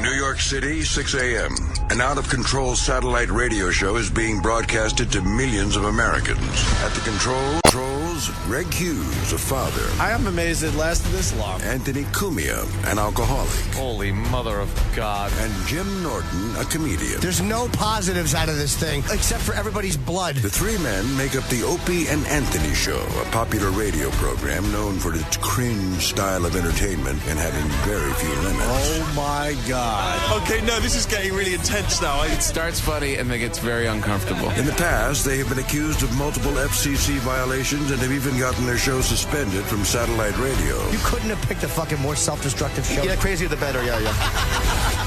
New York City, 6 a.m. An out-of-control satellite radio show is being broadcasted to millions of Americans. At the controls, Greg Hughes, a father. I am amazed it lasted this long. Anthony Cumia, an alcoholic. Holy mother of God. And Jim Norton, a comedian. There's no positives out of this thing, except for everybody's blood. The three men make up the Opie and Anthony Show, a popular radio program known for its cringe style of entertainment and having very few limits. Oh, my God. Okay, no, this is getting really intense now. It starts funny and then gets very uncomfortable. In the past, they have been accused of multiple FCC violations and have even gotten their show suspended from satellite radio. You couldn't have picked a fucking more self-destructive show. Yeah, crazier the better, yeah.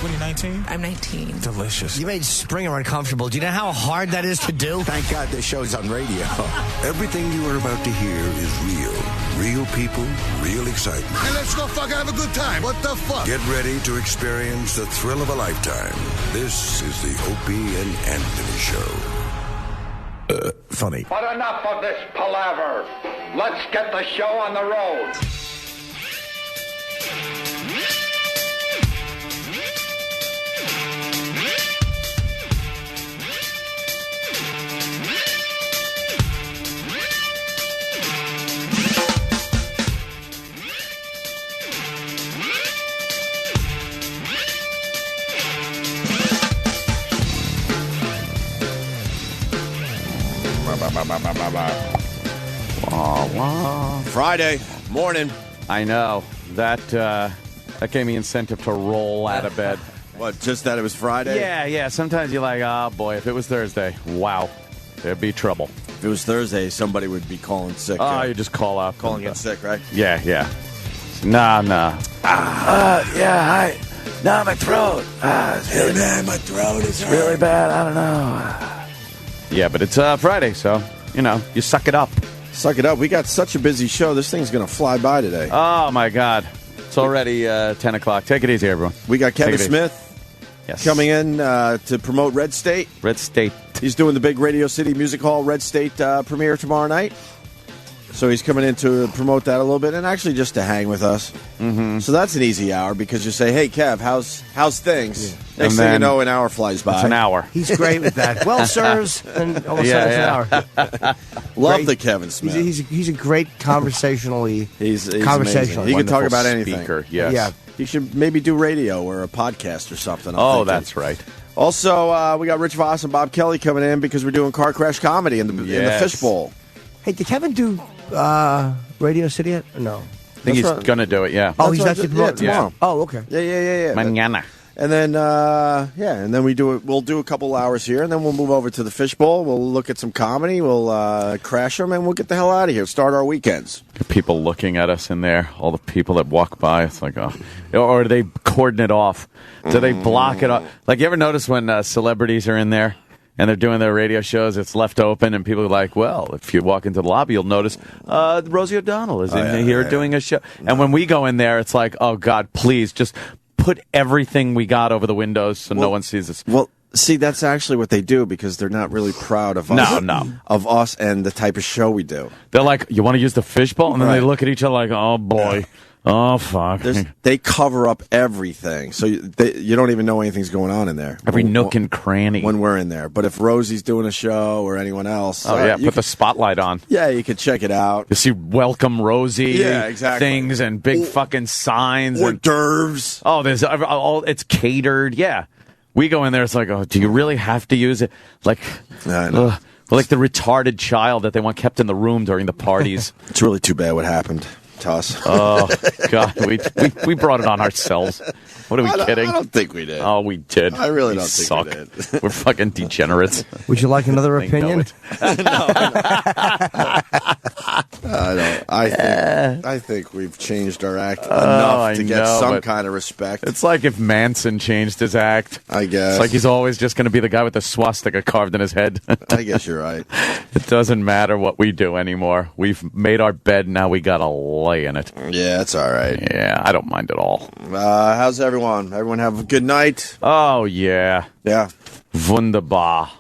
2019? I'm 19. Delicious. You made Springer uncomfortable. Do you know how hard that is to do? Thank God this show's on radio. Everything you are about to hear is real. Real people, real excitement. Hey, let's go fucking have a good time. What the fuck? Get ready to experience the thrill of a lifetime. This is the Opie and Anthony Show. Funny. But enough of this palaver. Let's get the show on the road. Friday morning. I know. That gave me incentive to roll out of bed. What, just that it was Friday? Yeah. Sometimes you're like, oh, boy, if it was Thursday, wow, there'd be trouble. If it was Thursday, somebody would be calling sick. Oh, you just call up. Calling in sick, right? Yeah. Nah. Hi. Nah, my throat. It's really bad. My throat is really bad. I don't know. Yeah, but it's Friday, so, you suck it up. Suck it up. We got such a busy show. This thing's going to fly by today. Oh, my God. It's already 10 o'clock. Take it easy, everyone. We got Kevin Smith coming in to promote Red State. Red State. He's doing the big Radio City Music Hall Red State premiere tomorrow night. So he's coming in to promote that a little bit and actually just to hang with us. Mm-hmm. So that's an easy hour because you say, hey, Kev, how's things? Yeah. Next thing you know, an hour flies by. It's an hour. He's great with that. Well, sirs, and all of a sudden it's an hour. Love great. the Kevin Smith. He's a great conversationally. He's conversational. He can talk about anything. Speaker, yes. Yeah. He should maybe do radio or a podcast or something. That's right. Also, we got Rich Voss and Bob Kelly coming in because we're doing Car Crash Comedy in the Fishbowl. Hey, did Kevin do Radio City yet? Or no. I think he's going to do it, yeah. Oh, he's actually tomorrow. Yeah. Oh, okay. Yeah. Mañana. And then, and then we'll do a couple hours here, and then we'll move over to the Fishbowl. We'll look at some comedy. We'll crash them, and we'll get the hell out of here. Start our weekends. People looking at us in there, all the people that walk by. It's like, or do they cordon it off? Do they block it off? Like, you ever notice when celebrities are in there? And they're doing their radio shows, it's left open, and people are like, well, if you walk into the lobby, you'll notice Rosie O'Donnell is in here doing a show. And when we go in there, it's like, oh, God, please, just put everything we got over the windows so no one sees us. Well, see, that's actually what they do because they're not really proud of us. No. Of us and the type of show we do. They're like, you want to use the fishbowl? And then they look at each other like, oh, boy. Oh, fuck. They cover up everything, so you don't even know anything's going on in there. Every nook and cranny. When we're in there. But if Rosie's doing a show or anyone else... put the spotlight on. Yeah, you could check it out. You see Welcome Rosie things and big fucking signs. Hors d'oeuvres. Oh, it's catered. Yeah. We go in there, it's like, oh, do you really have to use it? Like... like the retarded child that they want kept in the room during the parties. It's really too bad what happened to us. Oh, God. We brought it on ourselves. What are we kidding? I don't think we did. Oh, we did. I really don't think we did. We're fucking degenerates. Would you like another opinion? I think we've changed our act enough to get some kind of respect. It's like if Manson changed his act. I guess. It's like he's always just going to be the guy with the swastika carved in his head. I guess you're right. It doesn't matter what we do anymore. We've made our bed, now we got to lay in it. Yeah, that's all right. Yeah, I don't mind at all. How's everyone? Everyone have a good night? Oh, yeah. Yeah. Wunderbar.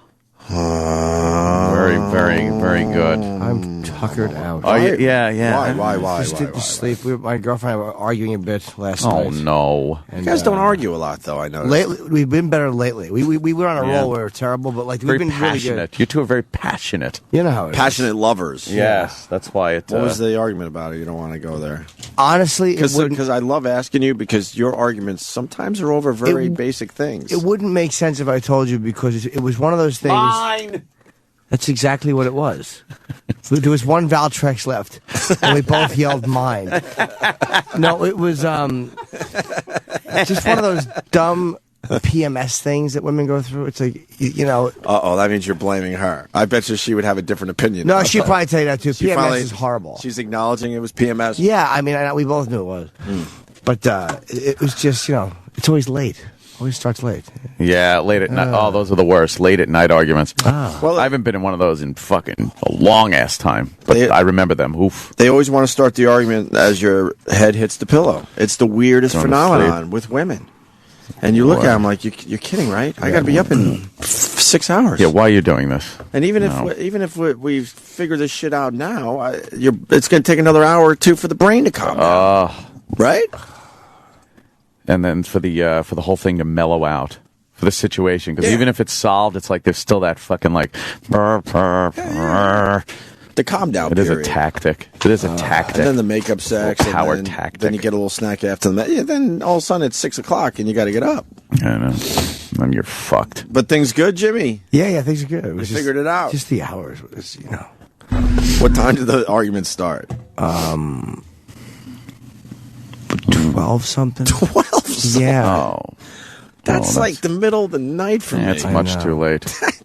Very, very, very good. I'm Puckered out. Oh, yeah. Why? Just didn't sleep. My girlfriend and I were arguing a bit last Oh, night. no. And, You guys don't argue a lot, though, I noticed. Lately, we've been better lately. We were on a roll where we were terrible, but like Very we've been passionate. really good. You two are very passionate. You know how it is. Passionate lovers. Yes, that's why it. What was the argument about it? You don't want to go there. Honestly, it wouldn't, Because I love asking you because your arguments sometimes are over very basic things. it wouldn't make sense if I told you because it was one of those things. Mine. That's exactly what it was. There was one Valtrex left, and we both yelled mine. No, it was just one of those dumb PMS things that women go through. It's like, you know. Uh-oh, that means you're blaming her. I bet you she would have a different opinion. No, she'd probably tell you that, too. She PMS finally- is horrible. She's acknowledging it was PMS? Yeah, I mean, we both knew it was. But it was just, you know, it's always late. Always starts late. Yeah, late at night. Oh, those are the worst. Late at night arguments. Well, I haven't been in one of those in fucking a long ass time, but I remember them. Oof. They always want to start the argument as your head hits the pillow. It's the weirdest Going to phenomenon with women. And you look at them like, you're kidding, right? I got to be up in 6 hours. Yeah, why are you doing this? And even if we figure this shit out now, it's going to take another hour or two for the brain to calm down. Right? And then for the whole thing to mellow out for the situation, because even if it's solved, it's like there's still that fucking like The calm down It is period. a tactic. It is a tactic. And then the makeup sex. Little power and then, tactic. Then you get a little snack after the then all of a sudden it's 6 o'clock and you got to get up. I know. Then you're fucked. But things good, Jimmy? Yeah, things are good. It was We figured it out. Just the hours was, you know. What time did the argument start? 12 something. 12. Yeah. Oh. That's like the middle of the night for Yeah, me. it's much too late.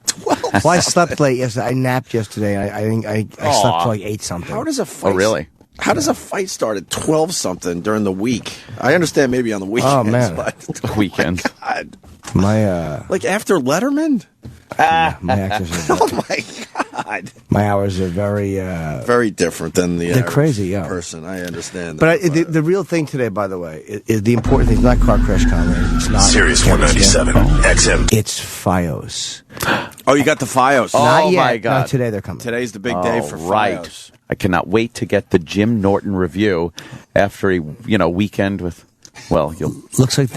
12. Well, I slept late yesterday. I napped yesterday. I think I slept till like 8 something. How does a fight? Oh, really? How does a fight start at 12 something during the week? I understand maybe on the weekends. Oh, man. But Weekends. God. My Like after Letterman? my actors are, Oh my God. my hours are very Very different than the They're average crazy, yeah. person. I understand But that. the real thing today, by the way, is the important thing. It's not car crash comedy. It's not Sirius 197 XM. It's FiOS. Oh, you got the FiOS. Not yet. my God. Not today. They're coming. Today's the big day for right. FiOS. I cannot wait to get the Jim Norton review after a weekend with. Well, you'll. Looks like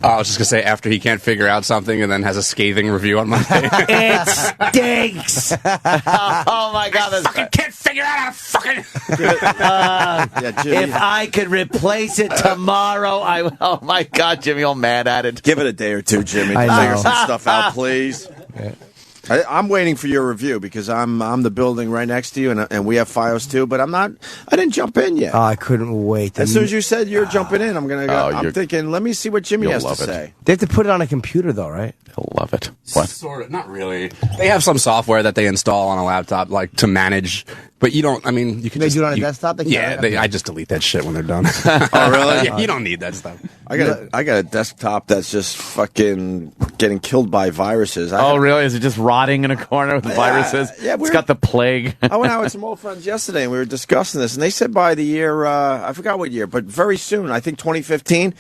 I was just going to say, after he can't figure out something and then has a scathing review on Monday. it stinks. Oh my God! fucking can't figure out how to fucking... Yeah, Jimmy. If I could replace it tomorrow, I. Oh my God, Jimmy, all mad at it. Give it a day or two, Jimmy. I To figure know. some stuff out, please. I'm waiting for your review because I'm the building right next to you, and we have FiOS too. But I didn't jump in yet. Oh, I couldn't wait. As soon as you said you're jumping in, I'm gonna go. Oh, I'm thinking, let me see what Jimmy you'll has to love it. say. They have to put it on a computer, though, right? He'll love it. What? Sort of, not really. They have some software that they install on a laptop, like, to manage... But you don't, I mean, you can They just... do it on a desktop? They Yeah, can't? I just delete that shit when they're done. Oh, really? Yeah, you don't need that stuff. I got a desktop that's just fucking getting killed by viruses. Oh, really? Is it just rotting in a corner with the viruses? yeah, It's got the plague. I went out with some old friends yesterday, and we were discussing this, and they said by the year, I forgot what year, but very soon, I think 2015,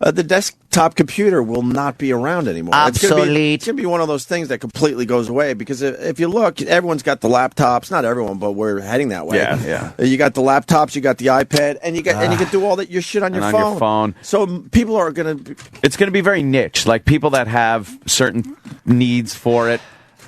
the desktop computer will not be around anymore. Obsolete. It's going to be one of those things that completely goes away, because if you look, everyone's got the laptops, not everyone, but we're heading that way. Yeah. You got the laptops, you got the iPad, and you can do all that your shit on your And phone. on your phone. So people are going to... It's going to be very niche. Like people that have certain needs for it.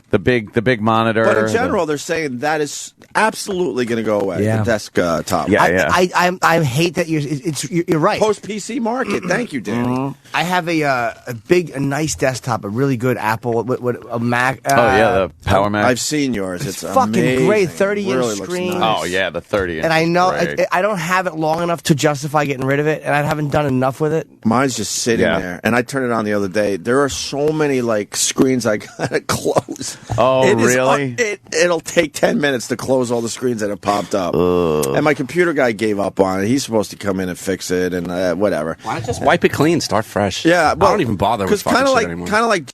The big monitor. But in general, they're saying that is absolutely going to go away. Yeah. The desktop. Yeah. I hate that you're right. Post PC market. Thank you, Danny. I have a nice desktop, a really good Apple, with a Mac. The Power Mac. I've seen yours. It's fucking amazing. great, 30-inch It really looks screen. nice. Oh yeah, the 30. And I know Great. I don't have it long enough to justify getting rid of it, and I haven't done enough with it. Mine's just sitting Yeah. there, and I turned it on the other day. There are so many screens I gotta close. Oh, It is- really? It'll take 10 minutes to close all the screens that have popped up. And my computer guy gave up on it. He's supposed to come in and fix it, and whatever. Why not just wipe it clean, start fresh? Yeah, well, I don't even bother with fucking shit anymore. Kind of like,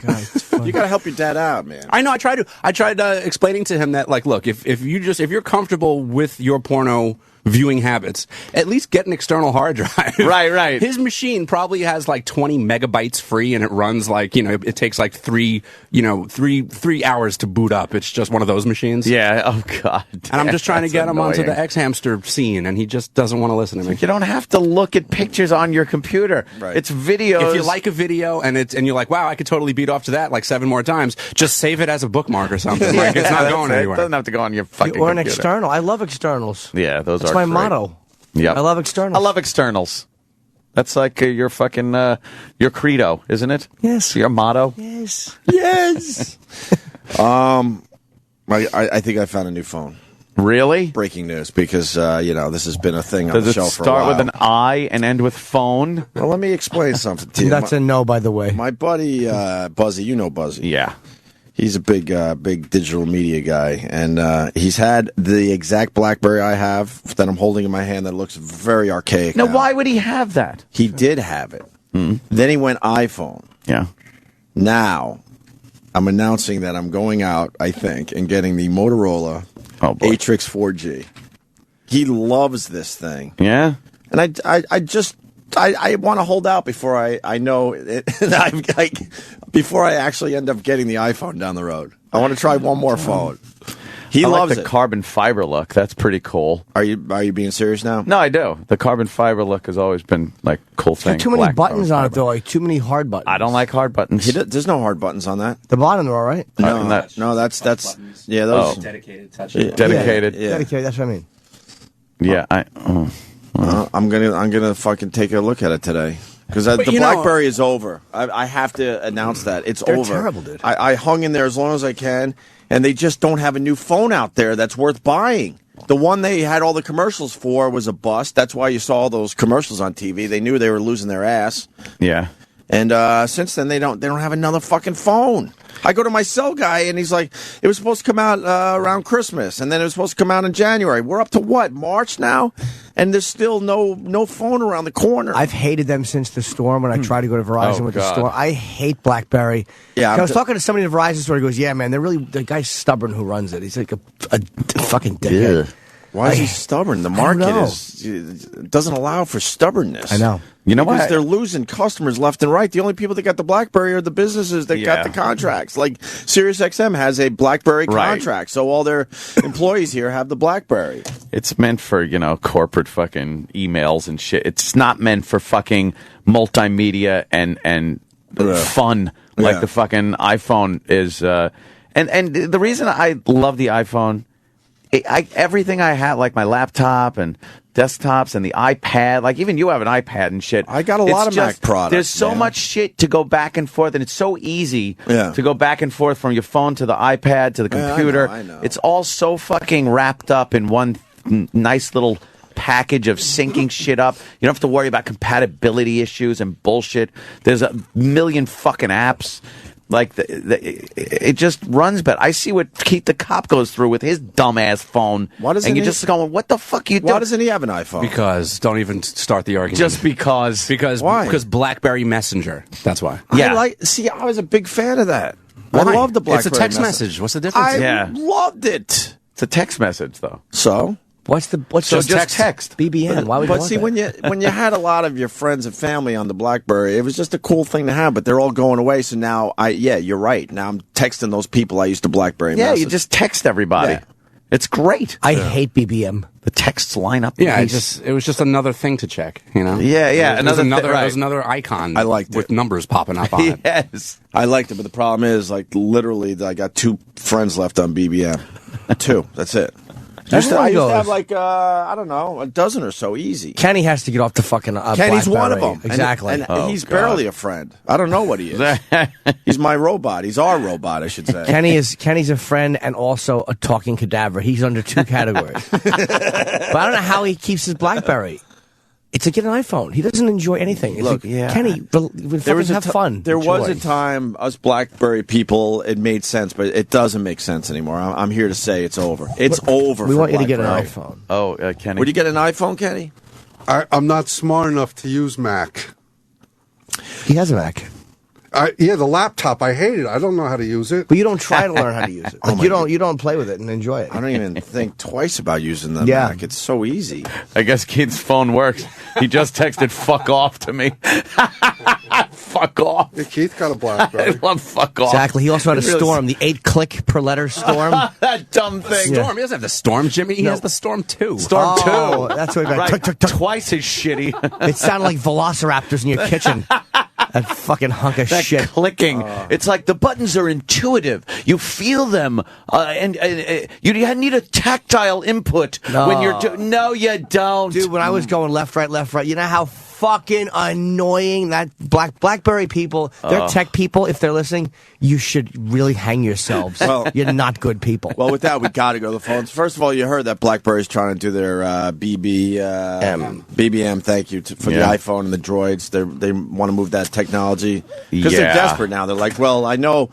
God, it's funny. you gotta help your dad out, man. I know. I tried explaining to him that, like, look, if you're comfortable with your porno viewing habits, at least get an external hard drive. Right. His machine probably has like 20 megabytes free, and it runs like, it takes like three hours to boot up. It's just one of those machines. Yeah. Oh God. And I'm just trying to get him onto the X-Hamster scene, and he just doesn't want to listen to me. You don't have to look at pictures on your computer. Right. It's videos. If you like a video and you're like, wow, I could totally beat off to that like 7 more times, just save it as a bookmark or something. Like, it's not going anywhere. It doesn't have to go on your fucking Or an computer. external. I love externals. Yeah, those That's are my great. motto. Yep. I love externals. I love externals. That's like your fucking your credo, isn't it? Yes. Your motto. Yes. Yes. I think I found a new phone. Really? Breaking news, because this has been a thing on Does the it show for a start while. with an I and end with phone? Well, let me explain something to you. That's a no, by the way. My buddy Buzzy, you know Buzzy. Yeah. He's a big digital media guy, and he's had the exact BlackBerry I have that I'm holding in my hand that looks very archaic. Now, why would he have that? He did have it. Then he went iPhone. Yeah. Now, I'm announcing that I'm going out, I think, and getting the Motorola Atrix 4G. He loves this thing. Yeah? And I want to hold out before I know it, before I actually end up getting the iPhone down the road. I want to try one more phone. He loves like the it. carbon fiber look. That's pretty cool. Are you being serious now? No, I do. The carbon fiber look has always been like cool thing. Got too many Black buttons carbon on it, fiber. though. Like too many hard buttons. I don't like hard buttons. There's no hard buttons on that. The bottom, they're all right. No, that- no, that's yeah. Those Dedicated touch. Dedicated. Yeah. Dedicated, that's what I mean. Yeah. I'm gonna fucking take a look at it today. Because the BlackBerry is over. I have to announce that. It's They're over. terrible, dude. I hung in there as long as I can, and they just don't have a new phone out there that's worth buying. The one they had all the commercials for was a bust. That's why you saw all those commercials on TV. They knew they were losing their ass. Yeah. And since then, they don't have another fucking phone. I go to my cell guy, and he's like, it was supposed to come out around Christmas, and then it was supposed to come out in January. We're up to what, March now? And there's still no phone around the corner. I've hated them since the storm when I tried to go to Verizon with the God. store. I hate BlackBerry. Yeah, I was talking to somebody in the Verizon store. He goes, "Yeah, man, the guy's stubborn who runs it. He's like a fucking dickhead." Yeah. Why is he stubborn? The market doesn't allow for stubbornness. I know. You know because what? they're losing customers left and right. The only people that got the BlackBerry are the businesses that got the contracts. Like Sirius XM has a BlackBerry contract, so all their employees here have the BlackBerry. It's meant for, corporate fucking emails and shit. It's not meant for fucking multimedia and fun like the fucking iPhone is. And the reason I love the iPhone, everything I have, like my laptop and desktops and the iPad, like even you have an iPad and shit. I got a lot of Mac products. There's so much shit to go back and forth, and it's so easy to go back and forth from your phone to the iPad to the computer. I know. It's all so fucking wrapped up in one nice little package of syncing shit up. You don't have to worry about compatibility issues and bullshit. There's a million fucking apps. Like, it just runs better. I see what Keith the Cop goes through with his dumbass phone. Why doesn't and you're he- just going, what the fuck are you doing? Why doesn't he have an iPhone? Because don't even start the argument. Just because. Why? Because BlackBerry Messenger. That's why. Yeah. I was a big fan of that. Why? I love the BlackBerry. It's a text message. What's the difference? I loved it. It's a text message, though. So, What's So just text. BBN? Why would you but want see, that? when you had a lot of your friends and family on the BlackBerry, it was just a cool thing to have. But they're all going away, so now you're right. Now I'm texting those people I used to BlackBerry. Yeah, message. you just text everybody. Yeah. It's great. I hate BBM. The texts line up. Yeah, nice. it was just another thing to check, Yeah, yeah, It was another thing, right. it was another icon. I liked with it. numbers popping up on it. Yes. I liked it, but the problem is, like, literally, I got 2 friends left on BBM. 2. That's it. I used to Everyone have goes. like I don't know, a dozen or so easy. Kenny has to get off the fucking Kenny's BlackBerry. one of them. Exactly. And he's barely a friend. I don't know what he is. He's my robot. He's our robot, I should say. Kenny's a friend and also a talking cadaver. He's under 2 categories. But I don't know how he keeps his BlackBerry. It's like, get an iPhone. He doesn't enjoy anything. It's Look, like, Kenny, have fun. There was a Enjoy. time, us BlackBerry people, it made sense, but it doesn't make sense anymore. I'm here to say it's over. It's over. We for want you to get an BlackBerry. iPhone. Oh, Kenny. Would you get an iPhone, Kenny? I'm not smart enough to use Mac. He has a Mac. Yeah, the laptop. I hate it. I don't know how to use it. But you don't try to learn how to use it. Like, you don't play with it and enjoy it. I don't even think twice about using the Yeah. Mac. It's so easy. I guess Keith's phone works. He just texted "fuck off" to me. Fuck off. Yeah, Keith got a I BlackBerry. love "fuck off." Exactly. He also had a Storm, the 8-click per letter Storm. That dumb thing. Storm. He doesn't have the Storm, Jimmy. He has the Storm 2. Storm Oh, 2. that's what he got. Right. Tuk, tuk, tuk. Twice as shitty. It sounded like velociraptors in your kitchen. That fucking hunk of That shit. clicking. It's like the buttons are intuitive. You feel them, and you need a tactile input when you're. No, you don't, Dude, when I was going left, right, you know how fucking annoying that BlackBerry people, they're tech people, if they're listening, you should really hang yourselves. Well- You're not good people. Well, with that, we got to go to the phones. First of all, you heard that BlackBerry's trying to do their BBM. Thank you for the iPhone and the Droids. They want to move that technology because they're desperate now. They're like, well, I know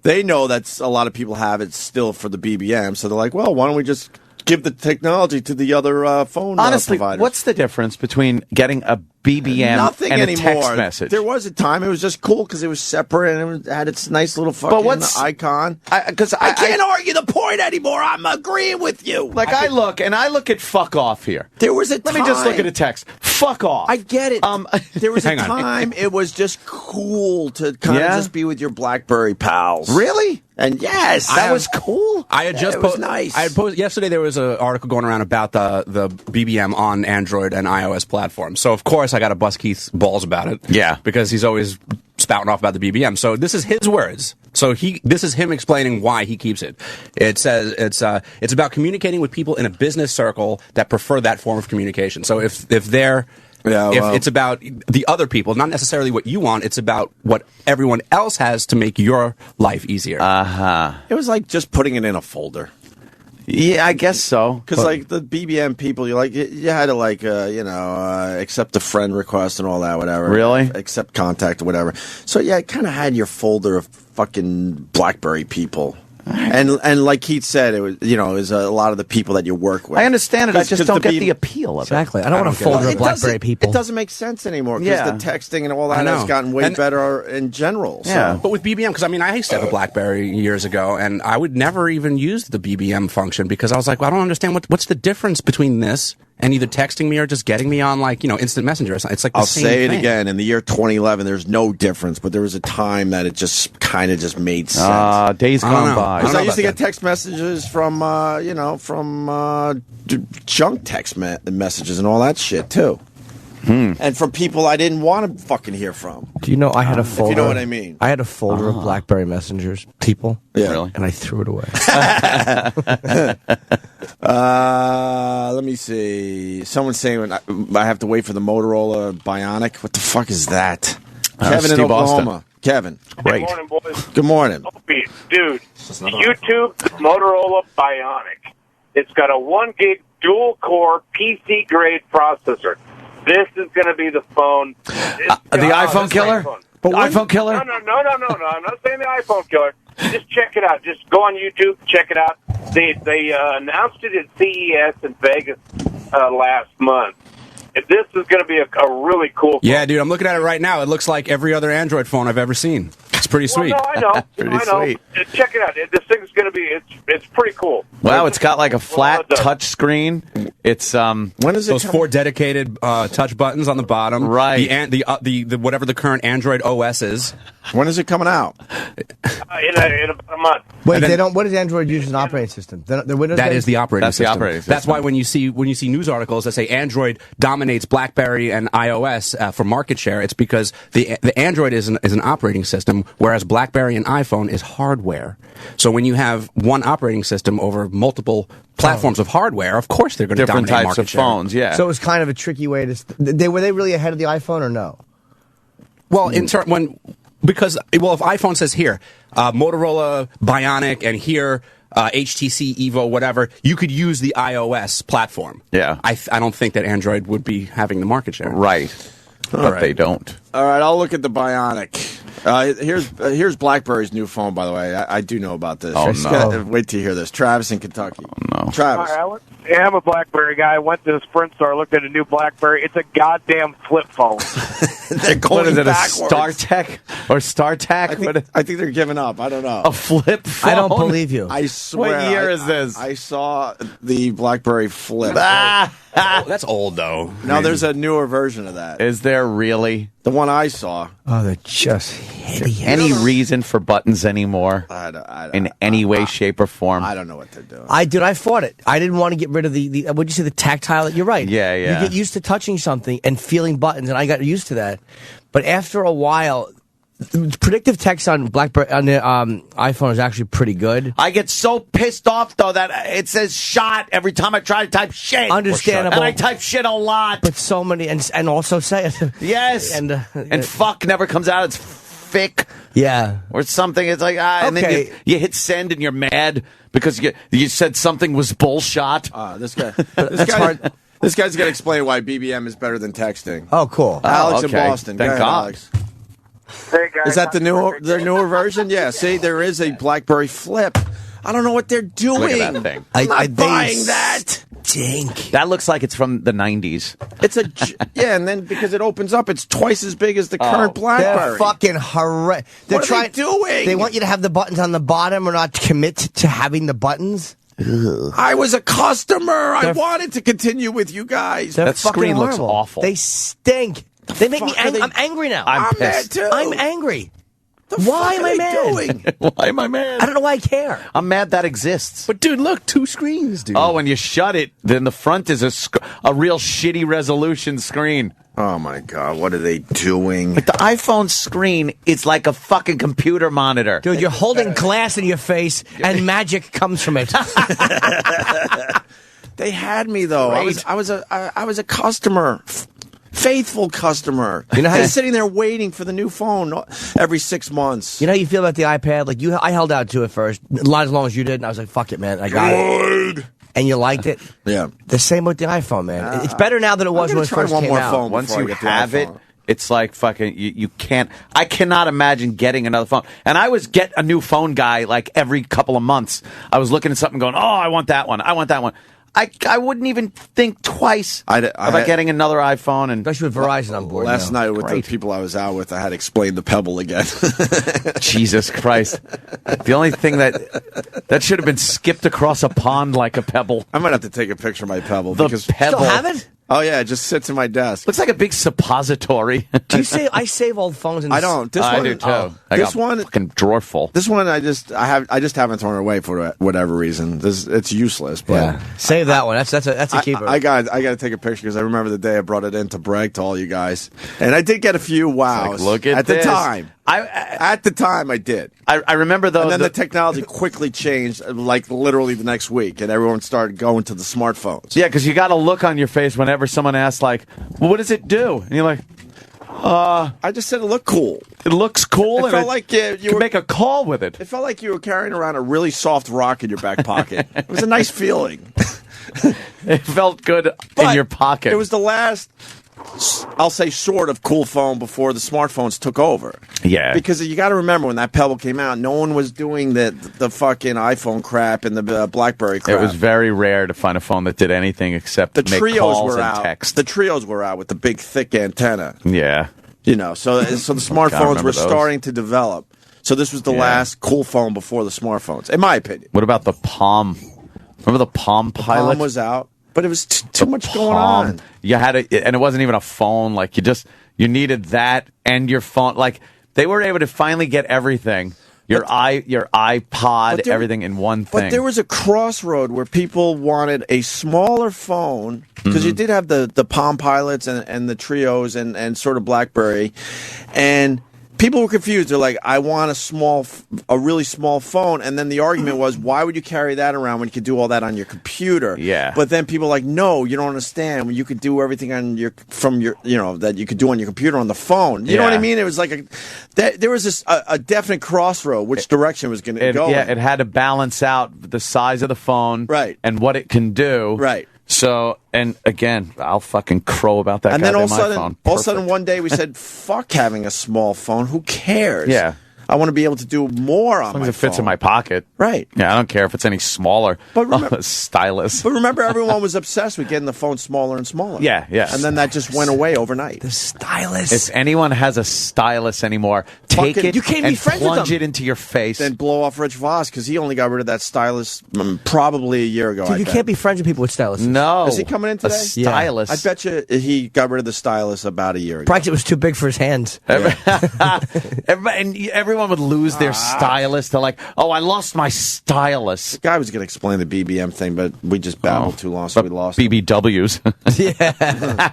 they know that's a lot of people have it still for the BBM, so they're like, well, why don't we just give the technology to the other phone Honestly, providers? what's the difference between getting a BBM Nothing and anymore. a text message? There was a time it was just cool because it was separate and it had its nice little fucking icon. Because I can't argue the point anymore. I'm agreeing with you. Like I look at "fuck off" here. There was a Let me just look time- at a text. Fuck off. I get it. There was a Hang on. time it was just cool to kind of Yeah? just be with your BlackBerry pals. Really? And yes, That was cool. I had just it was nice. I had posted yesterday. There was an article going around about the BBM on Android and iOS platforms. So of course I got to bust Keith's balls about it. Yeah. because he's always spouting off about the BBM. So this is his words. So this is him explaining why he keeps it. It says it's about communicating with people in a business circle that prefer that form of communication. So if they're if it's about the other people, not necessarily what you want, it's about what everyone else has to make your life easier. It was like just putting it in a folder. Yeah, I guess so. Because like the BBM people, you had to accept a friend request and all that, whatever. Really? Accept contact or whatever. So yeah, it kind of had your folder of fucking BlackBerry people. And like Keith said, it was it was a lot of the people that you work with. I understand it. I just 'Cause don't the get the appeal of Exactly. it. I don't want a folder of BlackBerry people. It doesn't make sense anymore because Yeah. the texting and all I that know. has gotten way And- better in general. So. Yeah. But with BBM, because I mean, I used to have a BlackBerry years ago, and I would never even use the BBM function because I was like, well, I don't understand what's the difference between this and either texting me or just getting me on instant messenger or something. It's like the I'll same say it thing. again. In the year 2011, there's no difference, but there was a time that it just kind of just made sense. Days I don't gone know. by. Because know I used to about get text messages from, junk text messages and all that shit too, and from people I didn't want to fucking hear from. Do you know I had a folder? If you know what I mean. I had a folder of BlackBerry messengers, people. Yeah. Really? And I threw it away. Let me see. Someone's saying I have to wait for the Motorola Bionic. What the fuck is that? Kevin in Steve Oklahoma. Austin. Kevin. Great. Good morning, boys. Good morning. Opie, dude, YouTube Motorola Bionic. It's got a 1 gig dual core PC grade processor. This is going to be the phone. The iPhone killer? The iPhone killer? No. I'm not saying the iPhone killer. Just check it out. Just go on YouTube, check it out. They announced it at CES in Vegas last month. This is going to be a really cool phone. Yeah, dude, I'm looking at it right now. It looks like every other Android phone I've ever seen. It's pretty sweet. Well, no, I know. Pretty I know. sweet. Check it out. This thing's going to be, it's pretty cool. Wow, it's got like a flat Well done. touch screen. It's When is it Those come- 4 dedicated touch buttons on the bottom. Right. The whatever the current Android OS is. When is it coming out? In about a month. Wait, And then- they don't. What does Android use as an operating system? The Windows. That based? is the operating That's the system. operating That's system. why when you see news articles that say Android dominates BlackBerry and iOS for market share, it's because the Android is an operating system, whereas BlackBerry and iPhone is hardware. So when you have one operating system over multiple platforms of hardware, of course they're going to different dominate types market of share. phones, yeah. So it was kind of a tricky way to. Were they really ahead of the iPhone or no? Well, because if iPhone says here Motorola Bionic and here HTC Evo whatever, you could use the iOS platform. Yeah. I don't think that Android would be having the market share. right. But they don't. All right, I'll look at the Bionic. Here's BlackBerry's new phone, by the way. I do know about this. Oh, Just no. gotta wait to hear this. Travis in Kentucky. Oh, no. Travis. I'm a BlackBerry guy. I went to the Sprint store, looked at a new BlackBerry. It's a goddamn flip phone. They're going What is it, backwards. a StarTech? Or StarTAC? I think they're giving up. I don't know. A flip phone? I don't believe you. I swear. What year is this? I saw the BlackBerry Flip. That's old, though. No, there's a newer version of that. Is there really? The one I saw. Oh, they're just hideous. Any reason for buttons anymore? In any way, shape, or form? I don't know what they're doing. I fought it. I didn't want to get rid of the what'd you say, the tactile? You're right. Yeah. You get used to touching something and feeling buttons, and I got used to that. But after a while, predictive text on BlackBerry on the iPhone is actually pretty good. I get so pissed off though that it says "shot" every time I try to type shit. Understandable. And I type shit a lot. But so many, and also say it. Yes. And fuck never comes out. It's fick. Yeah. Or something. It's like and then you hit send and you're mad because you said something was bullshot. This guy. This guy's got to explain why BBM is better than texting. Oh, cool. Alex in Boston. Thank God. Alex. Hey guys, Is that the newer version? Yeah. See, there is a BlackBerry Flip. I don't know what they're doing. Look at that thing. I'm not buying that. Dink. That looks like it's from the 90s. It's and then because it opens up, it's twice as big as the current BlackBerry. They're fucking horrendous. What are they doing? They want you to have the buttons on the bottom or not commit to having the buttons. Ugh. I was a customer. I wanted to continue with you guys. That screen looks awful. They stink. They make me angry. I'm angry now. I'm pissed. mad too. I'm angry. Why am I mad? Why am I mad? I don't know why I care. I'm mad that exists. But dude, look, 2 screens, dude. Oh, when you shut it, then the front is a real shitty resolution screen. Oh my God, what are they doing? Like the iPhone screen is like a fucking computer monitor. Dude, you're holding glass in your face and magic comes from it. They had me though. I was a customer. Faithful customer. You know how you're sitting there waiting for the new phone every 6 months. You know how you feel about the iPad? Like I held out to it first, not as long as you did, and I was like, "Fuck it, man, I got it." And you liked it. Yeah. The same with the iPhone, man. It's better now than it was when it first came out. Phone Once you have it, it's like fucking. You can't. I cannot imagine getting another phone. And I was get a new phone guy like every couple of months. I was looking at something, going, "Oh, I want that one. I want that one." I wouldn't even think twice about getting another iPhone, and especially with Verizon on board. Last night with the people I was out with, I had to explain the Pebble again. Jesus Christ! The only thing that should have been skipped across a pond like a pebble. I might have to take a picture of my Pebble. The because Pebble. Still have it? Oh yeah, it just sits in my desk. Looks like a big suppository. Do you save? I save old phones. I don't. This I one, do too. I this got one, fucking drawer full. This one, I just haven't thrown it away for whatever reason. It's useless. But save that one. That's a keeper. I got to take a picture because I remember the day I brought it in to brag to all you guys, and I did get a few wows. Like, look at the this. time. At the time, I did. I remember though. And then the technology quickly changed, like literally the next week, and everyone started going to the smartphones. Yeah, because you got a look on your face whenever someone asks, like, well, "What does it do?" And you're like, I just said it looked cool. It looks cool. It felt like you could make a call with it. It felt like you were carrying around a really soft rock in your back pocket. It was a nice feeling. It felt good in your pocket. It was the last, I'll say, sort of cool phone before the smartphones took over. Yeah. Because you got to remember when that Pebble came out, no one was doing the fucking iPhone crap and the BlackBerry crap. It was very rare to find a phone that did anything except the make trios calls were and out. text. The trios were out with the big thick antenna. Yeah. You know, so the smartphones were those. starting to develop. So this was the last cool phone before the smartphones, in my opinion. What about the Palm? Remember the Palm Pilot? Palm was out, but it was too much going on. You had it, and it wasn't even a phone. Like you needed that and your phone. Like they were able to finally get everything. Your iPod, everything in one thing. But there was a crossroad where people wanted a smaller phone, because you did have the Palm Pilots and the Trios and sort of BlackBerry, and people were confused. They're like, I want a really small phone. And then the argument was, why would you carry that around when you could do all that on your computer? Yeah. But then people were like, no, you don't understand. When you could do everything on that you could do on your computer on the phone. You know what I mean? It was like there was a definite crossroad which direction was going to go. Yeah, it had to balance out the size of the phone, right, and what it can do, right. So, and again, I'll fucking crow about that. And then all of a phone. sudden, one day we said, "Fuck having a small phone. Who cares? Yeah, I want to be able to do more on my phone. As long as it fits in my pocket, right? Yeah, I don't care if it's any smaller. But remember, stylus. But remember, everyone was obsessed with getting the phone smaller and smaller. Yeah. And then that just went away overnight. The stylus. If anyone has a stylus anymore, take fucking- it You can't be and friends with plunge them. it into your face. Then blow off Rich Voss because he only got rid of that stylus probably a year ago. Dude, you can't be friends with people with stylists. No. Is he coming in today? A stylist. I bet you he got rid of the stylus about a year ago. Probably it was too big for his hands. Everyone would lose their stylist. They're like, oh, I lost my stylist. The guy was going to explain the BBM thing, but we just babbled too long, so we lost him. BBWs. Yeah.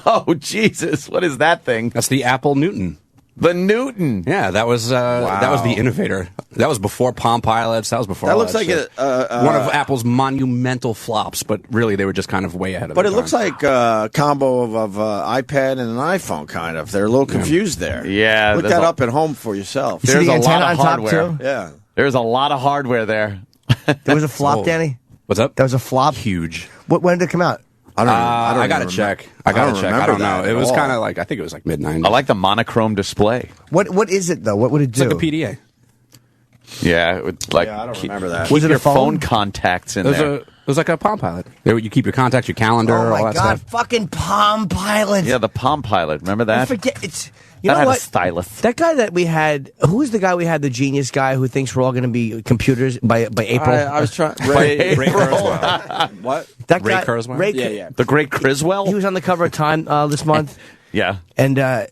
Oh, Jesus. What is that thing? That's the Apple Newton. The Newton. Yeah, that was the innovator. That was before Palm Pilots. That was before. That all looks like shit. One of Apple's monumental flops, but really they were just kind of way ahead of. But their it looks time. like a combo of iPad and an iPhone, kind of. They're a little confused there. Yeah, Look there's that a- up at home for yourself. You see There's the a lot antenna of on top, hardware. too? Yeah. There's a lot of hardware there. There was a flop, Danny? What's up? That was a flop? Huge. When did it come out? I don't. I I got to even check. remember. I got to check. I remember don't know. that It was at all. kind of like I think it was like mid-90s. I like the monochrome display. What is it, though? What would it It's do? like a PDA. Yeah, it would like Yeah, I don't keep, remember that. keep Was it a your phone? contacts in It was, there. it was like a Palm Pilot. You keep your contacts, your calendar, Oh, all my that God. stuff. Fucking Palm Pilot. Yeah, the Palm Pilot. Remember I that? forget. It's... You That know had a what? stylus. That guy that we had, who was the guy we had, the genius guy who thinks we're all going to be computers by April? I was trying. Ray Kurzweil. What? That Ray guy, Kurzweil? Ray, Yeah. The Great Criswell? He was on the cover of Time this month. Yeah. And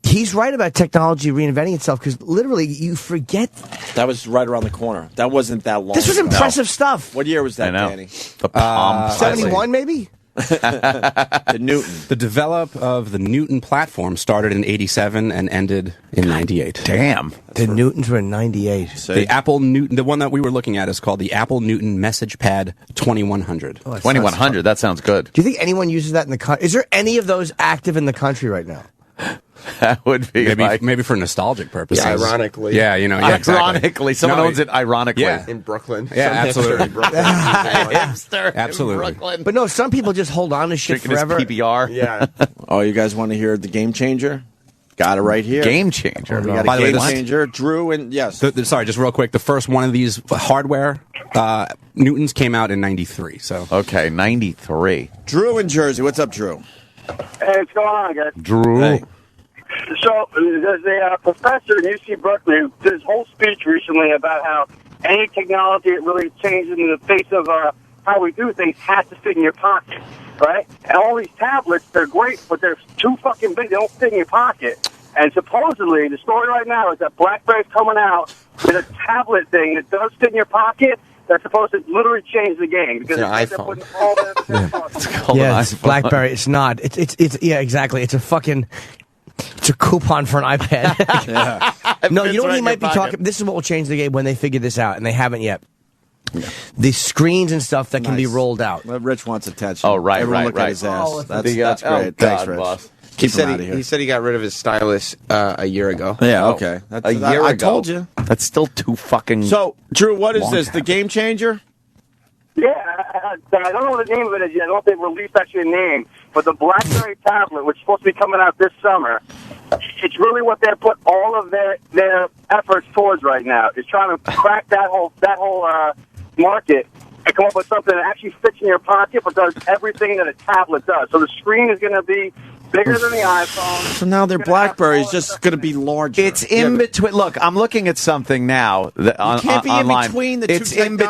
he's right about technology reinventing itself because literally you forget. That was right around the corner. That wasn't that long. This was ago. impressive stuff. What year was I that, know. Danny? The Palm Pilot. 71 maybe? The Newton. The develop of the Newton platform started in '87 and ended in '98. Damn. The Newtons were in 98. The Apple Newton, the one that we were looking at, is called the Apple Newton Message Pad 2100. Oh, that sounds 2100. That sounds good. Do you think anyone uses that in the country? Is there any of those active in the country right now? That would be Maybe for nostalgic purposes. Yeah, ironically. Yeah, yeah, exactly. Ironically. Someone No, owns it ironically. Yeah. In Brooklyn. Yeah, Some hipster absolutely. in Brooklyn. Hipster. in Absolutely. Brooklyn. But no, some people just hold on to shit Drinking his forever. PBR. Yeah. Oh, you guys want to hear the game changer? Got it right here. Game changer. We got By a the way, game this- changer. Drew and yes. Sorry, just real quick. The first one of these hardware Newtons came out in '93. So Okay, 93. Drew in Jersey. What's up, Drew? Hey, what's going on, guys? Drew. Hey. So there's a professor in UC Berkeley who did his whole speech recently about how any technology that really changes in the face of how we do things has to fit in your pocket, right? And all these tablets, they're great, but they're too fucking big. They don't fit in your pocket. And supposedly, the story right now is that BlackBerry's coming out with a tablet thing that does fit in your pocket that's supposed to literally change the game. Because It's an they're iPhone. putting all their Called Yeah, an it's iPhone. BlackBerry. It's not. It's yeah, exactly. It's a fucking. It's a coupon for an iPad. No, you know what he might be talking. This is what will change the game when they figure this out, and they haven't yet. The screens and stuff that can be Nice. rolled out. Well, Rich wants attention. Oh, right, Everyone right, look right. at his ass. Oh, that's the, great. oh, Thanks, God, Rich. boss. Keep him out of here. He said he got rid of his stylus a year ago. Yeah, Oh, okay. That's, a year I ago. told you. That's still too fucking. So, Drew, what is Long this? The tablet. game changer? Yeah, I don't know what the name of it is yet. I don't think they released actually a name. But the BlackBerry tablet, which is supposed to be coming out this summer, it's really what they put all of their efforts towards right now. Is trying to crack that whole market and come up with something that actually fits in your pocket but does everything that a tablet does. So the screen is going to be bigger than the iPhone. So now their It's gonna have BlackBerry is all just that going to be larger. It's in between. Look, I'm looking at something now. That, can't be in online. between the two It's in between.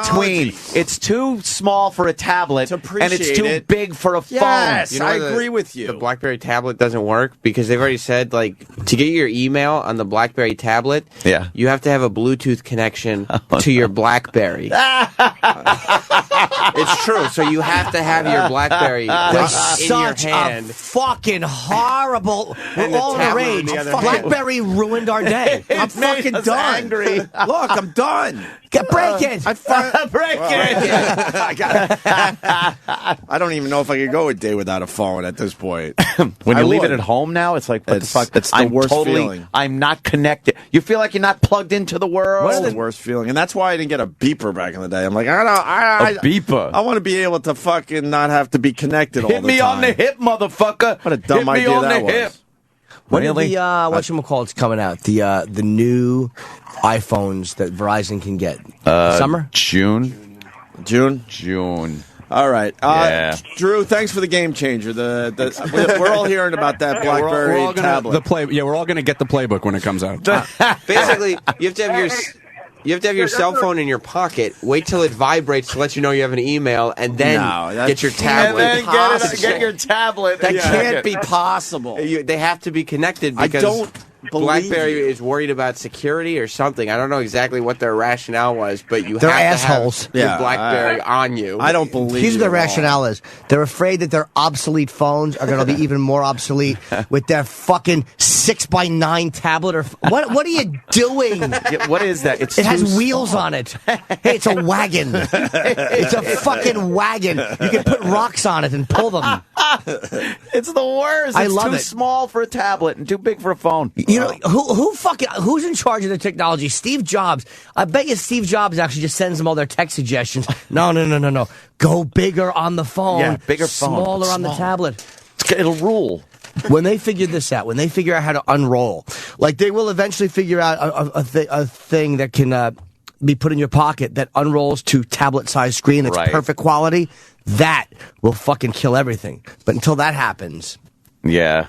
technologies. It's too small for a tablet, To and it's appreciate too it. big for a Yes. phone. I agree with you. The BlackBerry tablet doesn't work because they've already said, like, to get your email on the BlackBerry tablet, Yeah. you have to have a Bluetooth connection to your BlackBerry. It's true. So you have to have your BlackBerry That's in your such hand. a fucking horrible. And We're the all in a tablet rage. in the other hand. BlackBerry ruined our day. I'm fucking done. angry. Look, I'm done. Break it. I don't even know if I could go a day without a phone at this point. When I you leave would. it at home now, it's like, what It's- the fuck? it's the I'm worst totally, feeling. I'm not connected. You feel like you're not plugged into the world. That's the worst feeling, and that's why I didn't get a beeper back in the day. I'm like, I A beeper. I want to be able to fucking not have to be connected all Hit the me time. on the hip, motherfucker. What a dumb Hit me idea on that the was. hip. When Really? the whatchamacallit's coming out? The new iPhones that Verizon can get. Summer? June. June. All right. Yeah. Drew, thanks for the game changer. We're all hearing about that BlackBerry we're all tablet. we're all going to get the playbook when it comes out. Basically, you have to have your cell phone in your pocket. Wait till it vibrates to let you know you have an email, and then get your tablet. And then get your tablet. That can't be possible. They have to be connected because BlackBerry is worried about security or something. I don't know exactly what their rationale was, but They're have assholes. to have your BlackBerry on you. I don't believe Here's what their you at all. rationale is. They're afraid that their obsolete phones are going to be even more obsolete with their fucking 6x9 tablet. Or what are you doing? Yeah, what is that? It has wheels on it. Hey, it's a wagon. It's a fucking wagon. You can put rocks on it and pull them. It's the worst. I It's love too it. small for a tablet and too big for a phone. You know who's in charge of the technology? Steve Jobs. I bet you Steve Jobs actually just sends them all their text suggestions. No. Go bigger on the phone. Yeah, bigger phone, Smaller but on the small. tablet. It'll rule. When they figure this out, when they figure out how to unroll, like they will eventually figure out a thing that can be put in your pocket that unrolls to tablet-sized screen that's Right. perfect quality. That will fucking kill everything. But until that happens, Yeah.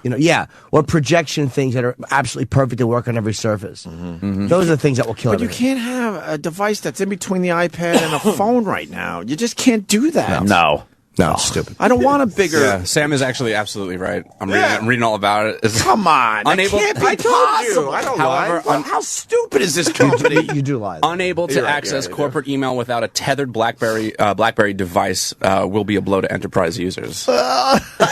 or projection things that are absolutely perfect to work on every surface. Those are the things that will kill But you everything. can't have a device that's in between the iPad and a phone right now. You just can't do that. No. No, it's stupid. I don't want a bigger. Yeah, Sam is actually absolutely right. I'm reading all about it. It's Come on, that unable. can't be I told possible. you. I don't However, lie. How stupid is this company? You do lie. Unable to You're right, access yeah, corporate email without a tethered BlackBerry device will be a blow to enterprise users.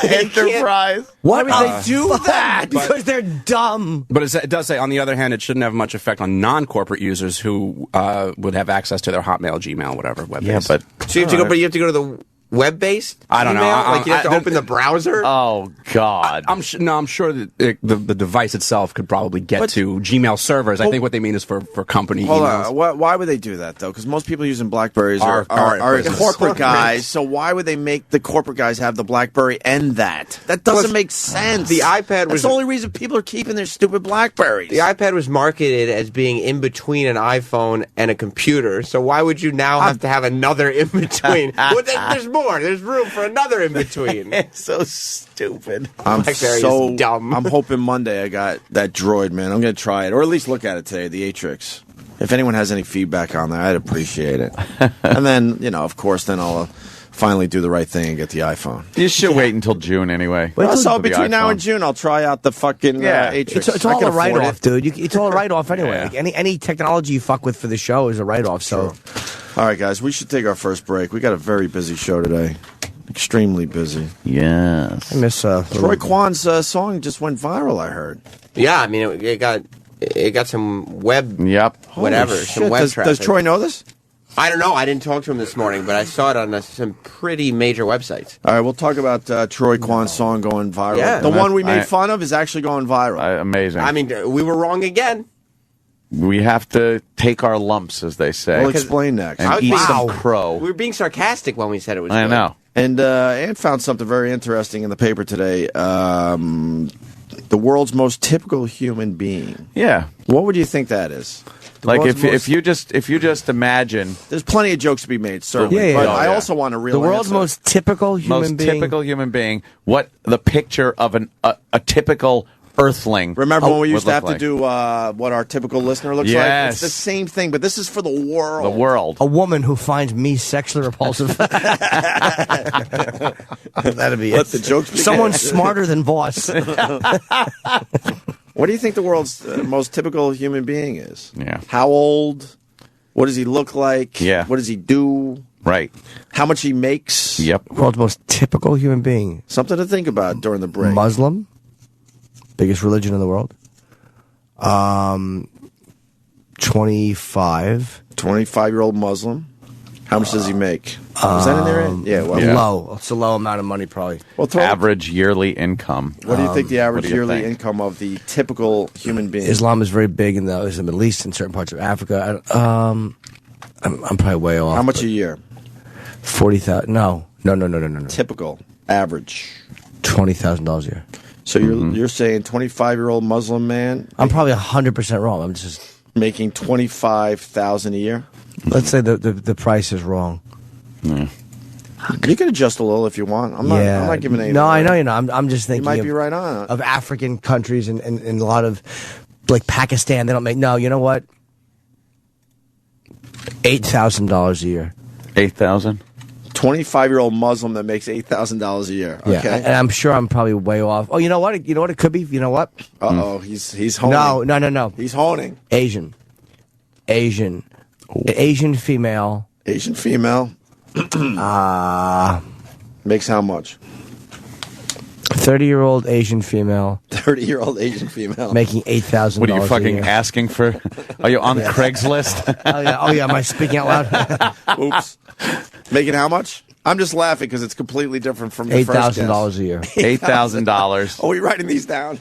Enterprise. Why would they do that? Because they're dumb. But it does say, on the other hand, it shouldn't have much effect on non-corporate users who would have access to their Hotmail, Gmail, whatever. Web-based. Yeah, but So you have to go, but you have to go to the web-based. I don't know. email? I- Like you have to I- open the browser. oh god. I'm sure that the device itself could probably get to Gmail servers. I think what they mean is for company Hold emails. on. Why would they do that though? Because most people using Blackberries are Are business. corporate guys. So why would they make the corporate guys have the Blackberry and that? That doesn't Plus, make sense. the iPad That's was- the only reason people are keeping their stupid Blackberries. The iPad was marketed as being in between an iPhone and a computer. So why would you now have to have another in between? Well, there's more. There's room for another in between. It's so stupid. I'm Blackberry so is dumb. I'm hoping Monday I got that Droid, man. I'm going to try it, or at least look at it today, the Atrix. If anyone has any feedback on that, I'd appreciate it. And then, of course, then I'll finally do the right thing and get the iPhone. You should wait until June anyway. So For the between now iPhone. and June, I'll try out the fucking Atrix. It's I all can a afford write-off, it. dude. It's all a write-off anyway. Yeah. Like any technology you fuck with for the show is a write-off. So All right, guys, we should take our first break. We got a very busy show today. Extremely busy. Yes. I miss Troy Kwan's song just went viral, I heard. Yeah, I mean, it got some web, Yep. whatever, Holy some shit. web Does traffic. Troy know this? I don't know. I didn't talk to him this morning, but I saw it on some pretty major websites. All right, we'll talk about Troy Kwan's song going viral. Yeah. The one we made I- fun of is actually going viral. Amazing. I mean, we were wrong again. we have to take our lumps, as they say, We'll explain next. and eat some crow. We were being sarcastic when we said it was I good. know. And Ann found something very interesting in the paper today. The world's most typical human being. Yeah. What would you think that is? The Like world's if you just imagine there's plenty of jokes to be made, certainly. Yeah, yeah, but yeah. I also want to the realize world's most typical human most being. typical human being, what the picture of a typical Earthling. Remember when we would used to look have like. to do what our typical listener looks like? Yes. It's the same thing, but this is for the world. the world? A woman who finds me sexually repulsive. That'd be Let it. the jokes begin. Someone smarter than Voss. What do you think the world's most typical human being is? Yeah. How old? What does he look like? Yeah. What does he do? Right. How much he makes? Yep. World's most typical human being. Something to think about during the break. Muslim. Biggest religion in the world. 25. 25-year-old Muslim. How much does he make? Is that in there? Yeah. Well, Yeah. Low. It's a low amount of money, probably. well throw- Average yearly income. What do you think the average what do you yearly think? income of the typical human being? Islam is very big in the Middle East and certain parts of Africa. I'm probably way off. How much but a year? 40,000. No. Typical. Average. $20,000 a year. So you're saying 25-year-old Muslim man I'm probably 100% wrong. I'm just. making $25,000 a year? Let's say the price is wrong. Yeah. You can adjust a little if you want. I'm not giving any. No, I know you're not. I'm just thinking. You might be right on it. Of African countries and a lot of, like Pakistan, they don't make. No, you know what? $8,000 a year. 8,000. 25-year-old Muslim that makes $8,000 a year. Okay, yeah, and I'm sure I'm probably way off. Oh, you know what? You know what it could be. You know what? He's honing. No. He's honing. Asian female. Asian female. Makes how much? 30-year-old Asian female. 30-year-old Asian female making $8,000. What are you fucking asking for? Are you on Craigslist? Oh yeah. Am I speaking out loud? Oops. Making how much? I'm just laughing because it's completely different from the first guess. $8,000 a year. $8,000. Oh, we're writing these down.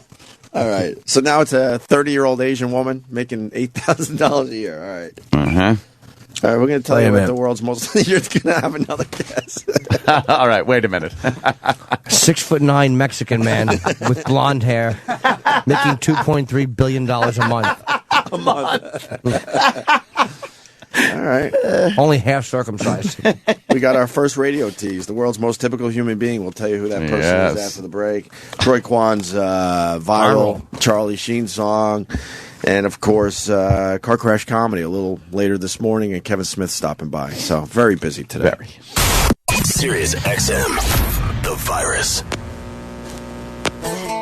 All right. So now it's a 30-year-old Asian woman making $8,000 a year. All right. Uh-huh. All right, we're going to tell you what the world's most... You're going to have another guess. All right, wait a minute. 6'9" Mexican man with blonde hair making $2.3 billion a month. A month. All right. Only half circumcised. We got our first radio tease. The world's most typical human being. We'll tell you who that person is after the break. Troy Kwan's viral Charlie Sheen song. And, of course, Car Crash Comedy a little later this morning, and Kevin Smith stopping by. So, very busy today. Very. Sirius XM, the virus.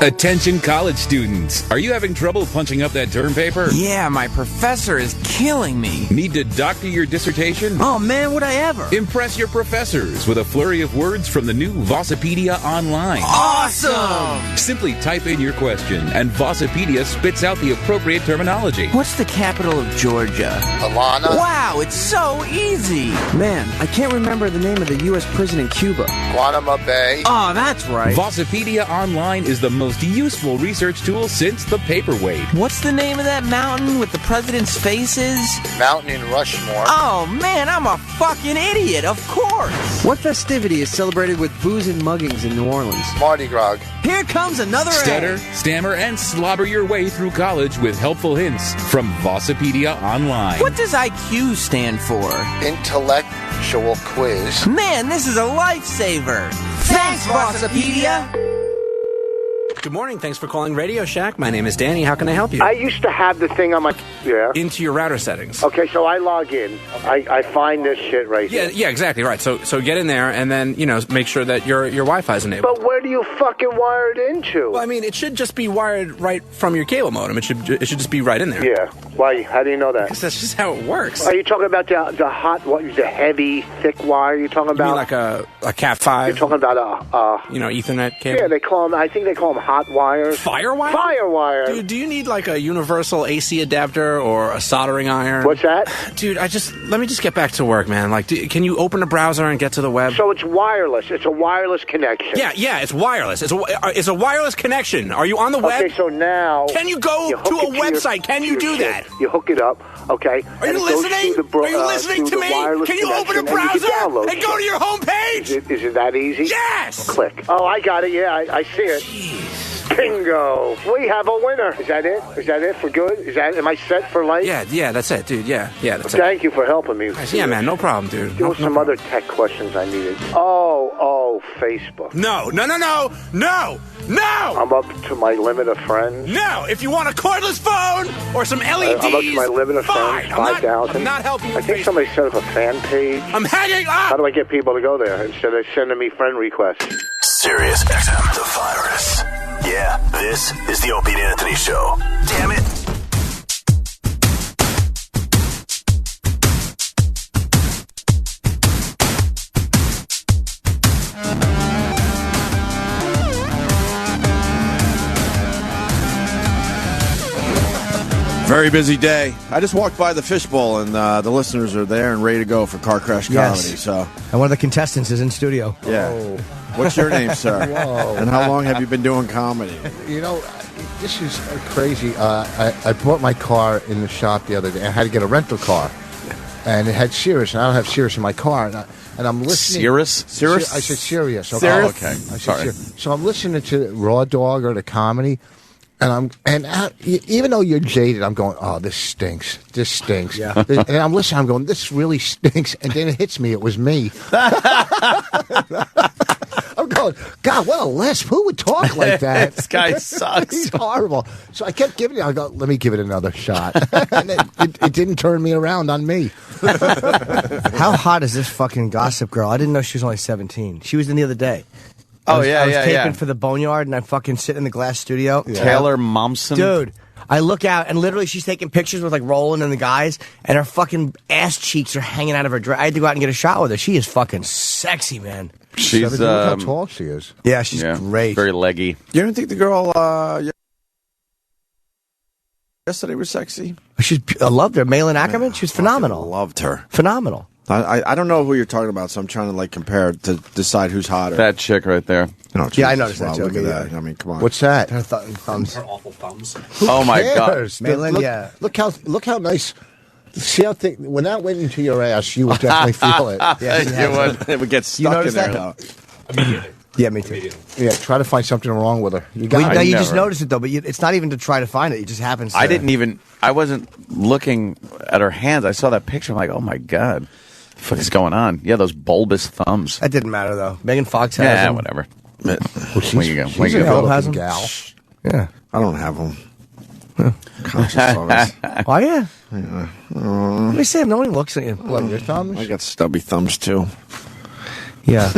Attention college students. Are you having trouble punching up that term paper? Yeah, my professor is killing me. Need to doctor your dissertation? Oh man, would I ever? Impress your professors with a flurry of words from the new Vossipedia Online. Awesome! Simply type in your question, and Vossipedia spits out the appropriate terminology. What's the capital of Georgia? Alana. Wow, it's so easy. Man, I can't remember the name of the U.S. prison in Cuba. Guantanamo Bay. Oh, that's right. Vossipedia Online is the most useful research tool since the paperweight. What's the name of that mountain with the president's faces? Mountain in Rushmore. Oh, man, I'm a fucking idiot, of course. What festivity is celebrated with booze and muggings in New Orleans? Mardi Gras. Here comes another Stutter, stammer, and slobber your way through college with helpful hints from Vossipedia Online. What does IQ stand for? Intellectual quiz. Man, this is a lifesaver. Thanks, Vossipedia. Good morning. Thanks for calling Radio Shack. My name is Danny. How can I help you? I used to have the thing on my... Yeah. Into your router settings. Okay, so I log in. I find this shit right here. Yeah, exactly right. So get in there and then, make sure that your Wi-Fi is enabled. But where do you fucking wire it into? Well, I mean, it should just be wired right from your cable modem. It should just be right in there. Yeah. Why? How do you know that? Because that's just how it works. Are you talking about the hot, the heavy, thick wire? You're talking about... You mean like a Cat 5? You're talking about Ethernet cable? Yeah, I think they call them hot wires. Firewire? Firewire. Dude, do you need like a universal AC adapter or a soldering iron? What's that? Dude, let me just get back to work, man. Like, can you open a browser and get to the web? So it's wireless. It's a wireless connection. Yeah, it's wireless. It's a wireless connection. Are you on the web? Okay, so now... Can you go to a website? Can you do that? You hook it up, okay? Are you listening? Are you listening to me? Can you open a browser and go to your homepage? Is it that easy? Yes! Click. Oh, I got it. Yeah, I see it. Jeez. Bingo! We have a winner. Is that it? Is that it for good? Am I set for life? Yeah, that's it, dude. Yeah, that's it. Thank you for helping me. Yeah, man, no problem, dude. There were some other tech questions I needed. Oh, Facebook. No! I'm up to my limit of friends. No! If you want a cordless phone or some LEDs, I'm up to my limit of friends, 5,000. I'm not helping you. I think somebody set up a fan page. I'm hanging up! How do I get people to go there instead of sending me friend requests? Sirius XM, the virus. Yeah, this is the Opie and Anthony Show. Damn it. Very busy day. I just walked by the fishbowl, and the listeners are there and ready to go for Car Crash Comedy. Yes. So, and one of the contestants is in studio. Yeah. Whoa. What's your name, sir? Whoa. And how long have you been doing comedy? This is crazy. I bought my car in the shop the other day. I had to get a rental car, and it had Sirius, and I don't have Sirius in my car. And I'm listening. Sirius? I said Sirius. Okay. Sirius? Okay. So I'm listening to Raw Dog or the comedy. Even though you're jaded, I'm going, oh, this stinks. This stinks. Yeah. And I'm listening. I'm going, this really stinks. And then it hits me. It was me. I'm going, God, what a lisp. Who would talk like that? This guy sucks. He's horrible. So I kept giving it. I go, let me give it another shot. And it didn't turn me around on me. How hot is this fucking Gossip Girl? I didn't know she was only 17. She was in the other day. I was taping for the Boneyard, and I'm fucking sitting in the glass studio. Yeah. Taylor Momsen. Dude, I look out, and literally she's taking pictures with, like, Roland and the guys, and her fucking ass cheeks are hanging out of her dress. I had to go out and get a shot with her. She is fucking sexy, man. She's, look how tall she is. Yeah, she's great. Very leggy. You don't think the girl yesterday was sexy? I loved her. Malin Ackerman, she was phenomenal. Loved her. Phenomenal. I don't know who you're talking about, so I'm trying to like compare to decide who's hotter. That chick right there. Oh, yeah, I noticed that. Look at that. I mean, come on. What's that? Her thumbs. Her awful thumbs. Oh my God, Malin, Look how nice. See how thick. When that went into your ass, you would definitely feel it. Yeah, you would. It would get stuck in there. Though. Immediately. Yeah, me too. Yeah, try to find something wrong with her. You got No, you never. just notice it though, but it's not even to try to find it. It just happens. To, I wasn't looking at her hands. I saw that picture. I'm like, oh my God. What the fuck is going on? Yeah, those bulbous thumbs. That didn't matter though. Megan Fox has Yeah, them. whatever. Well, Where you go? Where she's you a go? has good-looking them? gal. Yeah. I don't have them. Conscious of us. Oh yeah. Let me see. No one looks at you. What, your thumbs? I got stubby thumbs too. Yeah.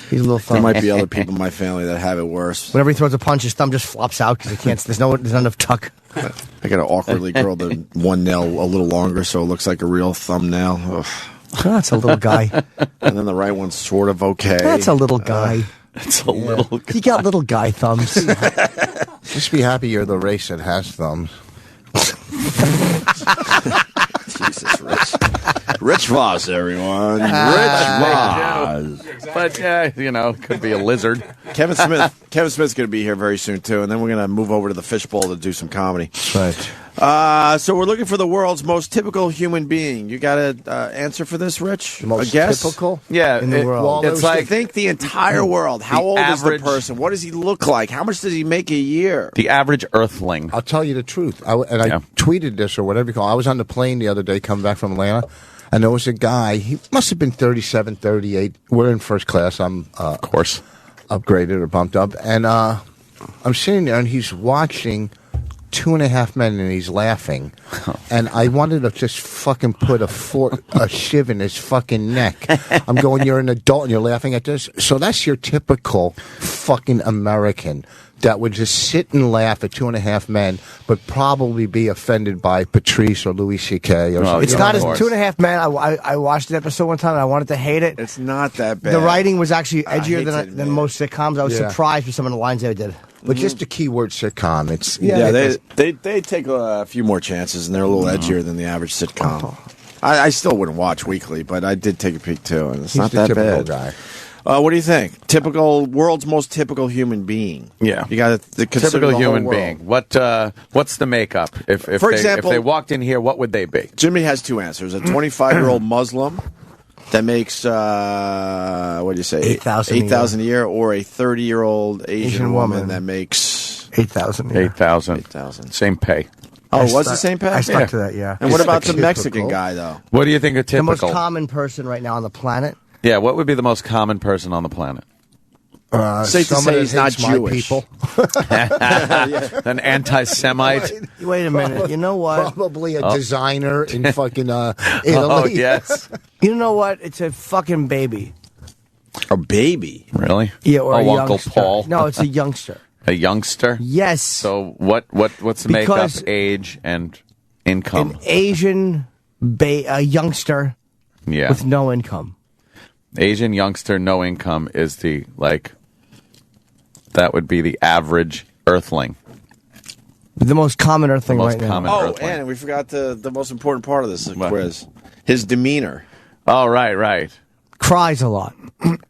He's a little There thumb. might be other people in my family that have it worse. Whenever he throws a punch, his thumb just flops out because he can't. There's not enough tuck. I got to awkwardly curl the one nail a little longer so it looks like a real thumbnail. Ugh. That's a little guy. And then the right one's sort of okay. That's a little guy. It's a little. You got little guy thumbs. Just be happy you're the race that has thumbs. Jesus, Rich Voss, everyone. Rich Voss. But yeah, could be a lizard. Kevin Smith's going to be here very soon too, and then we're going to move over to the Fishbowl to do some comedy. Right. So we're looking for the world's most typical human being. You got an answer for this, Rich? The most a guess? typical? Yeah, in the world. It's like think the entire world. How old average- is the person? What does he look like? How much does he make a year? The average Earthling. I'll tell you the truth. I tweeted this or whatever you call it. I was on the plane the other day coming back from Atlanta, and there was a guy. He must have been 37, 38. We're in first class. I'm, Of course. upgraded or bumped up. And I'm sitting there, and he's watching 2.5 Men, and he's laughing. And I wanted to just fucking put a shiv in his fucking neck. I'm going, you're an adult, and you're laughing at this? So that's your typical fucking American that would just sit and laugh at 2.5 Men, but probably be offended by Patrice or Louis C.K. or something. It's Yeah, not of as course. 2.5 Men. I watched the episode one time and I wanted to hate it. It's not that bad. The writing was actually I hate edgier to admit than most sitcoms. I was Yeah. surprised with some of the lines they did. But just the keyword sitcom. It's Yeah, they take a few more chances, and they're a little edgier than the average sitcom. I still wouldn't watch weekly, but I did take a peek too, and it's he's not the that typical bad. guy. What do you think? World's most typical human being. Yeah. You got to consider Typical the whole human world. being. What's the makeup? If For example- if they walked in here, what would they be? Jimmy has two answers: a 25-year-old Muslim that makes what do you say, 8,000 a year, or a 30-year-old Asian Asian woman woman. that makes 8,000. Yeah. 8,000. 8,000. Same pay. Oh, I was the stuck- same pay? I stuck Yeah. to that, yeah. And what about the typical. Mexican guy though? What do you think of The most typical? common person right now on the planet. Yeah, what would be the most common person on the planet? Safe to someone say that he's not hates my Jewish. people. An anti-Semite? Wait a minute. You know what? Probably a designer in fucking Italy. Oh, yes. You know what? It's a fucking baby. A baby. Really? Yeah, or a Uncle youngster. Paul? No, it's a youngster. A youngster? Yes. So what's the makeup, Because- age, and income? An Asian a youngster Yeah. with no income. Asian youngster, no income is that would be the average Earthling. The most common earthling The most right now. common. Oh, Earthling. and we forgot the most important part of this What? quiz: his demeanor. Oh, right. Cries a lot.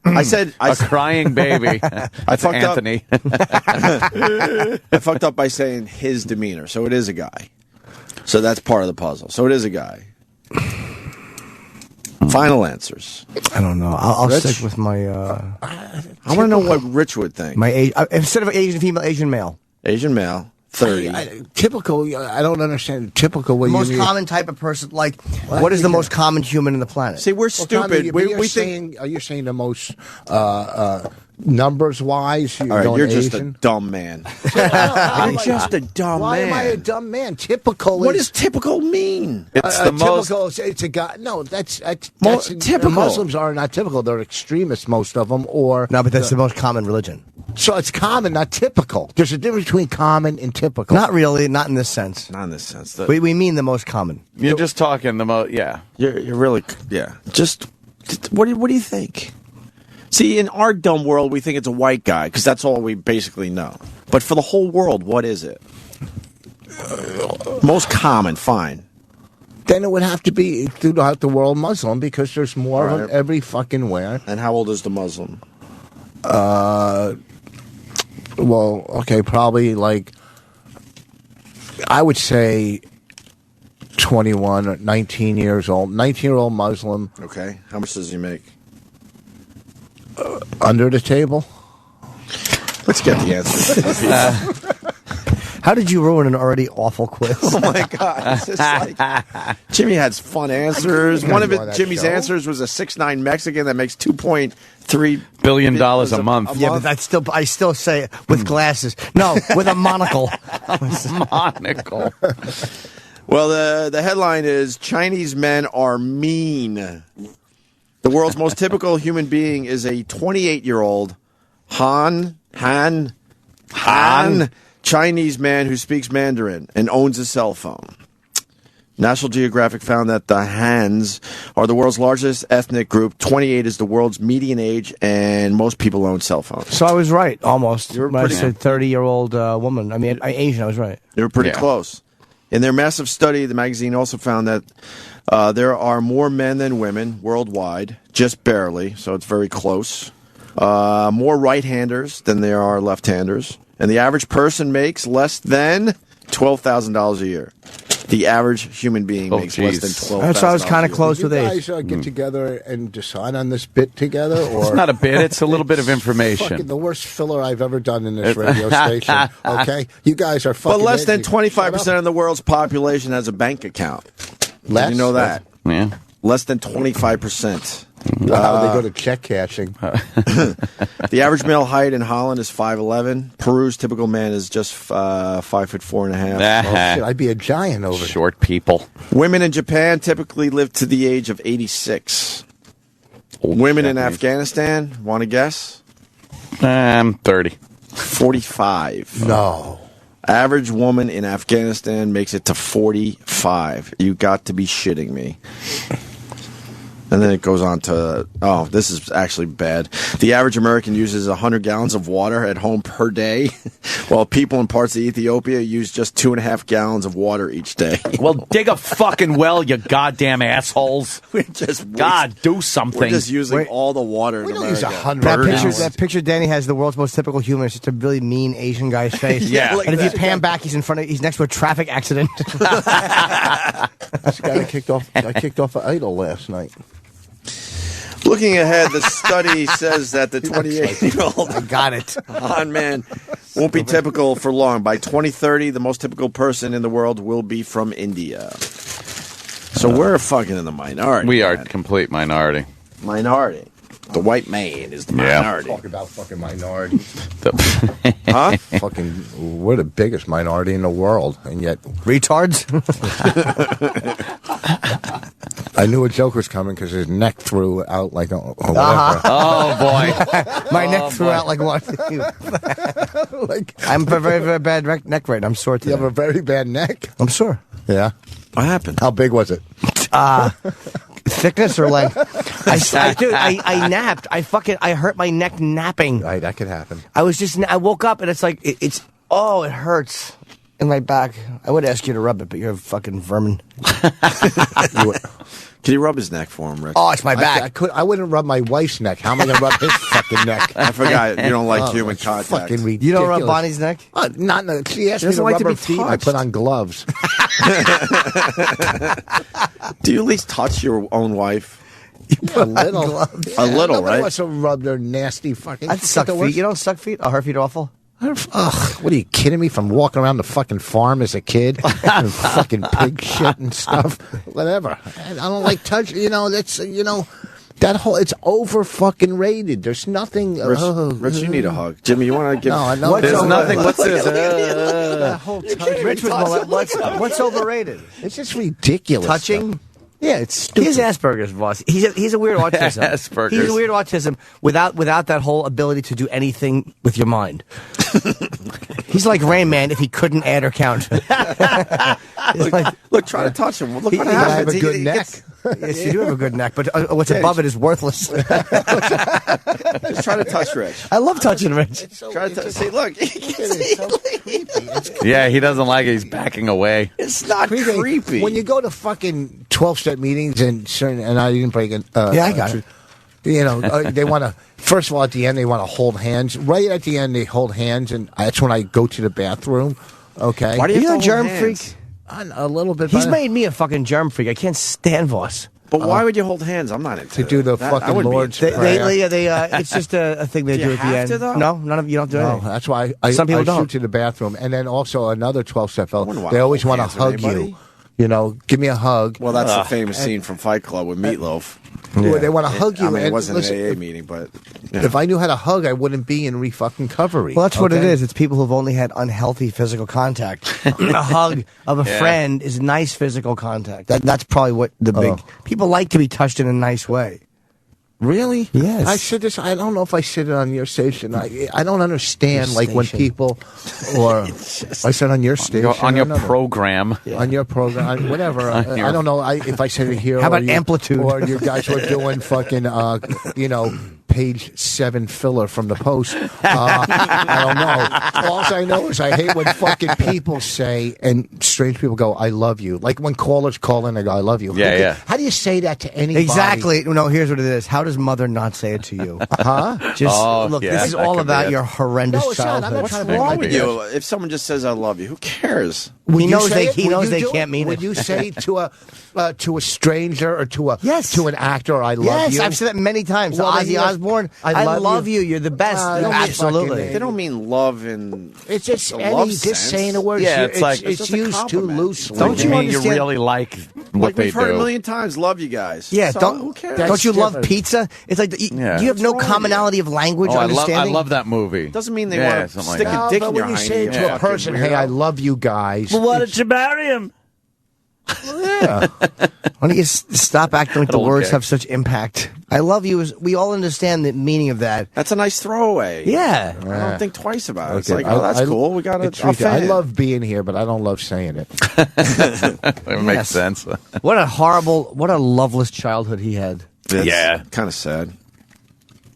I said A crying baby. That's fucked up. Anthony. I fucked up by saying his demeanor. So it is a guy. So that's part of the puzzle. So it is a guy. Final answers. I don't know. I'll Rich? stick with my I want to know what Rich would think. my age. Instead of Asian female, Asian male. Asian male, 30. Typical. I don't understand. Typical. What Most you mean. common type of person. Like, what is the most common human in the planet? See, we're stupid. We think. Are you saying the most numbers wise? All right, you're just a dumb man. You're just a dumb Why man. am I a dumb man? Typical. What does typical mean? It's the most. typical. It's a guy. No, that's typical. Muslims are not typical. They're extremists, most of them. Or No, but that's the most common religion. so it's common, not typical. There's a difference between common and typical. Not really. Not in this sense. Not in this sense. We mean the most common. You're just talking the most. Yeah. You're really, Just what do you think? See, in our dumb world, we think it's a white guy because that's all we basically know. But for the whole world, what is it? Most common, fine. Then it would have to be throughout the world Muslim because there's more of them every fucking where. And how old is the Muslim? Well, okay, probably like I would say 21 or 19 years old. 19-year-old Muslim. Okay. How much does he make? Under the table. Let's get the answer. How did you ruin an already awful quiz? Oh my God! It's just like Jimmy has fun answers. One of Jimmy's answers was a 6'9" Mexican that makes $2.3 billion a month. Yeah, but I still say it with glasses. No, with a monocle. Monocle. Well, the headline is Chinese men are mean. The world's most typical human being is a 28-year-old Han Chinese man who speaks Mandarin and owns a cell phone. National Geographic found that the Hans are the world's largest ethnic group. 28 is the world's median age, and most people own cell phones. So I was right, almost. You were When I pretty- said 30-year-old woman. I mean, Asian, I was right. They were pretty close. In their massive study, the magazine also found that there are more men than women worldwide, just barely, so it's very close. More right-handers than there are left-handers. And the average person makes less than $12,000 a year. The average human being makes less than $12,000. That's why I was kind of close with You age. guys get together and decide on this bit together? Or It's not a bit. It's a little bit of information. Fucking the worst filler I've ever done in this radio station. Okay, you guys are fucking. But less than idiots. 25% of the world's population has a bank account. Less? Did you know that? Yeah. Less than 25%. Wow, they go to check cashing. The average male height in Holland is 5'11". Peru's typical man is just 5'4.5". Oh, shit, I'd be a giant over there. Short people. Women in Japan typically live to the age of 86. Women in Japanese. Afghanistan, want to guess? 30. 45. No. Average woman in Afghanistan makes it to 45. You got to be shitting me. And then it goes on to, this is actually bad. The average American uses 100 gallons of water at home per day, while people in parts of Ethiopia use just 2.5 gallons of water each day. Well, dig a fucking well, you goddamn assholes. God, do something. We're just using all the water in We don't America. use 100 That picture Danny has the world's most typical human. It's just a really mean Asian guy's face. Yeah. like and if you that. pan back, he's next to a traffic accident. This guy I kicked off an idol last night. Looking ahead, the study says that the 28-year-old I got it. Han man won't be typical for long. By 2030, the most typical person in the world will be from India. So we're fucking in the minority. We are man. complete minority. Minority. The white man is the Yeah. minority. Talk about fucking minorities. Huh? Fucking, we're the biggest minority in the world, and yet Retards? I knew a joke was coming because his neck threw out like a whatever. Oh, boy. My neck threw out like what? I'm a very, very bad neck right now. I'm sore You today. have a very bad neck. I'm sore. Yeah. What happened? How big was it? Thickness or length? I napped. I hurt my neck napping. Right, that could happen. I woke up and it's like, it hurts in my back. I would ask you to rub it, but you're a fucking vermin. Can you rub his neck for him, Rick? Oh, it's my back. I wouldn't rub my wife's neck. How am I going to rub his fucking neck? I forgot. You don't like human it's contact. Fucking ridiculous. You don't rub Bonnie's neck? She asked me doesn't to like rub to her be feet. I touched. put on gloves. Do you at least touch your own wife? A little. A little, Nobody right? wants to rub their nasty fucking... I'd suck feet. You don't suck feet? Oh, her feet are awful? What are you kidding me? From walking around the fucking farm as a kid and fucking pig shit and stuff, whatever. I don't like touching. That's that whole. It's over fucking rated. There's nothing. Rich, you need a hug. Jimmy, you want to give? No, I know. There's nothing. What's this? That whole touch. Rich was what's overrated? It's just ridiculous. Touching. Stuff. Yeah, it's stupid. He's Asperger's, boss. He's a weird autism. Asperger's. He's a weird autism without that whole ability to do anything with your mind. He's like Rain Man if he couldn't add or count. Look, try to touch him. Look what I happens. have a good neck. Yes, you do have a good neck, but what's above it is worthless. Just try to touch Rich. I love touching Rich. Try to see. Look, Yeah, he doesn't like it. He's backing away. it's not creepy. When you go to fucking 12-step meetings and I didn't break it. Yeah, I got it. They want to. First of all, at the end, they want to hold hands. Right at the end, they hold hands, and that's when I go to the bathroom. Okay. Why do you Are you have a to germ hold freak? hands? A little bit. He's but- made me a fucking germ freak. I can't stand Voss. But why would you hold hands? I'm not into to do the that. I fucking wouldn't be Lord's into Prayer. that. It's just a thing they Do do you at the have end. to, though? No, none of you don't do No, anything. that's why Some people I don't. shoot to the bathroom, and then also another 12-step fellow. wouldn't They always hold want to hands with hug anybody. you. Give me a hug. Well, that's the famous scene from Fight Club with Meatloaf. Well, they want to hug you. I mean, it and wasn't listen, an AA meeting, but if I knew how to hug, I wouldn't be in fucking recovery. Well, that's what it okay? is. It's people who've only had unhealthy physical contact. A hug of a friend is nice physical contact. That's probably what the big people like to be touched in a nice way. Really? Yes. I said this. I don't know if I said it on your station. I don't understand Your like when station. people or I said on your station On your or another. program. On your program, whatever. On your- I don't know if I said it here. How or about you, amplitude? Or you guys were doing fucking, page 7 filler from the Post. I don't know. All I know is I hate when fucking people say, and strange people go, I love you. Like when callers call in, they go, I love you. Yeah. How do you say that to anybody? Exactly. No, here's what it is. How does mother not say it to you? Huh? Just Oh, look. yeah, this is that all could be about it. your horrendous No, it's not. I'm childhood. not what's trying to make wrong my with big- you? If someone just says "I love you," who cares? Would He you knows say they- it? he Would knows you they do can't it? mean Would it. you say to a stranger or to a an actor, I love Yes, you? I've said that many times. Well, Ozzy Osbourne, I love you. You're the best. I don't mean Absolutely. fucking- They don't mean love in. It's just the love just sense. saying the words. Yeah, it's like- it's just a used too compliment. loosely. Don't you mean understand- you really like what Like they we've heard a do? million times, "Love you guys." Yeah, So, don't who cares? That's don't you love different. pizza? It's like you Yeah. have no What's wrong with commonality of language or I understanding. love that movie. Doesn't mean they Yeah, want to something like stick that. a dick but in your when you hiney, say you to a fucking person, weirdo. "Hey, I love you guys," Why did you marry him? yeah. Why don't you stop acting like the don't words care. have such impact? I love you. We all understand the meaning of that. That's a nice throwaway. Yeah. I don't think twice about it. It's Okay, like, oh, that's cool. We got it's a ridiculous. I fan. love being here, but I don't love saying it. It makes sense. What a loveless childhood he had. Yeah. Kind of sad.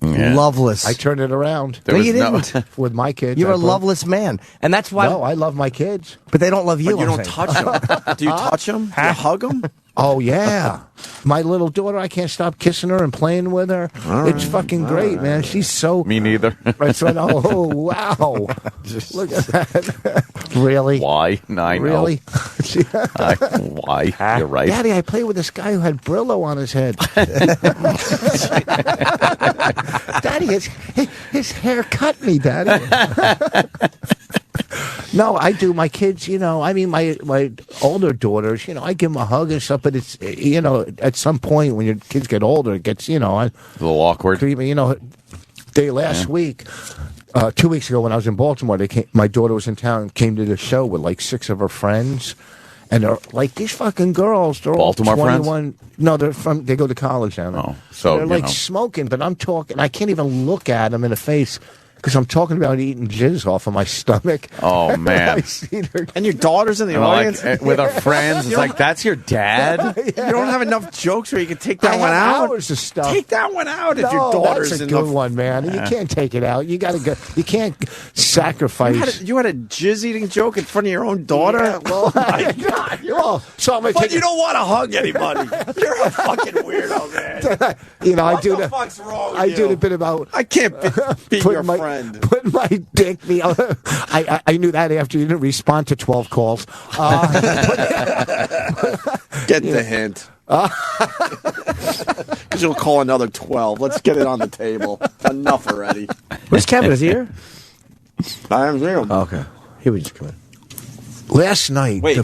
Yeah. Loveless. I turned it around There No, was you didn't. with my kids. You're I a broke- loveless man, and that's why. No, I love my kids. But they don't love you. But you I'm don't saying. touch them. Do you touch them? Do you hug them? Oh yeah, my little daughter. I can't stop kissing her and playing with her. It's fucking great, man. She's so. Me neither. That's right. Oh wow! Look at that. Really? Why? No, I know. Really? Why? You're right. Daddy, I played with this guy who had Brillo on his head. Daddy, his hair cut me, Daddy. No, I do. My kids, I mean, my older daughters, I give them a hug and stuff, but it's, at some point when your kids get older, it gets, a little awkward. Last week, 2 weeks ago when I was in Baltimore, my daughter was in town and came to the show with like 6 of her friends. And they're like these fucking girls. They're Baltimore all friends? 21. No, they go to college now. Oh, so, they're like smoking, but I'm talking. I can't even look at them in the face because I'm talking about eating jizz off of my stomach. Oh, man. I see their- And your daughter's in the And audience with our friends, it's like, that's your dad? You don't have enough jokes where you can take that I one have out. hours of stuff. Take that one out if No, your daughter's that's a in good the. one, man. You can't take it out. You got to go. You can't sacrifice. You had a jizz eating joke in front of your own daughter. Yeah, well, My God. well, so I'm gonna But take you don't want to hug anybody. You're a fucking weirdo, man. I do What the the fuck's wrong with I do you? the bit about I can't be your my, friend. Putting my dick. I knew that after you didn't respond to 12 calls. Get the hint. Because you'll call another 12. Let's get it on the table. Enough already. Where's Kevin? Is he here? I haven't seen him. Okay. He would just come in. Last night. Wait.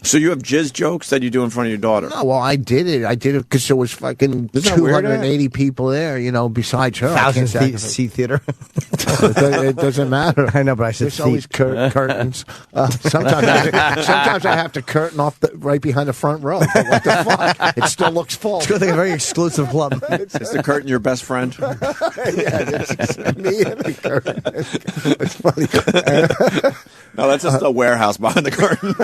So you have jizz jokes that you do in front of your daughter? No, well, I did it. I did it because there was fucking Isn't that weird, 280 people there, besides her. 1,000-seat theater. It doesn't matter. I know, but I said There's always curtains. Sometimes I have to curtain off right behind the front row. But what the fuck? It still looks full. It's like a very exclusive club. Is the curtain your best friend? Yeah, it's me and the curtain. It's funny. No, that's just a warehouse behind the curtain.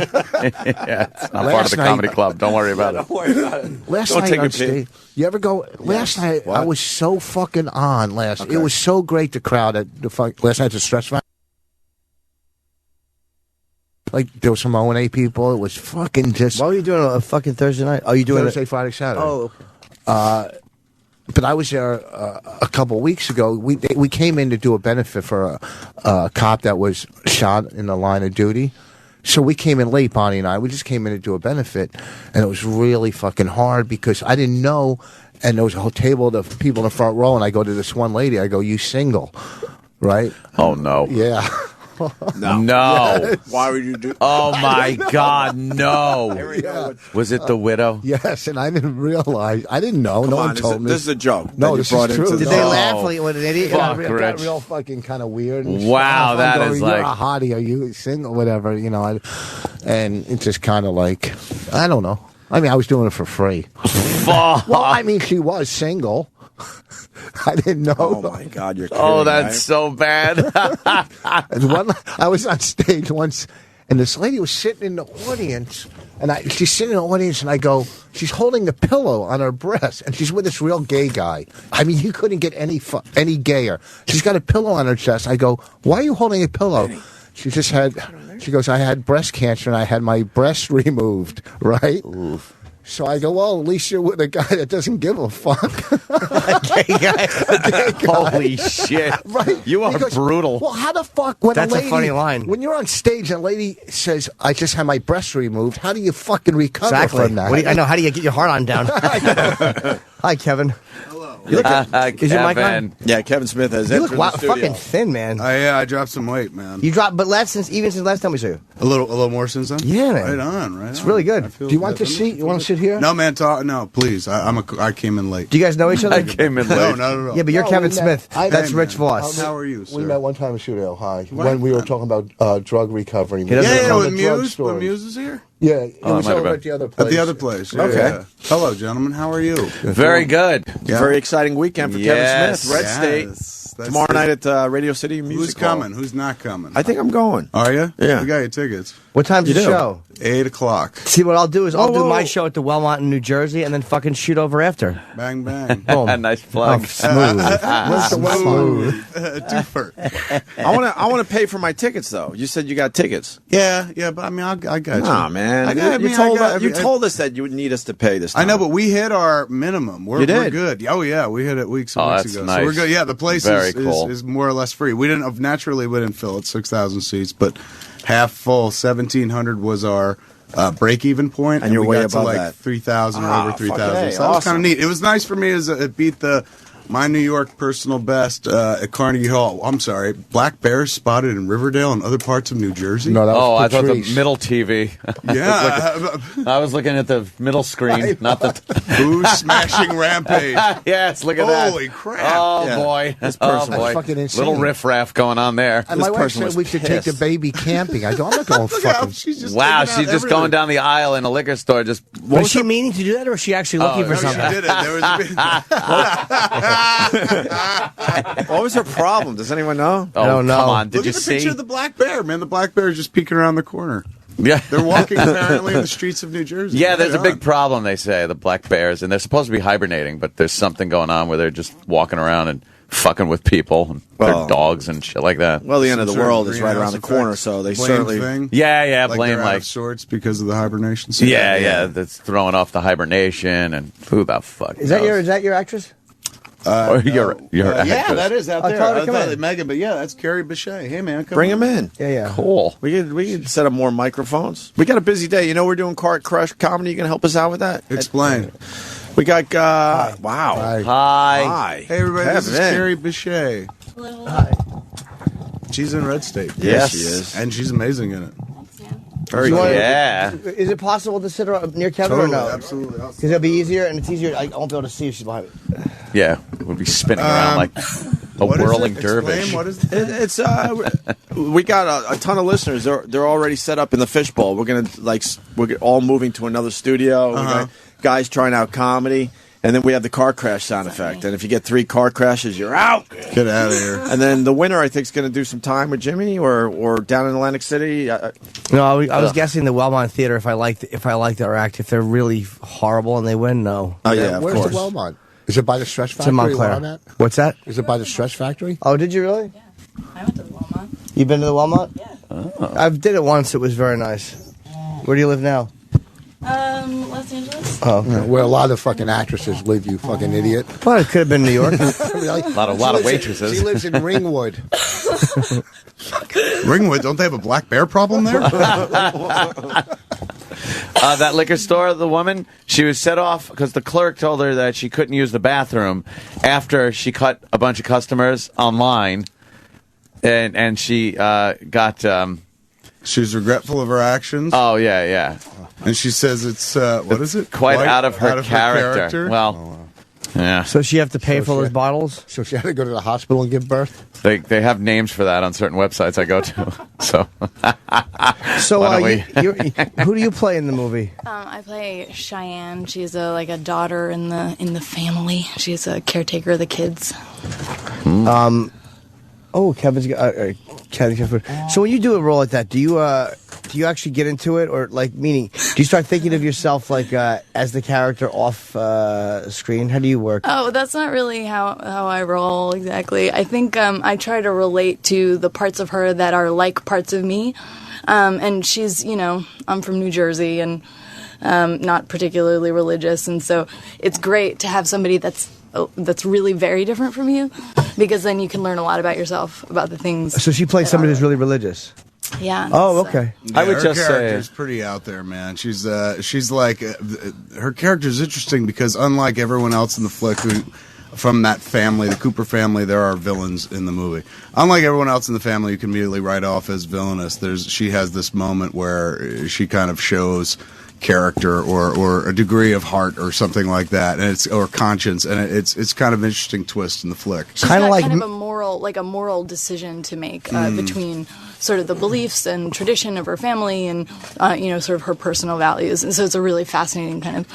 Yeah, it's not part of the comedy club. Don't worry about it. Don't worry about it. Last Don't night take on a stage, you ever go? Last night What? I was so fucking on. Okay. It was so great. The crowd at last night at the Stress Factory. Like there was some O&A people. It was fucking just. Why were you doing a fucking Thursday night? Oh, you doing Thursday, Friday, Saturday? Oh, okay. But I was there a couple of weeks ago. We came in to do a benefit for a cop that was shot in the line of duty. So we came in late, Bonnie and I. We just came in to do a benefit, and it was really fucking hard because I didn't know. And there was a whole table of people in the front row, and I go to this one lady. I go, "You single, right?" Oh no. Yeah. No. Yes. Why would you do? Oh my God, no. Yeah. Was it the widow? Yes, and I didn't realize. I didn't know. Come no on, one told me. This is a joke. No, that you this brought is into true. the- Did they No. laugh like what an idiot? Fuck, It got Rich. real fucking kind of weird. And Wow, stuff. that I'm is going, like- you're a hottie. Are you single? Whatever, and it's just kind of like, I don't know. I mean, I was doing it for free. Fuck. Well, I mean, she was single. I didn't know. Oh my God, you're kidding, Oh, that's right? so bad. And I was on stage once, and this lady was sitting in the audience, and she's sitting in the audience, and I go, she's holding a pillow on her breast, and she's with this real gay guy. I mean, you couldn't get any gayer. She's got a pillow on her chest. I go, why are you holding a pillow? She goes, I had breast cancer, and I had my breast removed, right? Oof. So I go, well, at least you're with a guy that doesn't give a fuck. Gay guy. Holy shit. Right? You are Because, brutal. Well, how the fuck when That's a a lady, funny line. When you're on stage and a lady says, I just had my breast removed, how do you fucking recover Exactly. from that? I know. How do you get your heart on down? Hi, Kevin. Is your mic on? Yeah, Kevin Smith has You entered look the studio. fucking thin, man. Yeah, I dropped some weight, man. You dropped, but even since last time we saw you. A little more since then. Yeah, man. Right on, right. It's on. really good. I feel Do you want good. to seat? You want to sit here? No, man. No, please. I came in late. Do you guys know each other? I came in No, late. not at all. Yeah, but you're No, Kevin we met- Smith. I- That's Hey, Rich man. Voss. How are you, sir? We met one time in Studio High What? when we were talking about drug recovery. He doesn't Yeah, know with the drug Muse. story. When Muse is here. Yeah, it Oh, was it might have over been. at the other place. At the other place. Yeah, Okay. yeah. Hello, gentlemen. How are you? Very good. Yeah. Very exciting weekend for Yes. Kevin Smith. Red Yes. State. That's Tomorrow it. night at Radio City Music Who's Hall. coming? Who's not coming? I think I'm going. Are you? Yeah. We got your tickets. What time's You the do. show? 8 o'clock. See, what I'll do is I'll do whoa. my show at the Wellmont in New Jersey and then fucking shoot over after. Bang bang. Boom. Nice plug. Oh, smooth. Where's the Wellmont? Twofer. I want to pay for my tickets though. You said you got tickets. Yeah, but I mean, I got you. Nah, man. You told us that you would need us to pay this time. I know, but we hit our minimum. We're You did? We're good. Oh yeah, we hit it weeks and Oh, weeks that's ago. nice. So we're good. Yeah, the place Very cool. is more or less free. We didn't fill it 6,000 seats, but half full 1,700 was our break even point, And you're we way got to above like that. 3,000 or Ah, over fucking 3,000. A, So that was awesome. kind of neat. It was nice for me as it beat my New York personal best at Carnegie Hall. I'm sorry, black bears spotted in Riverdale and other parts of New Jersey. No, that Oh, I was thought the Patrice. middle TV. Yeah, I was looking at the middle screen, not the. who's smashing rampage? Yes, look at that. Holy crap! Oh Yeah. boy! This Oh person- boy! That's fucking insane. Little riffraff going on there. And This my wife person said was we should take the pissed. baby camping. I go, I'm not going Look how fucking. she's just Wow, taking she's out just everything. going down the aisle in a liquor store. Just Was she meaning to do that, or was she actually looking for No, something? she did it. There was a big... What was her problem? Does anyone know? oh, I don't know. Come on, did Look you at the see? picture of the black bear, man. The black bear is just peeking around the corner. Yeah, They're walking apparently in the streets of New Jersey. yeah. There's a Right big on. problem. They say the black bears, and they're supposed to be hibernating, but there's something going on where they're just walking around and fucking with people and Well- their dogs and shit like that. Well, the end of the Some sort world is right greenhouse around the corner, effect so they blame certainly. thing. Yeah, Like blame they're out like of sorts because of the hibernation. yeah. That's throwing off the hibernation and who the fuck Is that knows? your actress? Or your Yeah, actress. that is out I'll there. tell her to I come thought in. Megan, but yeah, that's Carrie Bechet. Hey man, come Bring on. him in. Yeah. Cool. We could set up more microphones. We got a busy day. You know, we're doing Car Crush Comedy. You can help us out with that? Explain. We got, wow. Hi. Hi. Hi. Hey everybody, this is Kevin. Carrie Bechet. She's in Red State. Yes, she is. And she's amazing in it. Very good. Yeah. Is it possible to sit her up near Kevin Totally, or no? absolutely. Because it'll be easier, and it's easier. I won't be able to see if she's behind me. Yeah, we'll be spinning around like a What is whirling it? dervish. Explain, what is it? It's we got a ton of listeners. They're already set up in the fishbowl. We're all moving to another studio. We got guys trying out comedy, and then we have the car crash sound effect. And if you get 3 car crashes, you're out. Get out of here. And then the winner, I think, is going to do some time with Jimmy or down in Atlantic City. No, I was guessing the Wellmont Theater if I liked their act. If they're really horrible and they win, no. Oh yeah, of Where's course. the Wellmont? Is it by the Stretch It's in Factory? Montclair. where I'm at? What's that? Is it by the Stretch Factory? Oh, did you really? Yeah, I went to the Walmart. You been to the Wellmont? Yeah. Oh. I did it once. It was very nice. Where do you live now? Los Angeles. Oh, Yeah, where a lot of fucking actresses live, you fucking idiot. well, it could have been New York. Really? A lot of waitresses. She lives in Ringwood. Ringwood, don't they have a black bear problem there? That liquor store, the woman, she was set off because the clerk told her that she couldn't use the bathroom after she cut a bunch of customers online, and she got. She was regretful of her actions. Oh yeah. And she says it's, what is it? Quite out of her character. Well, yeah. So she have to pay for those bottles? So she had to go to the hospital and give birth? They have names for that on certain websites I go to. So, So why don't who do you play in the movie? I play Cheyenne. She's a daughter in the family. She's a caretaker of the kids. Oh, Kevin's got. So when you do a role like that, do you actually get into it, or like meaning, do you start thinking of yourself like as the character off screen? How do you work? Oh, that's not really how I roll exactly. I think I try to relate to the parts of her that are like parts of me. And she's, I'm from New Jersey and not particularly religious, and so it's great to have somebody that's really very different from you, because then you can learn a lot about yourself, about the things. So she plays somebody who's really religious. Yeah. Oh, okay. I would her just say character's pretty out there, man. She's like her character's interesting because unlike everyone else in the flick from that family, the Cooper family, there are villains in the movie. Unlike everyone else in the family, you can immediately write off as villainous. She has this moment where she kind of shows character or a degree of heart or something like that, and or conscience, and it's kind of an interesting twist in the flick. She's got kind of a moral decision to make between sort of the beliefs and tradition of her family and sort of her personal values, and so it's a really fascinating kind of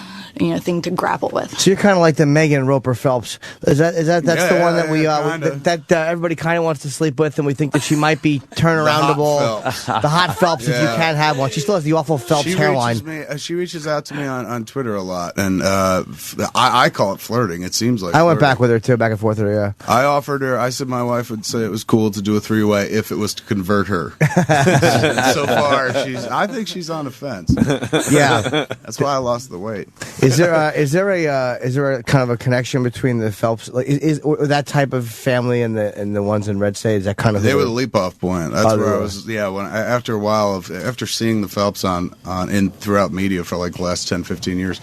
thing to grapple with. So you're kind of like the Megan Roper Phelps. That's the one that that everybody kind of wants to sleep with, and we think that she might be turnaroundable. The hot Phelps, if you can have one. She still has the awful Phelps hairline. She reaches out to me on Twitter a lot, and I call it flirting. It seems like I went back with her too, back and forth with her. Yeah, I offered her. I said my wife would say it was cool to do a 3-way if it was to convert her. So far, I think she's on the fence. Yeah, that's why I lost the weight. Is there a kind of a connection between the Phelps, like is that type of family and the ones in Red State? Is that kind of they were the leap off point? That's where I was. Yeah, after a while after seeing the Phelps on throughout media for like the last 10-15 years,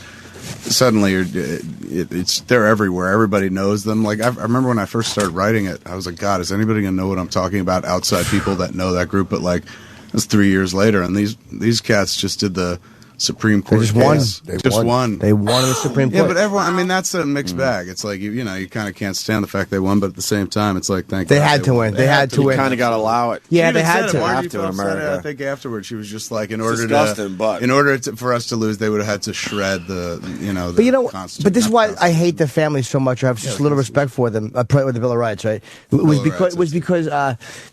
suddenly they're everywhere. Everybody knows them. Like I remember when I first started writing it, I was like, God, is anybody gonna know what I'm talking about outside people that know that group? But like it was 3 years later, and these cats just did the Supreme Court. They just won. They won in the Supreme Court. Yeah, but everyone. I mean, that's a mixed bag. It's like you kind of can't stand the fact they won, but at the same time, it's like they had to win. They had to win. You kind of got to allow it. Yeah, they had to. Have to in America. I think afterwards she was just like, in order for us to lose, they would have had to shred the Constitution. But this is why I hate the family so much. I have just a little respect for them. I play with the Bill of Rights, right? It was because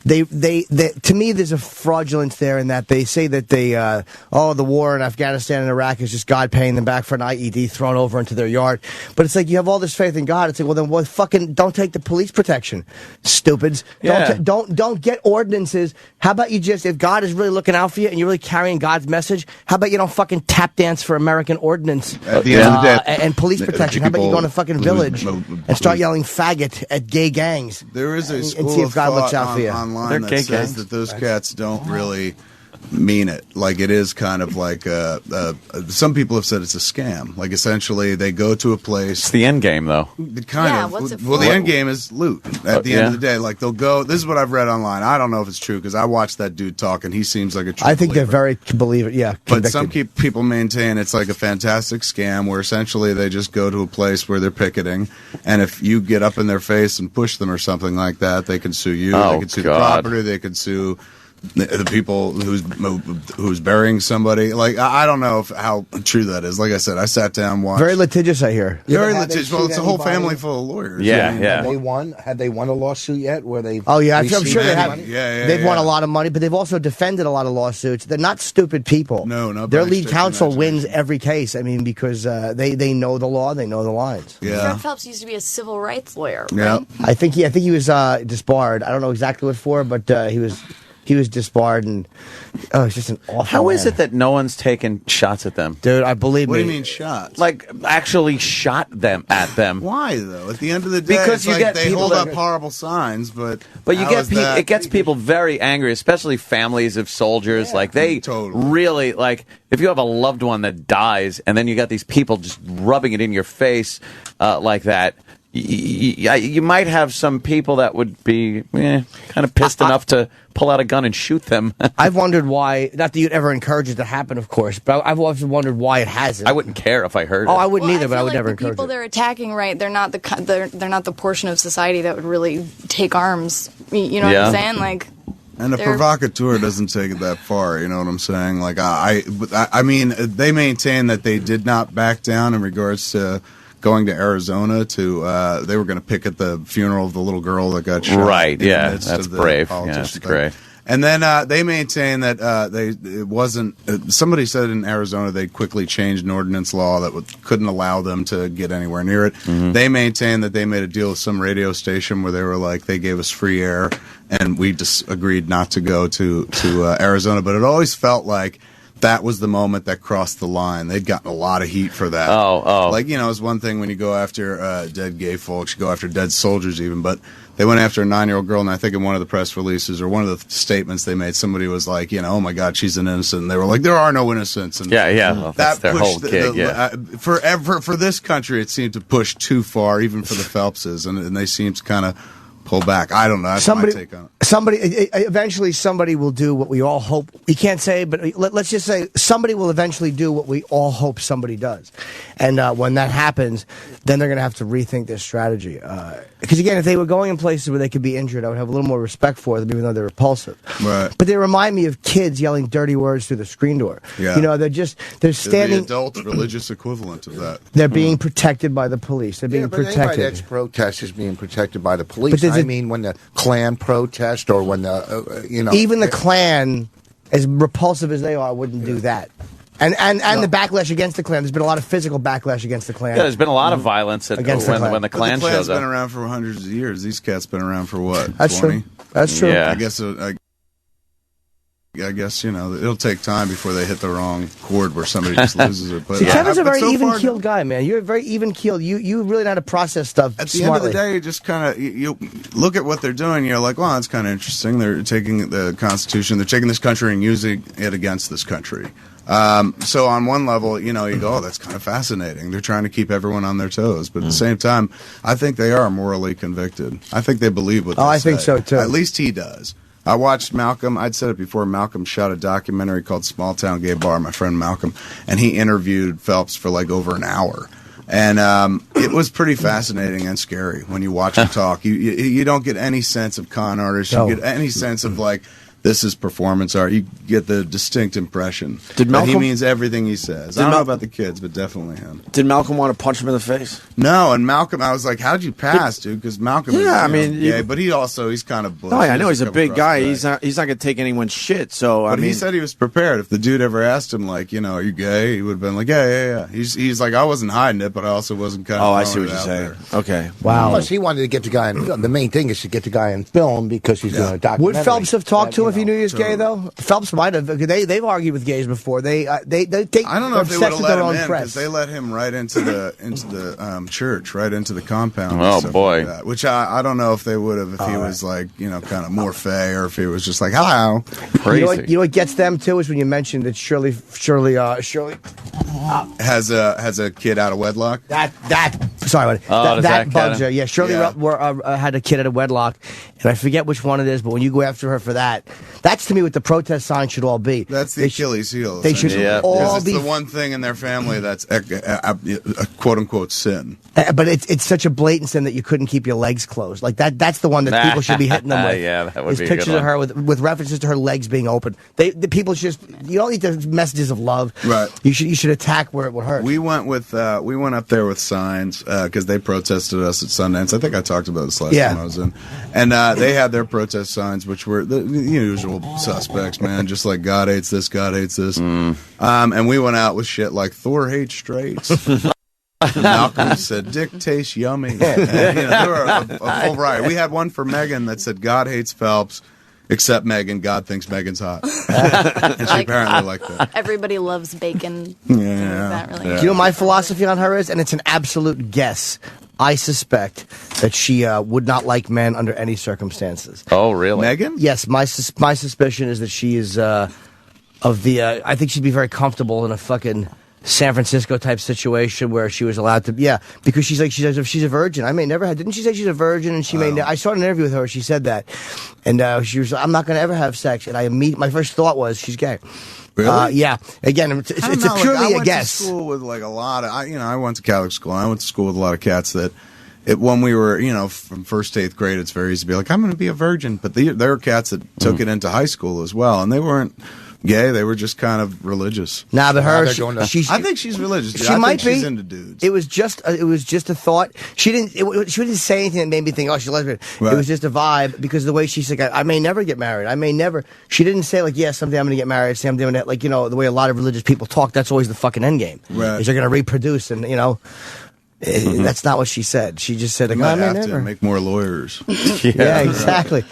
they to me there's a fraudulence there in that they say that the war in Afghanistan and Iraq is just God paying them back for an IED thrown over into their yard. But it's like you have all this faith in God. It's like, well, then fucking don't take the police protection, stupids. Yeah. Don't get ordinances. How about you just, if God is really looking out for you and you're really carrying God's message, how about you don't fucking tap dance for American ordinance at the end of the day, and police protection? How about you go in a fucking village and start yelling faggot at gay gangs? There is a school and see if of God thought looks out for you. online that says that those cats don't really mean it. Like, it is kind of like some people have said it's a scam. Like, essentially, they go to a place. It's the end game, though. What's it for? Well, the end game is loot. At the end of the day, like, they'll go. This is what I've read online. I don't know if it's true because I watched that dude talk, and he seems like a true I think believer. they're very believer. Yeah, But convicted. some people maintain it's like a fantastic scam where essentially they just go to a place where they're picketing, and if you get up in their face and push them or something like that, they can sue you. Oh, they can sue the God. property. They could sue the people who's burying somebody. Like, I don't know how true that is. Like I said, I sat down, watched. Very litigious, I hear. Very litigious. Well, it's a whole family full of lawyers. Have they won? Had they won a lawsuit yet? Where they? Oh yeah, I'm received sure they have. money? They've won a lot of money, but they've also defended a lot of lawsuits. They're not stupid people. No, their by lead stretch counsel wins every case. I mean, because they know the law, they know the lines. Fred Phelps used to be a civil rights lawyer. Yeah, right? I think he was disbarred. I don't know exactly what for, but he was disbarred, and it's just an awful. How is it that no one's taken shots at them? Dude, I believe What me. do you mean shots? Like, actually shot them at them. Why though? At the end of the day, Because it's you like get they people hold that- up horrible signs, but But you how get is that? it gets people very angry, especially families of soldiers. Like, they really, like, if you have a loved one that dies and then you got these people just rubbing it in your face like that, you might have some people that would be kind of pissed enough to pull out a gun and shoot them. I've wondered why. Not that you'd ever encourage it to happen, of course, but I've always wondered why it hasn't. I wouldn't care if I heard it. Oh, I wouldn't either, but I feel would like never the encourage people it. they're attacking, right? They're not they're not the portion of society that would really take arms. You know what I'm saying? Like, And a they're- provocateur doesn't take it that far. You know what I'm saying? Like, I mean, they maintain that they did not back down in regards to going to Arizona to. They were going to picket the funeral of the little girl that got shot. Right, in the yeah, midst that's of the brave. politician Yeah, that's thing. great. And then they maintain that it wasn't. Somebody said in Arizona they quickly changed an ordinance law that couldn't allow them to get anywhere near it. Mm-hmm. They maintain that they made a deal with some radio station where they were like, they gave us free air, and we just agreed not to go to Arizona. But it always felt like that was the moment that crossed the line. They'd gotten a lot of heat for that. Oh. Like, it's one thing when you go after dead gay folks, you go after dead soldiers even, but they went after a 9-year-old girl, and I think in one of the press releases or one of the statements they made, somebody was like, oh my God, she's an innocent. And they were like, there are no innocents. And Yeah. Well, that's their whole gig, for this country, it seemed to push too far, even for the Phelpses, and they seemed to kind of pull back. I don't know. That's my take on it. Eventually somebody will do what we all hope. We can't say, but let's just say somebody will eventually do what we all hope somebody does. And when that happens, then they're going to have to rethink their strategy. Because again, if they were going in places where they could be injured, I would have a little more respect for them, even though they're repulsive. Right. But they remind me of kids yelling dirty words through the screen door. Yeah. They're standing. The adult religious equivalent of that. They're being protected by the police. They're being but anybody protected. that's protest is being protected by the police. But I mean, when the Klan protest or when the even the Klan, as repulsive as they are, wouldn't do that. And the backlash against the Klan. There's been a lot of physical backlash against the Klan. Yeah, there's been a lot of violence Against the Klan. when the But Klan the Klan's shows up. been around for hundreds of years. These cats been around for what? That's 20? true. That's true. Yeah. I guess it'll take time before they hit the wrong chord where somebody just loses it. But See, Kevin's a very so far, even-keeled guy, man. You're very even-keeled. You really know how to process stuff at the smartly. end of the day, you just kind of you look at what they're doing. You're like, well, that's kind of interesting. They're taking the Constitution, they're taking this country and using it against this country. So on one level, you go, oh, that's kind of fascinating. They're trying to keep everyone on their toes, but at the same time, I think they are morally convicted. I think they believe what they say. I think so too. At least he does. I watched Malcolm. I'd said it before. Malcolm shot a documentary called Small Town Gay Bar, my friend Malcolm, and he interviewed Phelps for like over an hour. And it was pretty fascinating and scary when you watch him talk. You don't get any sense of con artist. You get any sense of like, this is performance art. You get the distinct impression that he Malcolm- means everything he says. I don't know about the kids, but definitely him. Did Malcolm want to punch him in the face? No, and Malcolm, I was like, how'd you pass, dude? Because Malcolm is, Yeah, I mean, gay, but he's kind of bush. No, I He know he's doesn't a come big across guy. that. He's not going to take anyone's shit. So But I mean, he said he was prepared. If the dude ever asked him, like, are you gay? He would have been like, yeah. He's like, I wasn't hiding it, but I also wasn't kind of. Oh, I see what throwing you're it saying. out Okay. Wow. Plus, he wanted to get the guy in film. The main thing is to get the guy in film because he's doing a documentary. Would Phelps have talked to if he knew he was gay though? Phelps might have. They've argued with gays before. They I don't know if they would have let him in because they let him right into the church, right into the compound. Oh, and boy. like that, which I don't know if they would have if he was like kind of more fey or if he was just like hello. Crazy. You know what gets them too is when you mentioned that Shirley has a kid out of wedlock. That bugs her. Yeah, Shirley had a kid out of wedlock, and I forget which one it is. But when you go after her for that's to me what the protest sign should all be. That's the Achilles heel. They should all be the one thing in their family that's a quote unquote sin. But it's such a blatant sin that you couldn't keep your legs closed. Like that's the one that people should be hitting them with. Yeah, that would be a pictures good of her with references to her legs being open. The people should you don't need the messages of love. Right. You should attack where it would hurt. We went up there with signs because they protested us at Sundance. I think I talked about this last time I was in, and they had their protest signs, which were the usual suspects, man, just like God hates this, God hates this. And we went out with shit like Thor hates straights. Malcolm said Dick tastes yummy. And, there were a full variety. We had one for Megan that said God hates Phelps. Except Megan, God thinks Megan's hot. And she apparently liked that. Everybody loves bacon. Yeah. Really. Do you know what my philosophy on her is? And it's an absolute guess. I suspect that she would not like men under any circumstances. Oh, really? Megan? Yes, my suspicion is that she is I think she'd be very comfortable in a fucking San Francisco type situation where she was allowed to, because she's if she's a virgin. I may never have. Didn't she say she's a virgin? And she I saw an interview with her. She said that, and she was, I'm not going to ever have sex. And my first thought was she's gay. Really? Yeah. Again, it's purely a guess. I went to school with like a lot of, I went to Catholic school. And I went to school with a lot of cats that. When we were, from 1st to 8th grade, it's very easy to be like, I'm going to be a virgin. But there were cats that took it into high school as well, and they weren't gay. They were just kind of religious. Nah, but her, I think she's religious. She might be. She's into dudes. It was just a thought. She didn't say anything that made me think, oh, she's lesbian. Right. It was just a vibe because of the way she's like, I may never get married. I may never. She didn't say like, someday I'm going to get married. Someday I'm doing that. Like, the way a lot of religious people talk. That's always the fucking end game. Right. Is they're going to reproduce and That's not what she said. She just said, I might have to make more lawyers. Yeah, exactly.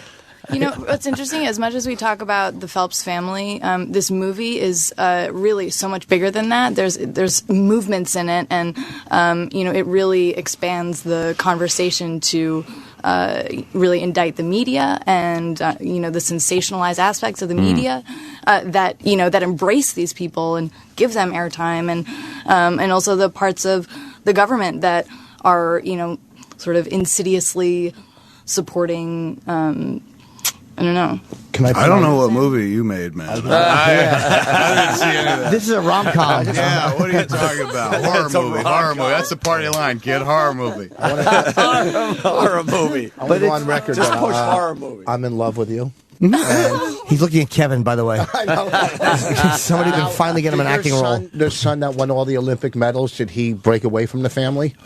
What's interesting, as much as we talk about the Phelps family, this movie is really so much bigger than that. There's movements in it, and it really expands the conversation to really indict the media and the sensationalized aspects of the media that embrace these people and give them airtime, and also the parts of the government that are sort of insidiously supporting. I don't know. I don't know what movie you made, man. I didn't see any of that. This is a rom-com. Yeah, what are you talking about? Horror movie. That's the party line, kid. Horror movie. Horror movie. I want to go on record. Just push horror movie. I'm in love with you. He's looking at Kevin, by the way. I know. Somebody can finally get him an acting role. Their son that won all the Olympic medals, did he break away from the family?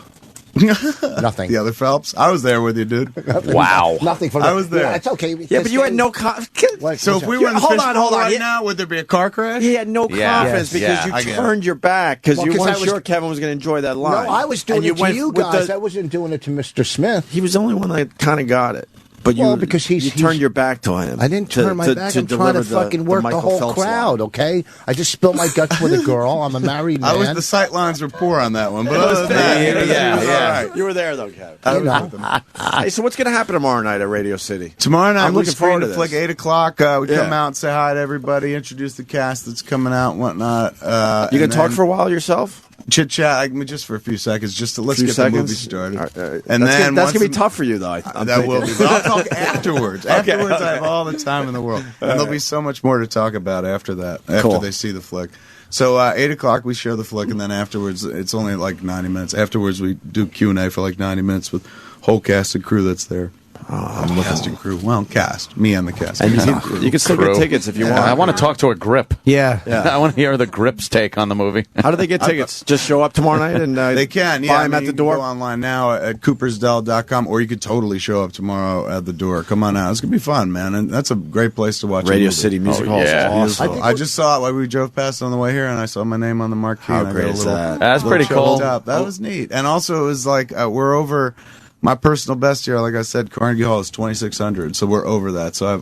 Nothing. The other Phelps? I was there with you, dude. Wow. Nothing for I was there. Yeah, it's okay. Yeah, but you had no So if we were in the fishbowl right now, would there be a car crash? He had no confidence because you turned your back because you weren't sure Kevin was going to enjoy that line. No, I was doing it to you guys. I wasn't doing it to Mr. Smith. He was the only one that kind of got it. But because you turned your back to him. I didn't turn my back. I'm trying to fucking work the whole crowd, okay? I just spilled my guts with a girl. I'm a married man. The sight lines were poor on that one, but other than that, you were there though, Kev. Hey, so what's going to happen tomorrow night at Radio City? Tomorrow night, I'm looking forward to this. Like 8 o'clock. We come out and say hi to everybody, introduce the cast that's coming out and whatnot. You going to talk for a while yourself? Chit chat, just for a few seconds, just to let's get the movie started, and then that's gonna be tough for you, though. That will be. But I'll talk afterwards. Afterwards, I have all the time in the world, and there'll be so much more to talk about after that. After they see the flick. So 8 o'clock we show the flick, and then afterwards it's only like 90 minutes. Afterwards we do Q&A for like 90 minutes with whole cast and crew that's there. Cast and crew. Well, cast. Me and the cast. And you can still get tickets if you want. I want to talk to a grip. Yeah. I want to hear the grip's take on the movie. How do they get tickets? Just show up tomorrow night and they can. Buy them at the door. You can go online now at coopersdell.com, or you could totally show up tomorrow at the door. Come on out. It's gonna be fun, man, and that's a great place to watch. Radio City Music Hall. Yeah. Awesome. I just saw it while we drove past on the way here, and I saw my name on the marquee. How great is that? That's pretty cool. That was neat. And also, it was like we're over. My personal best here, like I said, Carnegie Hall is 2,600, so we're over that. So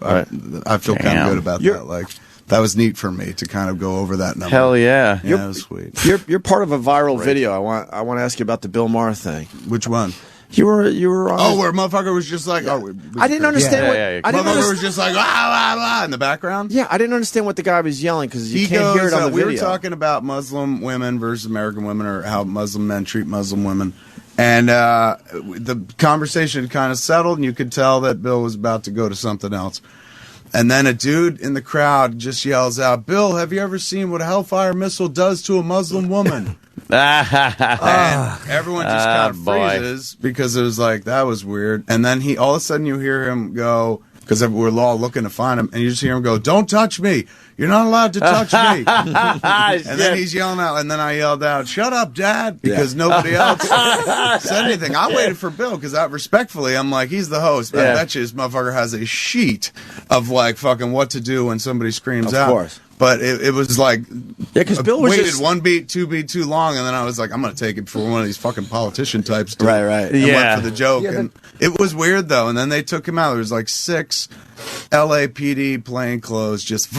I feel kind of good about that. Like that was neat for me to kind of go over that number. Hell yeah, yeah, that was sweet. You're part of a viral video. I want to ask you about the Bill Maher thing. Which one? You were on. Where motherfucker was just like, I didn't understand what. I didn't motherfucker was just like, in the background. Yeah, I didn't understand what the guy was yelling because you can't hear it on the video. We were talking about Muslim women versus American women, or how Muslim men treat Muslim women. And the conversation kind of settled, and you could tell that Bill was about to go to something else. And then a dude in the crowd just yells out, "Bill, have you ever seen what a Hellfire missile does to a Muslim woman?" And everyone just kind of freezes because it was like, that was weird. And then all of a sudden you hear him go, because we're all looking to find him, and you just hear him go, "Don't touch me. You're not allowed to touch me." And then he's yelling out, and then I yelled out, "Shut up, Dad," because nobody else said anything. I waited for Bill because respectfully, I'm like, he's the host. I bet you this motherfucker has a sheet of like fucking what to do when somebody screams out. Of course. But it was like, because Bill was waited 1 beat, 2 beat too long, and then I was like, I'm going to take it for one of these fucking politician types. Right. And went for the joke. And it was weird, though. And then they took him out. There was like 6 LAPD plainclothes just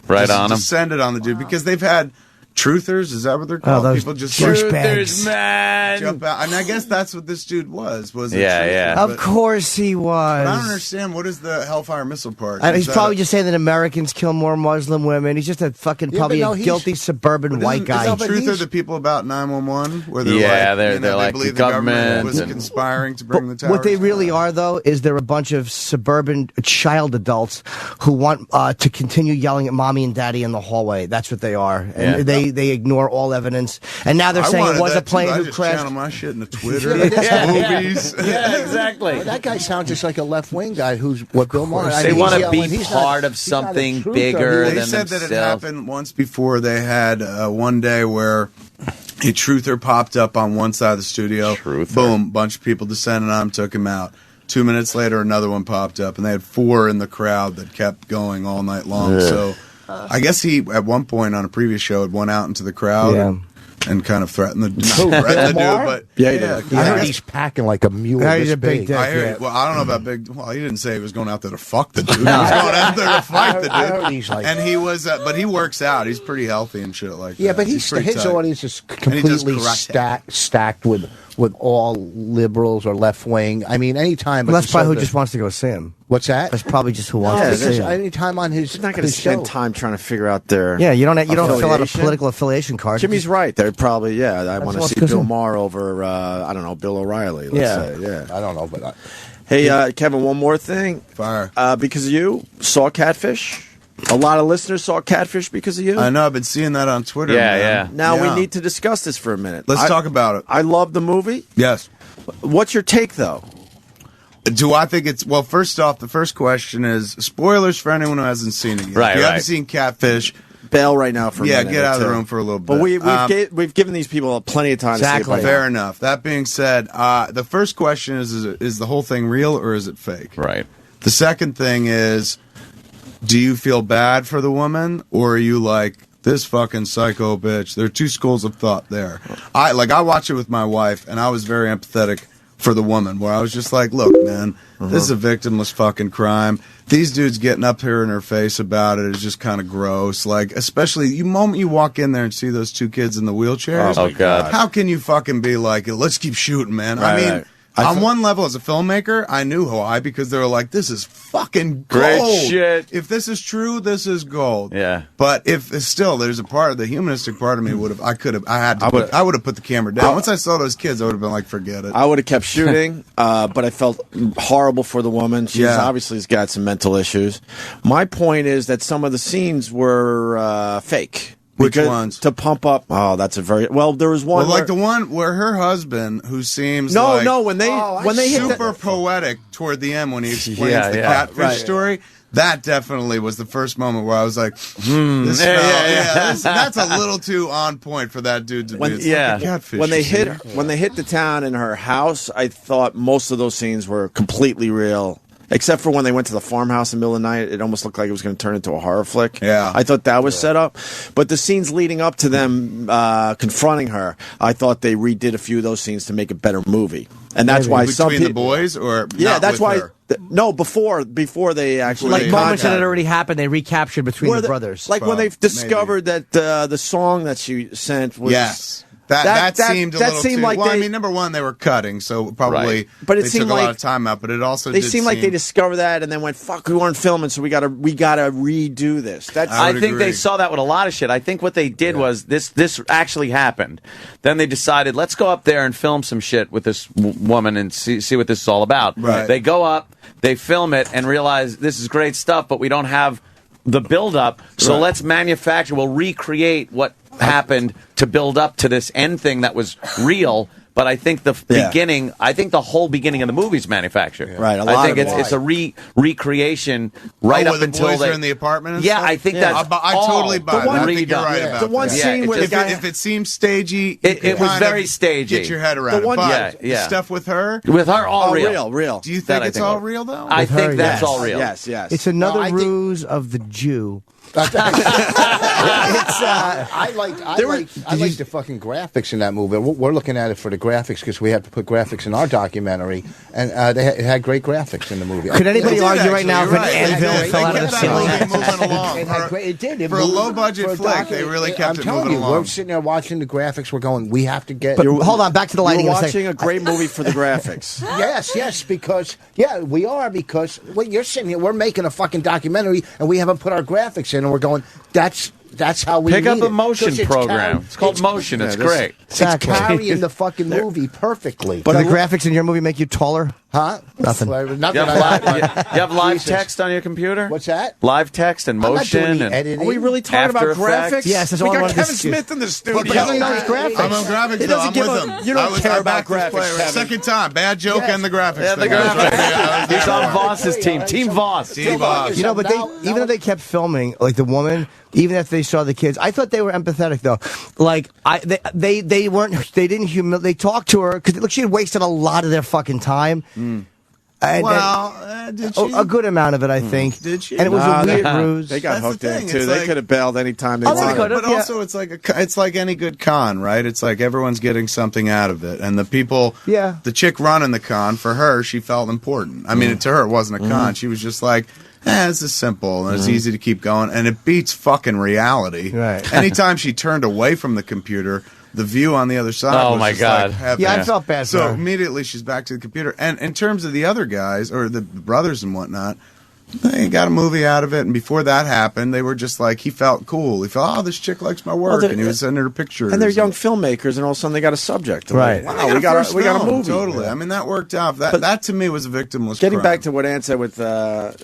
descended on the dude because they've had truthers. Is that what they're called? People just truthers, man. Jump out. And I guess that's what this dude was. Of course he was. But I don't understand. What is the Hellfire missile part? He's probably just saying that Americans kill more Muslim women. He's just a fucking guilty suburban white guy. Is the truth the people about 911? Where they're they're like believe the government was conspiring to bring the towers. What they really are, though, is they're a bunch of suburban child adults who want to continue yelling at mommy and daddy in the hallway. That's what they are. And they ignore all evidence. And now they're saying it was a plane who crashed. Channel my shit into Twitter, movies. Yeah, exactly. Well, that guy sounds just like a left-wing guy who's what Bill Maher. They want to be part of something bigger than themselves. They said that it happened once before. They had one day where a truther popped up on one side of the studio. Boom, bunch of people descended on him, took him out. 2 minutes later, another one popped up, and they had 4 in the crowd that kept going all night long. So I guess he, at one point on a previous show, had went out into the crowd and kind of threatened the dude. But he did. I heard he's packing like a mule. He's a big dick. I heard. Well, I don't know about big. Well, he didn't say he was going out there to fuck the dude. He was going out there to fight the dude. I heard he's like, and he was, but he works out. He's pretty healthy and shit like that. Yeah, but his audience is completely stacked with all liberals or left wing. I mean, anytime. Well, that's probably who just wants to go see him. What's that? That's probably just who wants to see him. Anytime on his. He's not going to spend time trying to figure out their. Yeah, you don't fill out a political affiliation card. Jimmy's right. They're probably I want to see Bill Maher over I don't know, Bill O'Reilly. Let's say. I don't know, but hey, Kevin, one more thing. Fire. Because you saw Catfish. A lot of listeners saw Catfish because of you. I know. I've been seeing that on Twitter. Yeah. Now we need to discuss this for a minute. Let's talk about it. I love the movie. Yes. What's your take, though? Do I think it's... Well, first off, the first question is spoilers for anyone who hasn't seen it yet. Right, if you haven't seen Catfish... Bail right now for a minute. Yeah, get out of the room for a little bit. But we've given these people plenty of time to see it. Fair enough. That being said, the first question is the whole thing real or is it fake? Right. The second thing is, do you feel bad for the woman or are you like, this fucking psycho bitch? There are 2 schools of thought there. I watched it with my wife and I was very empathetic for the woman, where I was just like, look, man, this is a victimless fucking crime. These dudes getting up here in her face about it is just kind of gross. Like, especially the moment you walk in there and see those 2 kids in the wheelchairs. Oh, God. How can you fucking be like, let's keep shooting, man? Right, on one level, as a filmmaker, I knew why, because they were like, this is fucking gold. Great shit. If this is true, this is gold. Yeah. But if still, there's a part of the humanistic part of me I would have put the camera down. Once I saw those kids, I would have been like, forget it. I would have kept shooting, but I felt horrible for the woman. She's obviously has got some mental issues. My point is that some of the scenes were fake. Which ones? To pump up. Oh, that's a very well. There was one. Well, like the one where her husband, who seems when they hit super poetic toward the end when he explains the catfish story. That definitely was the first moment where I was like, that's a little too on point for that dude to be. Like a catfish. When they hit the town in her house, I thought most of those scenes were completely real. Except for when they went to the farmhouse in the middle of the night, it almost looked like it was going to turn into a horror flick. Yeah. I thought that was set up. But the scenes leading up to them confronting her, I thought they redid a few of those scenes to make a better movie. And that's why between some the people, boys, or yeah, not that's with why. her? No, before they actually Like made moments that contact. had already happened, they recaptured between the brothers. Like when they've discovered that the song that she sent was Yes. That seemed a little seemed too, like well, they, I mean, number one, they were cutting, so probably Right. But it they seemed took a lot like of time out, but it also they did seemed like they discovered that and then went, fuck, we weren't filming, so we gotta redo this. That's I think they saw that with a lot of shit. I think what they did was this actually happened. Then they decided, let's go up there and film some shit with this woman and see what this is all about. Right. They go up, they film it, and realize this is great stuff, but we don't have the build up. So let's manufacture. We'll recreate what happened to build up to this end thing that was real. But I think the beginning, I think the whole beginning of the movie's manufactured. Right, a I lot think of it's a recreation right where up the until boys they are in the apartment. And yeah, stuff? I think that's I totally buy that. I think you're right about the one that. scene where if it seems stagey, it was very stagey. Get your head around The one- it. But Yeah. the stuff with her, all real. Do you That think I it's think all all- real though? I think her, that's yes. all real. Yes. It's another No, I think- ruse of the Jew. I like the fucking graphics in that movie. We're looking at it for the graphics because we had to put graphics in our documentary, and it had great graphics in the movie. Could anybody argue right now if an Right. anvil They fell out of kept the that ceiling? movie moving along. It did. For a low-budget flick, they really kept it moving along. We're sitting there watching the graphics. We're going, we have to get. But hold on, back to the lighting. You're in a watching second. a great movie for the graphics. Yes, because we are because you're sitting here. We're making a fucking documentary, and we haven't put our graphics in, and we're going. That's how we Pick up need a it. motion 'Cause it's program. It's called Motion. It's great. It's carrying the fucking movie perfectly. But the graphics in your movie make you taller? Huh? Nothing. Nothing. You have live text on your computer? What's that? Live text and I'm not doing motion the and editing. Are we really talking After about Effects? graphics? Yes, that's we all I got wanted to Kevin discuss. Smith in the studio. Kevin knows graphics. I'm on graphics. He though. doesn't I'm give with a- them. you don't I was care I about backed this graphics, player. Kevin. Second time, bad joke and the graphics. Yeah, the thing. graphics. He's on Voss's team. Team Voss. Team Voss. You know, but even though they kept filming, like the woman, even if they saw the kids, I thought they were empathetic though. Like they weren't, they didn't humiliate. They talked to her because look, she had wasted a lot of their fucking time. And, Did she? a good amount of it, I think. Did she? And it was a weird they- ruse. They got That's the hooked in thing. too. It's They like- could have bailed anytime they Oh, they wanted. could've. But also, it's like any good con, right? It's like everyone's getting something out of it, and the people, the chick running the con, for her, she felt important. I mean, to her, it wasn't a con. She was just like, this is simple and it's easy to keep going, and it beats fucking reality. Right. Anytime she turned away from the computer, the view on the other side. Oh, was my just God. Like heaven. Yeah, I felt bad for So her. immediately she's back to the computer. And in terms of the other guys or the brothers and whatnot, they got a movie out of it, and before that happened, they were just like, he felt cool. He felt, oh, this chick likes my work, and he was sending her pictures. And they're young filmmakers, and all of a sudden they got a subject. They're Right. like, wow, we got a movie. Totally. I mean, that worked out. That to me was a victimless Getting crime. back to what Ann said with the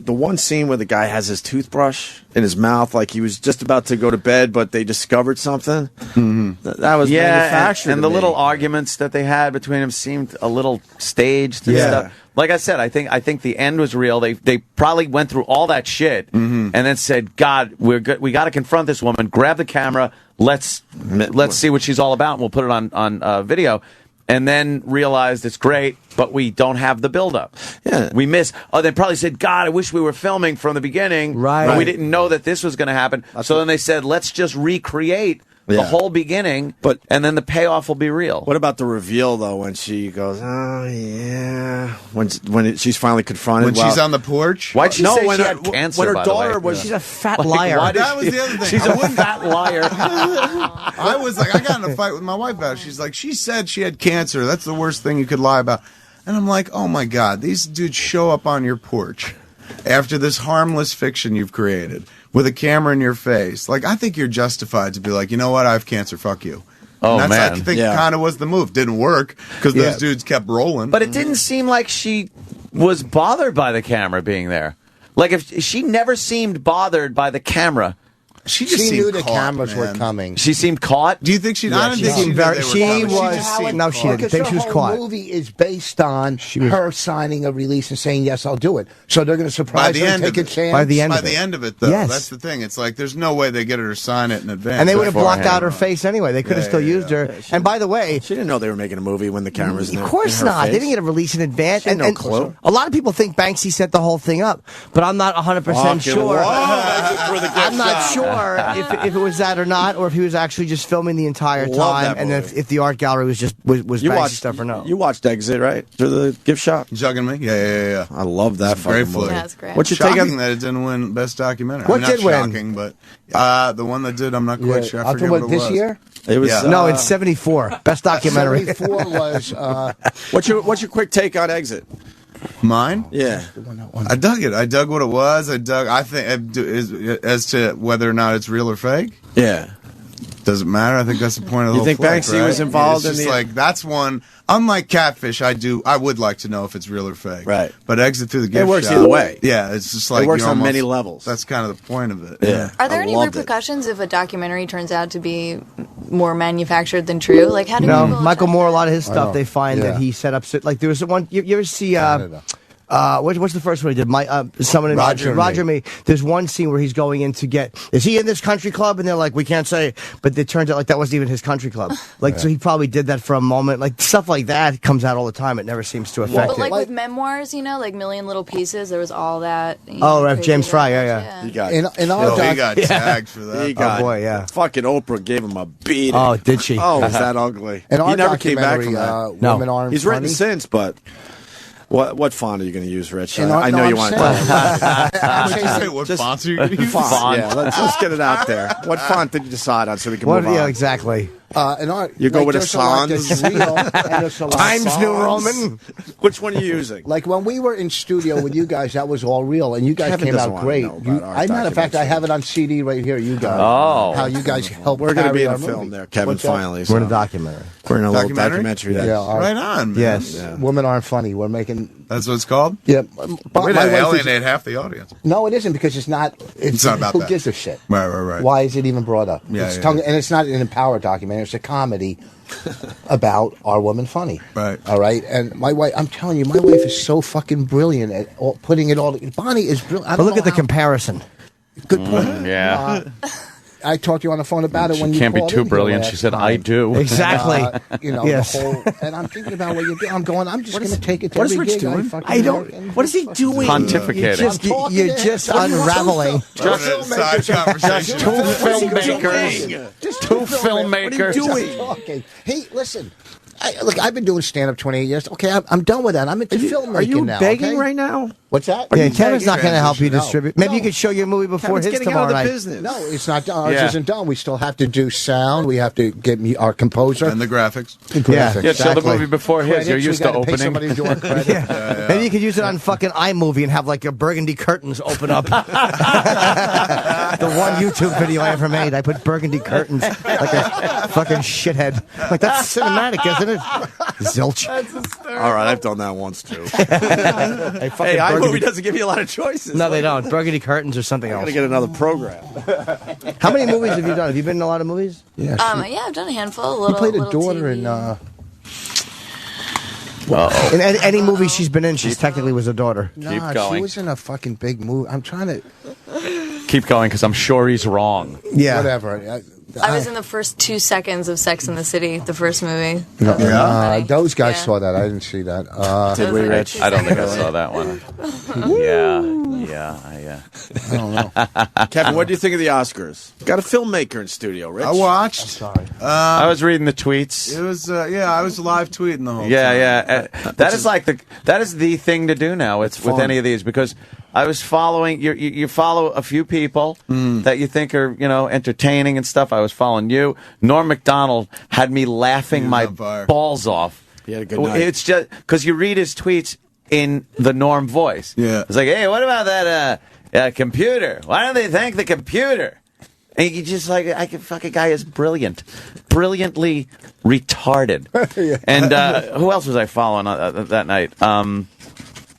one scene where the guy has his toothbrush in his mouth, like he was just about to go to bed, but they discovered something. That was manufactured. and to the me. little arguments that they had between them seemed a little staged and Yeah. stuff. Like I said, I think the end was real. They probably went through all that shit and then said, "God, we got to confront this woman. Grab the camera. Let's see what she's all about. And we'll put it on video." And then realized it's great, but we don't have the buildup. Yeah. We miss. Oh, they probably said, God, I wish we were filming from the beginning. Right. But we didn't know that this was going to happen. So then they said, let's just recreate the whole beginning, and then the payoff will be real. What about the reveal though? When she goes, oh yeah, when she's finally confronted, when she's on the porch. Why'd she say when she her, had cancer? when her by the way? daughter was, She's a fat Like, liar. why did That was the other thing. She's a fat liar. I was like, I got in a fight with my wife about it. She's like, she said she had cancer. That's the worst thing you could lie about. And I'm like, oh my God, these dudes show up on your porch after this harmless fiction you've created with a camera in your face. Like, I think you're justified to be like, you know what, I have cancer, fuck you. Oh, and that's, man. I think kind of was the move. Didn't work because those dudes kept rolling. But it didn't seem like she was bothered by the camera being there. Like, if she never seemed bothered by the camera. She just She seemed knew the caught, cameras were man. coming. She seemed caught. Do you think she? I don't she think she seemed knew very- they were she coming. was- just seemed no, she caught. didn't. Think she was Because caught. the whole movie is based on her signing a release and saying, yes, I'll do it. So they're going to surprise her and take a chance. By the end of it, though, yes. that's the thing. It's like there's no way they get her to sign it in advance. And they would have blocked beforehand. out her face anyway. They could have still used her. And by the way, she didn't know they were making a movie when the cameras. Of course not. They didn't get a release in advance. She had no clue. A lot of people think Banksy set the whole thing up, but I'm not 100% sure. Whoa, that's a for the gift I'm not shop. sure. sure if it was that or not, or if he was actually just filming the entire Love time, that and movie. if the art gallery was just was You bashing watched stuff or no. You watched Exit, right? Through the gift shop. Jugging Me? Yeah. I love that It's a great fucking flick. movie. Yeah, it's great. What's your take Shocking on that it didn't win Best Documentary. What I mean, did not win? shocking, but the one that did, I'm not quite sure. I I'm forget talking what about it this was. year. It was Yeah. No, it's 74. Best documentary. 74 was. What's your quick take on Exit? Mine? Yeah. I dug it. I dug what it was. I think as to whether or not it's real or fake. Yeah. Doesn't matter. I think that's the point of the You whole think flick, Banksy right? was involved It's in just the- like that's one. Unlike Catfish, I would like to know if it's real or fake. Right. But Exit Through the Gift works Shop, either way. Yeah, it's just like It works you're on almost- many levels. That's kind of the point of it. Yeah. Are there I any loved it. repercussions if a documentary turns out to be more manufactured than true? Like, how do No, people Michael Moore, a lot of his I stuff, know. they find that Yeah. he set up. Like there was the one. You ever see? Canada. What's the first one he did? Someone in Roger Roger Me. There's one scene where he's going in to get. Is he in this country club? And they're like, we can't say. But it turns out like that wasn't even his country club. Like so, he probably did that for a moment. Like stuff like that comes out all the time. It never seems to affect But it. like with memoirs, like Million Little Pieces, there was all that. Oh, right, crazy James Fry, language, yeah. He got In our He doc- got tagged for that. He got, Oh, boy, yeah. Fucking Oprah gave him a beating. Oh, did she? Oh, was that ugly? In our He never came back from documentary, that. No. Women Aren't He's written Funny. since, but what font are you going to use, Rich? In our- I know no, you I'm want saying- Say what fonts are you going to use? font. Yeah, let's get it out there. What font did you decide on so we can What? move on? Yeah, exactly. In our, You go with a there's lot sans? that's real, and there's a lot Times New sans. Roman. Which one are you using? Like when we were in studio with you guys, that was all real, and you guys Kevin came doesn't out wanna great. know about our Matter of fact, I have it on CD right here. You guys, Oh. how you guys helped. We're going to be in carry a our film movie. there, Kevin, What's that? finally. We're in a so documentary. We're in a little Documentary? documentary. That, Yeah, our- Right on, man. Yes. Yeah. Women Aren't Funny. We're making. That's what it's called? Yeah, but Way my to wife is- alienate half the audience. No, it isn't because it's not. It's not about who that. gives a shit. Right. Why is it even brought up? Yeah, It's yeah. and it's not an empower documentary. It's a comedy about Are Women Funny? Right. All right. And my wife, I'm telling you, my wife is so fucking brilliant at putting it all. Bonnie is brilliant. I But don't look know at the how- comparison. Good point. Yeah. I talked to you on the phone about it when She you can't be called too in here brilliant. last She said, time. I do. Exactly. You know, Yes. the whole, and I'm thinking about what you do. I'm going. I'm just going to take it to what is every Rich gig doing? fucking I don't. work and What is he doing? Pontificating. You're just unraveling. Side conversation. Two filmmakers. Two filmmakers. Talking. Hey, listen. Look, I've been doing stand-up 28 years. Okay, I'm done with that. I'm into filmmaking Are you now. begging okay? right now? What's that? Yeah, Kevin's not going to help you No. distribute. Maybe you could show your movie before Kevin's his getting tomorrow out of the night. business. No, it's not done. Ours Yeah. isn't done. We still have to do sound. We have to get our composer. And the graphics. The graphics. Yeah, show the Exactly. movie before his. You're Credits, used we to gotta pay opening. somebody to do our credit. Yeah. Maybe you could use it on fucking iMovie and have like a burgundy curtains open up. The one YouTube video I ever made, I put burgundy curtains like a fucking shithead. Like that's cinematic, isn't it? Zilch. All right, I've done that once too. Hey, Hey, iMovie doesn't give you a lot of choices. No, they don't. Burgundy curtains or something I'm else. going to get another program. How many movies have you done? Have you been in a lot of movies? Yeah. Yeah, I've done a handful. A She little. played a little daughter TV. in. In any movie she's been in, she's technically was a daughter. Keep Nah, going. she was in a fucking big movie. I'm trying to. Keep going, because I'm sure he's wrong. Yeah. Whatever. I was in the first 2 seconds of Sex in the City, the first movie. Those guys Yeah. saw that. I didn't see that. Did we, Rich? I don't think I saw that one. Yeah. I don't know. Kevin, what do you think of the Oscars? Got a filmmaker in studio, Rich. I watched. Sorry. I was reading the tweets. It was I was live tweeting the whole time. Yeah. That is like that is the thing to do now. With any of these, because I was following you follow a few people that you think are entertaining and stuff. I was following you. Norm Macdonald had me laughing my balls off. He had a good night. It's just because you read his tweets in the Norm voice. Yeah. It's like, hey, what about that computer? Why don't they thank the computer? And you just like, fucking guy is brilliant, brilliantly retarded. Yeah. And who else was I following that night?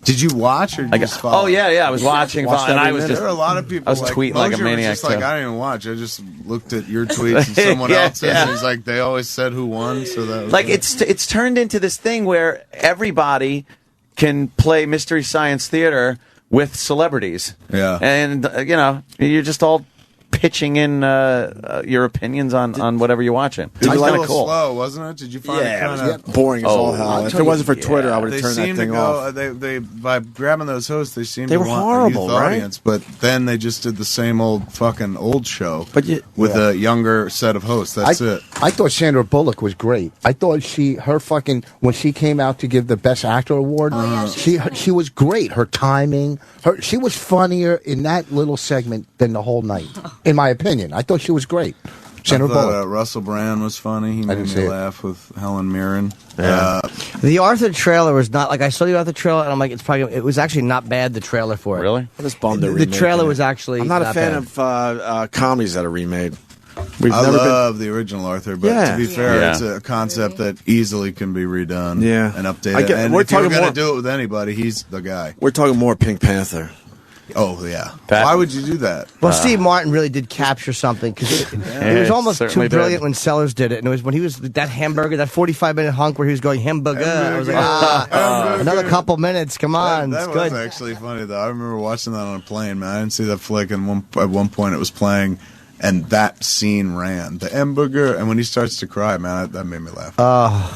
Did you watch or just follow? Oh yeah, I was watching, and I was just. There are a lot of people. I was like, tweeting like a Mosier was maniac. just like, too. I didn't even watch. I just looked at your tweets and someone else's. Yeah. And he's like, they always said who won, so that was Like good. it's turned into this thing where everybody can play Mystery Science Theater with celebrities. Yeah. And you're just all pitching in your opinions on whatever you're watching. It was kind a of cool. slow, wasn't it? Did you find it kind of boring as all hell? If it wasn't for Twitter, I would have turned that thing off. They by grabbing those hosts, they seemed They to were want horrible, a youth right? audience, but then they just did the same old fucking old show, with Yeah. a younger set of hosts. That's it. I thought Sandra Bullock was great. I thought when she came out to give the Best Actor award, she was great. Her timing, she was funnier in that little segment than the whole night, in my opinion. I thought she was great. Sandra I thought, Bullock. Russell Brand was funny. He made didn't see me it. laugh with Helen Mirren. The Arthur trailer was not like I saw the Arthur trailer and I'm like it was actually not bad, the trailer for it. Really? I just bummed they're The trailer remaking was it. actually I'm not a not fan bad. of comedies that are remade. I love the original Arthur, but Yeah. to be fair, Yeah. it's a concept that easily can be redone Yeah. and updated. And we're if you're talking going more- to do it with anybody, he's the guy. We're talking more Pink Panther. Oh, yeah. That- Why would you do that? Well, Steve Martin really did capture something because it was almost too certainly brilliant did. when Sellers did it, and it was when he was that hamburger, that 45-minute hunk where he was going hamburger. I was like, another couple minutes, come on, That it's was good. actually funny, though. I remember watching that on a plane, man. I didn't see that flick, and at one point it was playing, and that scene ran. The hamburger, and when he starts to cry, man, that made me laugh.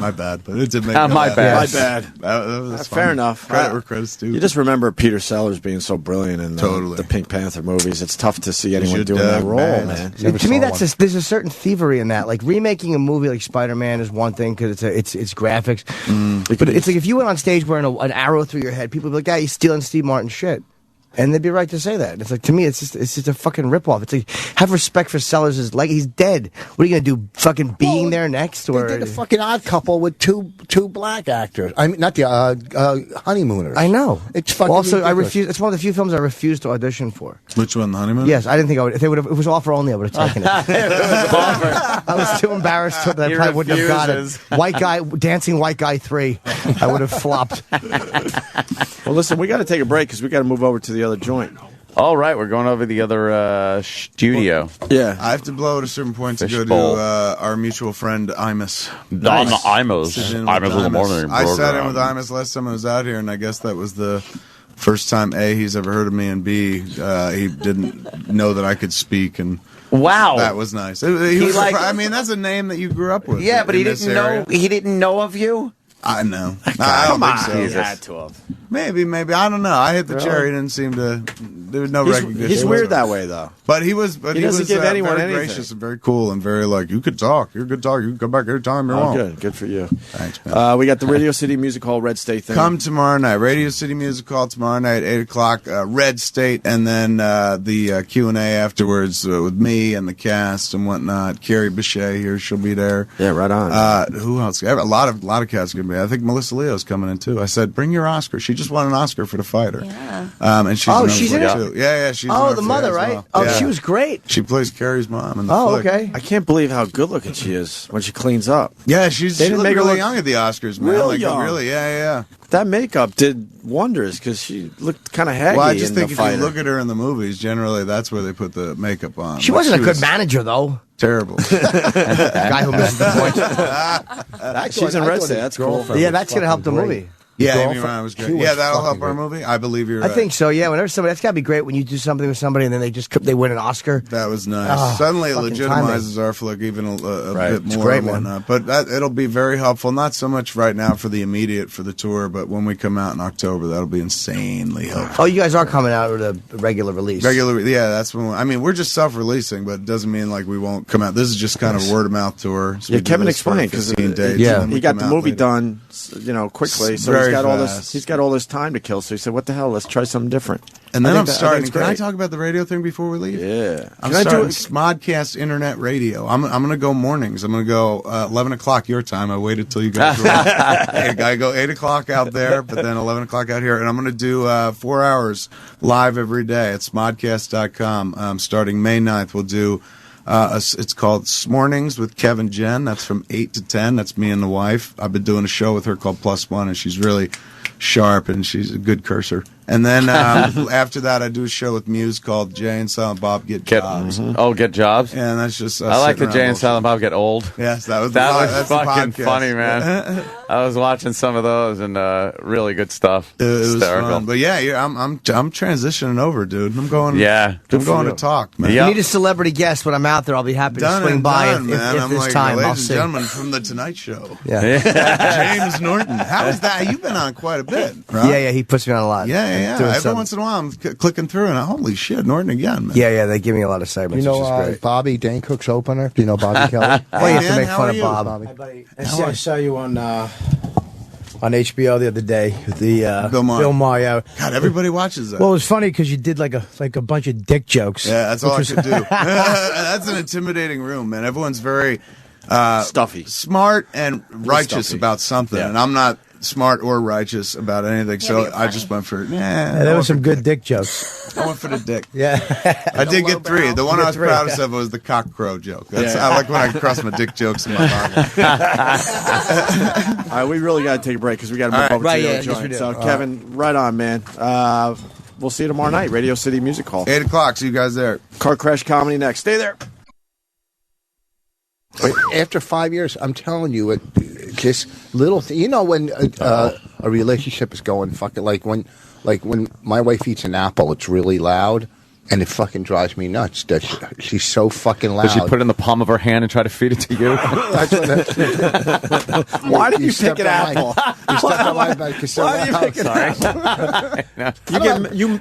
My bad, but it did make me my laugh. bad. My bad. That was Fair funny. enough. Credit where credit's due. You just remember Peter Sellers being so brilliant in Totally. the Pink Panther movies. It's tough to see anyone your doing that dog, role, man. man. To me, there's a certain thievery in that. Like remaking a movie like Spider-Man is one thing because it's graphics, but it's like if you went on stage wearing an arrow through your head, people would be like, "Yeah, he's stealing Steve Martin's shit." And they'd be right to say that. It's like, to me, it's just a fucking ripoff. It's like, have respect for Sellers' like he's dead. What are you gonna do? Fucking being there next? Or They did a fucking Odd Couple with two black actors. I mean, not the Honeymooners. I know. It's fucking also, I ridiculous. refuse. It's one of the few films I refused to audition for. Which one, The Honeymoon? Yes, I didn't think I would. If they would have, it was offer only, I would have taken it. I was too embarrassed that I He probably wouldn't have got it. refuses. White guy, dancing white guy 3. I would have flopped. Well, listen, we got to take a break because we got to move over to the other joint. All right, we're going over the other studio. Yeah. I have to blow at a certain point to go Fishbowl. to our mutual friend Imus. On the Imos. Sit in with Imos in the morning. I sat in program. with Imus last time I was out here, and I guess that was the first time A, he's ever heard of me, and B, he didn't know that I could speak, and Wow. that was nice. He was like- I mean, that's a name that you grew up with. Yeah, but he in this didn't area. know. He didn't know of you. I know. I don't think so. Jesus. Had to have. Maybe. I don't know. I hit the chair. He didn't seem to. There was no recognition. He's weird that way, though. But he was. But He he doesn't was give anyone very anything. gracious and very cool and very like you could talk. You're a good talker. You can come back anytime you want. Good for you. Thanks, man. We got the Radio City Music Hall Red State thing. Come tomorrow night. Radio City Music Hall tomorrow night, 8 o'clock, Red State, and then the Q&A afterwards with me and the cast and whatnot. Carrie Bechet here, she'll be there. Yeah, right on. Who else? A lot of cats are going to be. I think Melissa Leo's coming in too. I said, bring your Oscar. She just won an Oscar for The Fighter. Yeah. And she's Oh, in she's in it it? too. Yeah, she's in Oh, it the for mother, as right? well. Oh, Yeah. she was great. She plays Carrie's mom in the Oh, flick. okay. I can't believe how good looking she is when she cleans up. Yeah, They she didn't looked make her really look young at the Oscars, man. real Like, young. Really, yeah. That makeup did wonders because she looked kind of haggy. Well, I just in think the if fighter. you look at her in the movies, generally that's where they put the makeup on. She Like, wasn't a good was manager, though. Terrible. Guy who misses the point. She's in Red State. That's cool. Yeah, that's going to help the movie. Yeah, Amy Girlfriend- Ryan was she great. was Yeah, that'll fucking help our great. movie. I believe you're I right. think so. Yeah, whenever somebody, that's got to be great when you do something with somebody and then they win an Oscar. That was nice. Oh, Suddenly it fucking legitimizes our flick even a Right. bit It's more great, and man. whatnot. But it'll be very helpful, not so much right now for the immediate for the tour, but when we come out in October, that'll be insanely helpful. Oh, you guys are coming out with a regular release. Yeah, that's when. We're just self-releasing, but it doesn't mean like we won't come out. This is just kind of word of mouth tour. So Yeah, we do Kevin this for explained because 15 days, yeah. and then we he got come the out movie later. done, quickly. So Very he's got all fast. this. He's got all this time to kill. So he said, "What the hell? Let's try something different." And then I I'm think starting. that's Can I great. talk about the radio thing before we leave? Yeah. I'm Can I do starting it? Smodcast Internet Radio. I'm going to go mornings. I'm going to go 11 o'clock your time. I waited till you guys were I go 8 o'clock out there, but then 11 o'clock out here. And I'm going to do 4 hours live every day at smodcast.com. Starting May 9th, we'll do it's called Mornings with Kevin Jen. That's from 8 to 10. That's me and the wife. I've been doing a show with her called Plus One, and she's really sharp, and she's a good cursor. And then after that, I do a show with Muse called Jay and Silent Bob Get Jobs. Oh, Get Jobs? Yeah, and that's just I like the Jay and Silent Bob Get Old. Yes, that was that's fucking funny, man. I was watching some of those and really good stuff. It was hysterical. fun. But yeah, I'm transitioning over, dude. I'm going to talk, man. You need a celebrity guest when I'm out there. I'll be happy to swing by if I'm there's like, time. I'll ladies and see. gentlemen from the Tonight Show. Yeah. James Norton. How is that? You've been on quite a bit, right? Yeah, he puts me on a lot. Yeah. Doing Every some- once in a while, I'm clicking through, and holy shit, Norton again, man. Yeah, they give me a lot of segments. You know which is great. Bobby Danecook's opener? Do you know Bobby Kelly? Well, you have to man, make how fun are of you? Bob. Bobby. I saw you on HBO the other day. The Bill Maher. Bill Maher. God, everybody watches that. Well, it was funny because you did like a bunch of dick jokes. Yeah, that's all I which could do. That's an intimidating room, man. Everyone's very stuffy, smart, and righteous stuffy. about something, and I'm not smart or righteous about anything. So I just went for there was some good dick jokes. I went for the dick. Yeah, I did get 3. The one I was three, proudest of was the cock crow joke. That's, Yeah. I like when I cross my dick jokes in my pocket. All right, we really got to take a break because we got to move All over right. to the Right, other yeah, yes, we joint. do. So, Kevin, right on, man. We'll see you tomorrow night, Radio City Music Hall. 8 o'clock. See you guys there. Car Crash Comedy next. Stay there. After 5 years, I'm telling you, it just little. You know when a relationship is going fucking like when my wife eats an apple, it's really loud, and it fucking drives me nuts. That she's so fucking loud. Does she put it in the palm of her hand and try to feed it to you? Why did you pick an apple? You stepped on my bed because Why do you pick an apple?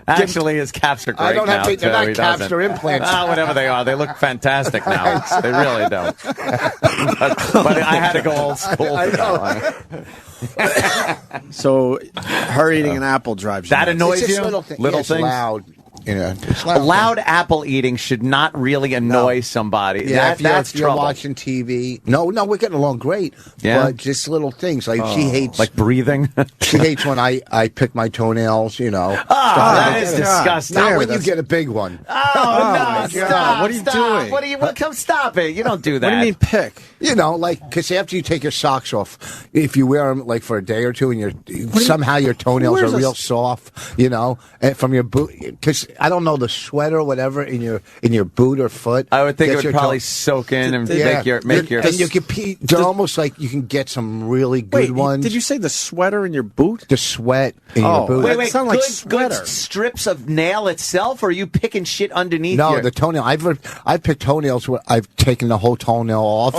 Actually, his caps are great I don't have now, to. They're too. not He caps, doesn't. they're implants. Whatever they are, they look fantastic now. They really don't. but I had to go old school. I know. So, her eating an apple drives you That nuts. annoys It's just you? little Little it's things? loud. Yeah, it's Loud apple eating should not really annoy somebody. Yeah, That's if you're trouble. watching TV. No, we're getting along great. Yeah? But just little things. Like she hates Like breathing. she hates when I pick my toenails, you know. That is disgusting. Not when you get a big one. Oh, no, God. stop. What are you stop. doing? Come stop it. You don't do that. What do you mean pick? You know, like, because after you take your socks off, if you wear them like for a day or two, and somehow your toenails are real soft, you know, and from your boot. Because I don't know, the sweater or whatever in your boot or foot. I would think it gets would your probably toe- soak in and Yeah. make your. And you can they're almost like you can get some really good ones. Did you say the sweater in your boot? The sweat in your boot. Wait, sound like good sweater. strips of nail itself, or are you picking shit underneath? No, your... the toenail. I've picked toenails where I've taken the whole toenail off.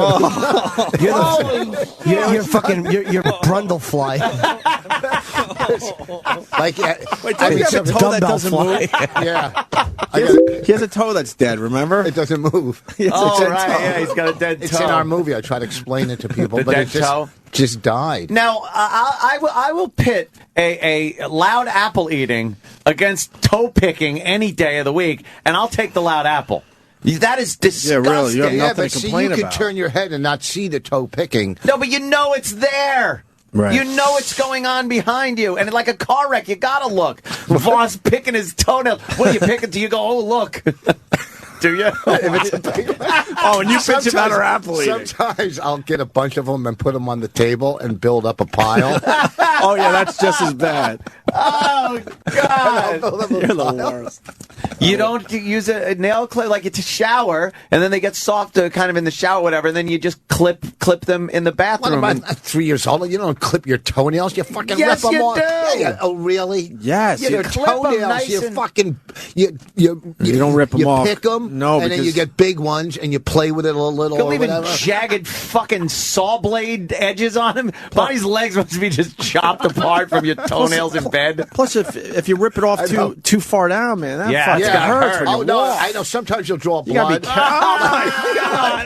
You're fucking you're Brundlefly. Like, Wait, don't you have a toe that doesn't move? yeah. He has a toe that's dead, remember? It doesn't move. Oh, right. Yeah, he's got a dead toe. It's in our movie. I try to explain it to people, The but dead it toe? just died. Now, I will pit a loud apple eating against toe picking any day of the week, and I'll take the loud apple. That is disgusting. Yeah, really. You have Yeah, nothing but to see, complain you about. could turn your head and not see the toe picking. No, but you know it's there. Right. You know what's going on behind you. And like a car wreck, you gotta look. Voss picking his toenail. What do you pick until you go, oh, look. Do you? Oh, and you bitch about her apple eating. Sometimes I'll get a bunch of them and put them on the table and build up a pile. Oh, yeah, that's just as bad. Oh, God. You're the worst. You don't use a nail clip like it's a shower, and then they get soft kind of in the shower, whatever, and then you just clip them in the What bathroom. am I, 3 years old? You don't clip your toenails. You fucking Yes, rip them you off. do. Yeah, oh, really? Yes. Yeah, You your clip 'em toenails. nice You and- fucking you don't rip 'em you off. pick them. No, and then you because- get big ones and you play with it a little. You're or leaving whatever. jagged fucking saw blade edges on him. Bonnie's legs must be just chopped apart from your toenails in bed. Plus, if you rip it off too far down, man, that Yeah, fucking it's gotta hurts hurt. when Oh you no! walk. I know. Sometimes you'll draw You gotta be blood. careful. Oh my God!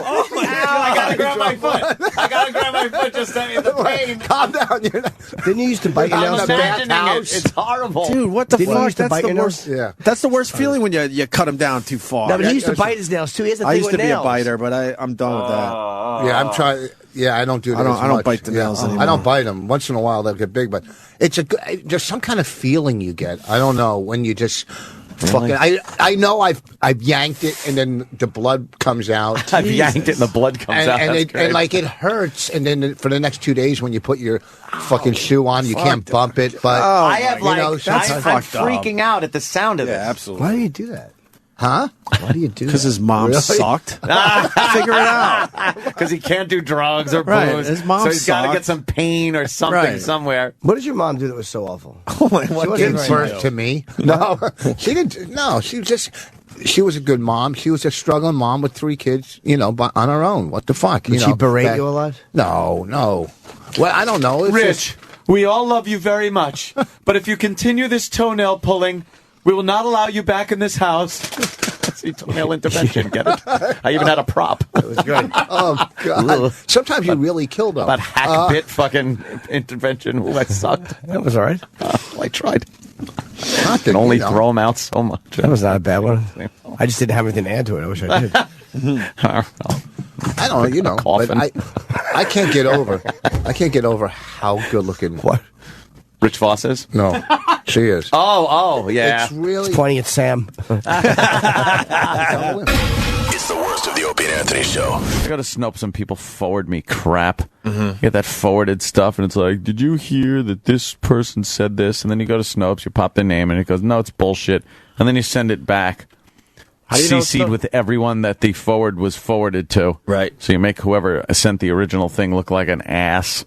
Oh my God! I gotta grab my foot. I gotta grab my foot just to in the pain. Calm down. You're not, Didn't you used to bite your I'm nails? in the imagining bathhouse. it. It's horrible. Dude, what the Didn't you fuck? used to That's bite the your worst. nails? Yeah. That's the worst feeling when you cut them down too far. No, but he used to bite his nails too. He has the I thing used with to be a nails. biter, but I'm done with that. yeah, I'm trying. Yeah, I don't do that. I don't- as I don't much. bite the nails Yeah, anymore. I don't bite them. Once in a while, they'll get big, but it's there's some kind of feeling you get. I don't know when you just Fucking, I know I've yanked it and then the blood comes out. I've yanked it and the blood comes out. And like it hurts. And then for the next 2 days when you put your fucking shoe on, you can't bump it. But I have you know, I'm sometimes- freaking out at the sound of it. Absolutely. Why do you do that? Huh? Why do you do that? Because his mom Really? sucked. Figure it out. Because he can't do drugs or Right, booze. his mom so he's got to sucked. get some pain or something Right. somewhere. What did your mom do that was so awful? Oh my! She What gave did she birth do? to me. No, she didn't. No, she was a good mom. She was a struggling mom with 3 kids, you know, but on her own. What the fuck? Did you she know, berate back- you a lot? No. Well, I don't know. It's Rich, we all love you very much, but if you continue this toenail pulling, we will not allow you back in this house. See, toenail intervention, get it? I even had a prop. It was good. Oh, God. Sometimes you really killed them. About hack bit fucking intervention. Ooh, that sucked. That was all right. I tried. Not Can only throw them out so much. That was not a bad one. I just didn't have anything to add to it. I wish I did. I don't know, you know, but I can't get over how good looking. What? Rich Voss is? No, she is. Oh, yeah. It's really. It's pointing at Sam. It's the worst of the Opie and Anthony show. I go to Snopes and people forward me crap. Get that forwarded stuff, and it's like, did you hear that this person said this? And then you go to Snopes, you pop their name, and it goes, no, it's bullshit. And then you send it back. How do you know it's CC'd not- with everyone that the forward was forwarded to. Right. So you make whoever sent the original thing look like an ass.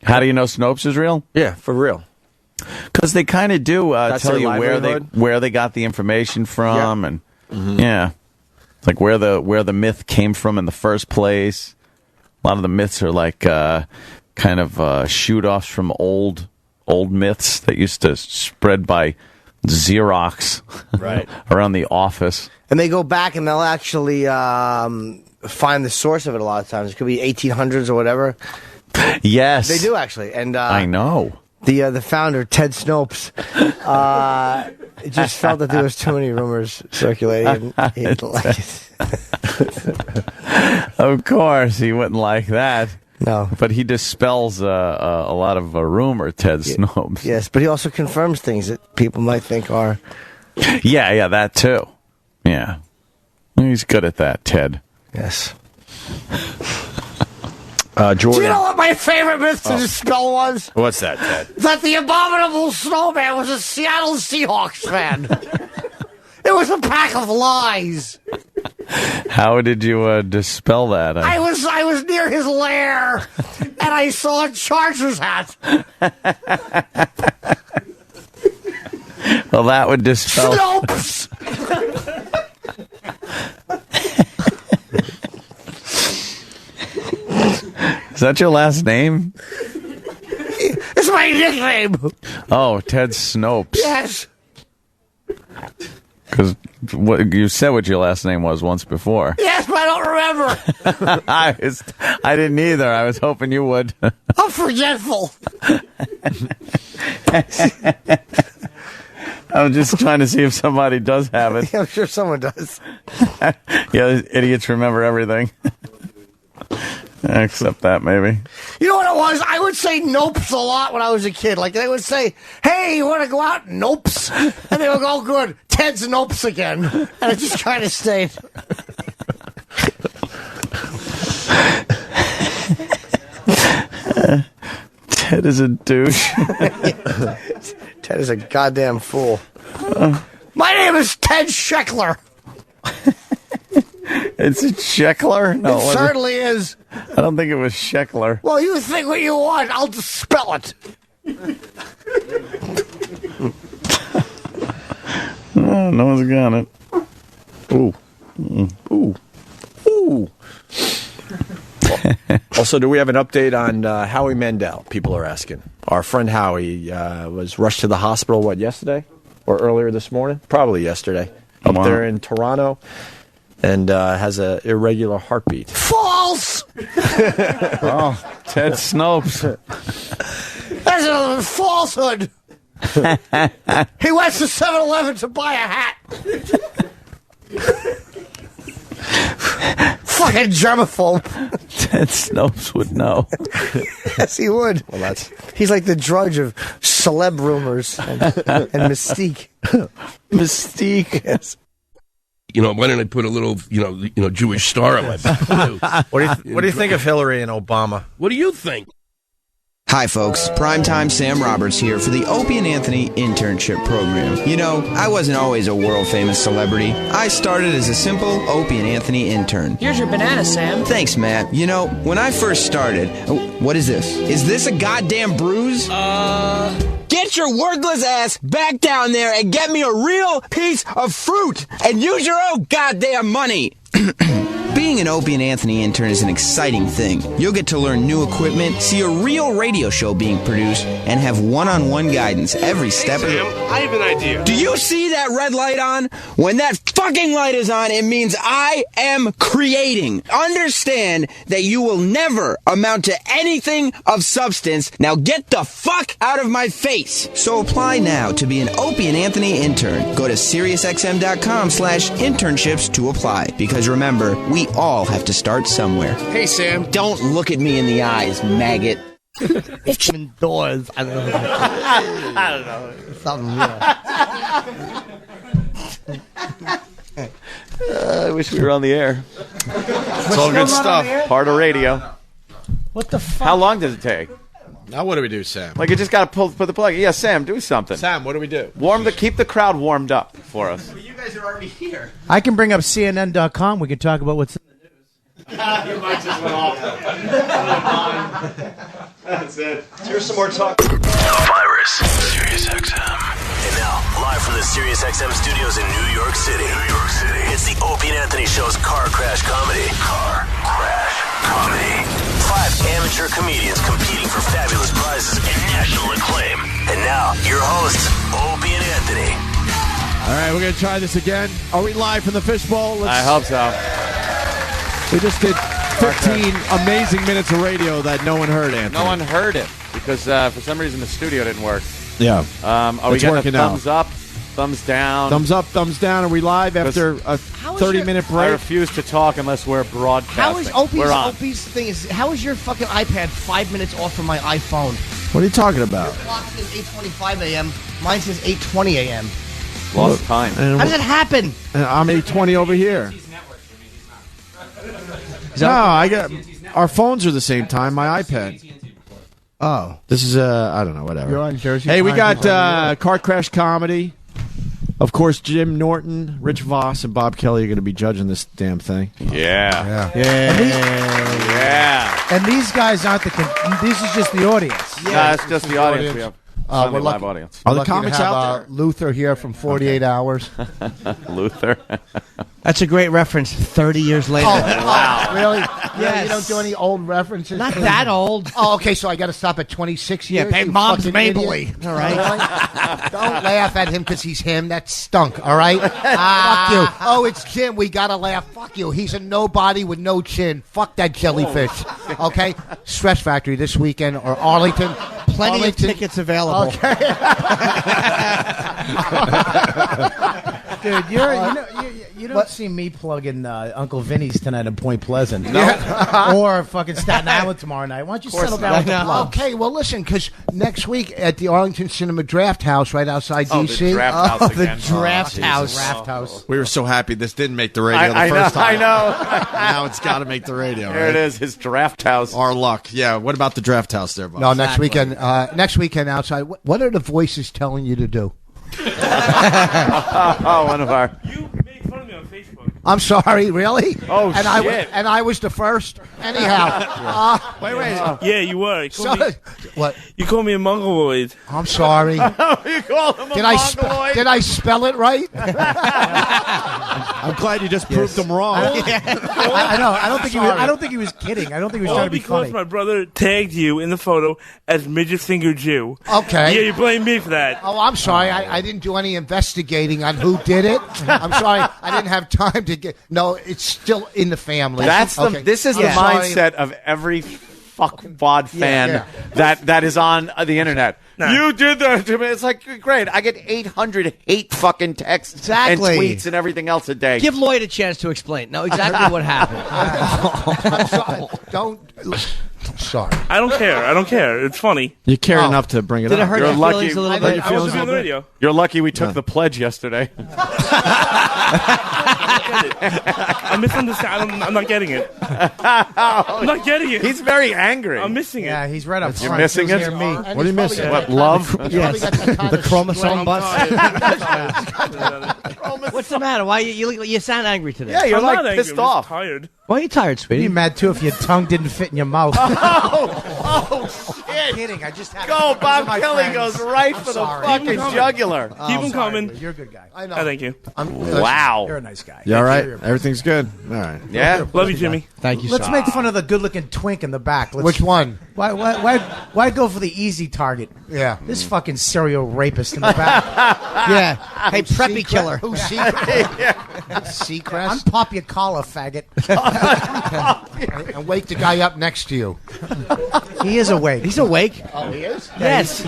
How do you know Snopes is real? Yeah, for real. Because they kind of do That's tell their you livelihood? where they got the information from, Yeah. and yeah, like where the myth came from in the first place. A lot of the myths are like kind of shoot offs from old myths that used to spread by Xerox Right. around the office. And they go back and they'll actually find the source of it a lot of times. It could be 1800s or whatever. Yes, They do actually. And I know. The founder, Ted Snopes, just felt that there was too many rumors circulating. He didn't like it. Of course, he wouldn't like that. No. But he dispels a lot of rumor, Ted Snopes. Yes, but he also confirms things that people might think are. Yeah, that too. Yeah. He's good at that, Ted. Yes. Jordan. Do you know what my favorite myth to dispel was? What's that, Ted? That the abominable snowman was a Seattle Seahawks fan. It was a pack of lies. How did you dispel that? I was near his lair, and I saw a Chargers hat. Well, that would dispel. Snopes. Is that your last name? It's my nickname. Oh, Ted Snopes. Yes. Because you said what your last name was once before. Yes, but I don't remember. I didn't either. I was hoping you would. I'm forgetful. I was just trying to see if somebody does have it. Yeah, I'm sure someone does. Yeah, idiots remember everything. Except that, maybe. You know what it was? I would say nopes a lot when I was a kid. Like, they would say, hey, you want to go out? Nopes. And they would go, oh, good. Ted's nopes again. And I just kind of stayed. Ted is a douche. Ted is a goddamn fool. My name is Ted Scheckler. It's a Scheckler? No, It certainly is. I don't think it was Scheckler. Well, you think what you want. I'll just spell it. Oh, no one's got it. Ooh. Ooh. Ooh. Also, do we have an update on Howie Mandel? People are asking. Our friend Howie was rushed to the hospital, yesterday? Or earlier this morning? Probably yesterday. Up there in Toronto. And has an irregular heartbeat. False! Oh, Ted Snopes. That's a falsehood. He went to 7-Eleven to buy a hat. Fucking germaphobe. Ted Snopes would know. Yes, he would. Well, he's like the drudge of celeb rumors and mystique. Mystique. Yes. Why don't I put a little, Jewish star on my back? What do you think of Hillary and Obama? What do you think? Hi, folks. Primetime Sam Roberts here for the Opie and Anthony Internship Program. I wasn't always a world-famous celebrity. I started as a simple Opie and Anthony intern. Here's your banana, Sam. Thanks, Matt. When I first started... what is this? Is this a goddamn bruise? Get your worthless ass back down there and get me a real piece of fruit and use your own goddamn money. Being an Opie and Anthony intern is an exciting thing. You'll get to learn new equipment, see a real radio show being produced, and have one-on-one guidance every step of the way. I have an idea. Do you see that red light on? When that fucking light is on, it means I am creating. Understand that you will never amount to anything of substance. Now get the fuck out of my face. So apply now to be an Opie and Anthony intern. Go to SiriusXM.com/internships to apply. Because remember, we all have to start somewhere. Hey, Sam. Don't look at me in the eyes, maggot. It's indoors. I don't know. Something, I wish we were on the air. It's all good stuff. Part of radio. What the fuck? How long does it take? Now what do we do, Sam? Like, you just got to put the plug. Yeah, Sam, do something. Sam, what do we do? Keep the crowd warmed up for us. You guys are already here. I can bring up CNN.com. We can talk about what's in the news. Your mic just went off. That's it. Here's some more talk. The Virus. Sirius XM. And now, live from the Sirius XM studios in New York City. It's the Opie and Anthony Show's Car Crash Comedy. Car Crash Comedy. 5 amateur comedians competing for fabulous prizes and national acclaim. And now, your hosts, Opie and Anthony. All right, we're going to try this again. Are we live from the fishbowl? I hope so. We just did 15 amazing minutes of radio that no one heard, Anthony. No one heard it because for some reason the studio didn't work. Yeah. Are we getting a thumbs up, thumbs down? Thumbs up, thumbs down. Are we live after a 30-minute break? I refuse to talk unless we're broadcasting. How is Opie's thing is? How is your fucking iPad 5 minutes off from my iPhone? What are you talking about? The clock says 8:25 a.m. Mine says 8:20 a.m. Lost time. How does it happen? I'm 8:20 over here. No, I got our phones are the same time. My iPad. Oh, this is I don't know, whatever. You're on Jersey. Hey, we got Car Crash Comedy. Of course, Jim Norton, Rich Voss, and Bob Kelly are going to be judging this damn thing. Yeah. And these guys aren't this is just the audience. Yeah, it's just the audience. We have we're live lucky, audience. Are the lucky to comics have, out there? Luther here from 48 Hours. Luther. That's a great reference. 30 years later. Wow. Really? Yes. Yeah, you don't do any old references? Not that old. Oh, okay, so I got to stop at 26 years? Yeah, you Mom's fucking Mabley. idiot. All right. Really? Don't laugh at him because he's him. That stunk, all right? Fuck you. Oh, it's Jim. We got to laugh. Fuck you. He's a nobody with no chin. Fuck that jellyfish. Okay? Stress Factory this weekend or Arlington. Plenty of tickets available. Okay. Dude, you don't see me plugging Uncle Vinny's tonight in Point Pleasant. No. Or fucking Staten Island tomorrow night. Why don't you settle down with the plugs? Okay, well, listen, because next week at the Arlington Cinema Draft House right outside D.C. The Draft House again. The Draft House. Draft House. We were so happy this didn't make the radio the first time. I know. Now it's got to make the radio. There it is, his Draft House. Our luck. Yeah. What about the Draft House there, Bob? No, next weekend. Next weekend outside. What are the voices telling you to do? One of our. You made fun of me on Facebook. I'm sorry, really? Oh, and shit. I was the first. Anyhow. Wait. Yeah, you were. What? You called me a mongoloid. I'm sorry. You call him a mongoloid? Did I spell it right? I'm glad you just proved them wrong. I know. I don't think he was kidding. I don't think he was trying to be because funny. my brother tagged you in the photo as Midget Finger Jew. Okay. Yeah, you blame me for that. Oh, I'm sorry. I didn't do any investigating on who did it. I'm sorry. I didn't have time to get. No, it's still in the family. This is the Sorry. mindset of every fuckwad fan that is on the internet. Nah. You did that to me. It's like, great. I get 800 hate fucking texts Exactly. and tweets and everything else a day. Give Lloyd a chance to explain. Know exactly what happened. Sorry. I don't care. It's funny. You care enough to bring it Did up. it hurt You're your lucky. feelings a little bit? I wasn't on the radio. You're lucky we took the pledge yesterday. I'm misunderstanding. I'm not getting it. I'm not getting it. He's very angry. I'm missing it. Yeah, he's right up front. You're missing it? Near me. What are you missing? What, love? Yes. The chromosome bus. What's the matter? Why you sound angry today? Yeah, you're I'm like not angry, pissed I'm just off. tired. Why are you tired, You'd sweetie? be mad too if your tongue didn't fit in your mouth. Oh, shit. Kidding. I just had Go, those Bob are my Kelly friends. goes right I'm for the sorry. fucking Keep 'em coming. jugular. Keep them coming. You're a good guy. I know. Thank you. Wow. You're a nice guy. You all right? Everything's good? All right. Yeah. Love you, Jimmy. Thank you, Let's sir. make fun of the good-looking twink in the back. Which one? Why go for the easy target? Yeah. This fucking serial rapist in the back. Yeah. Hey, preppy killer. Who's Seacrest? I'm pop your collar, faggot. And wake the guy up next to you. He is awake. He's awake. Oh, he is? Yes.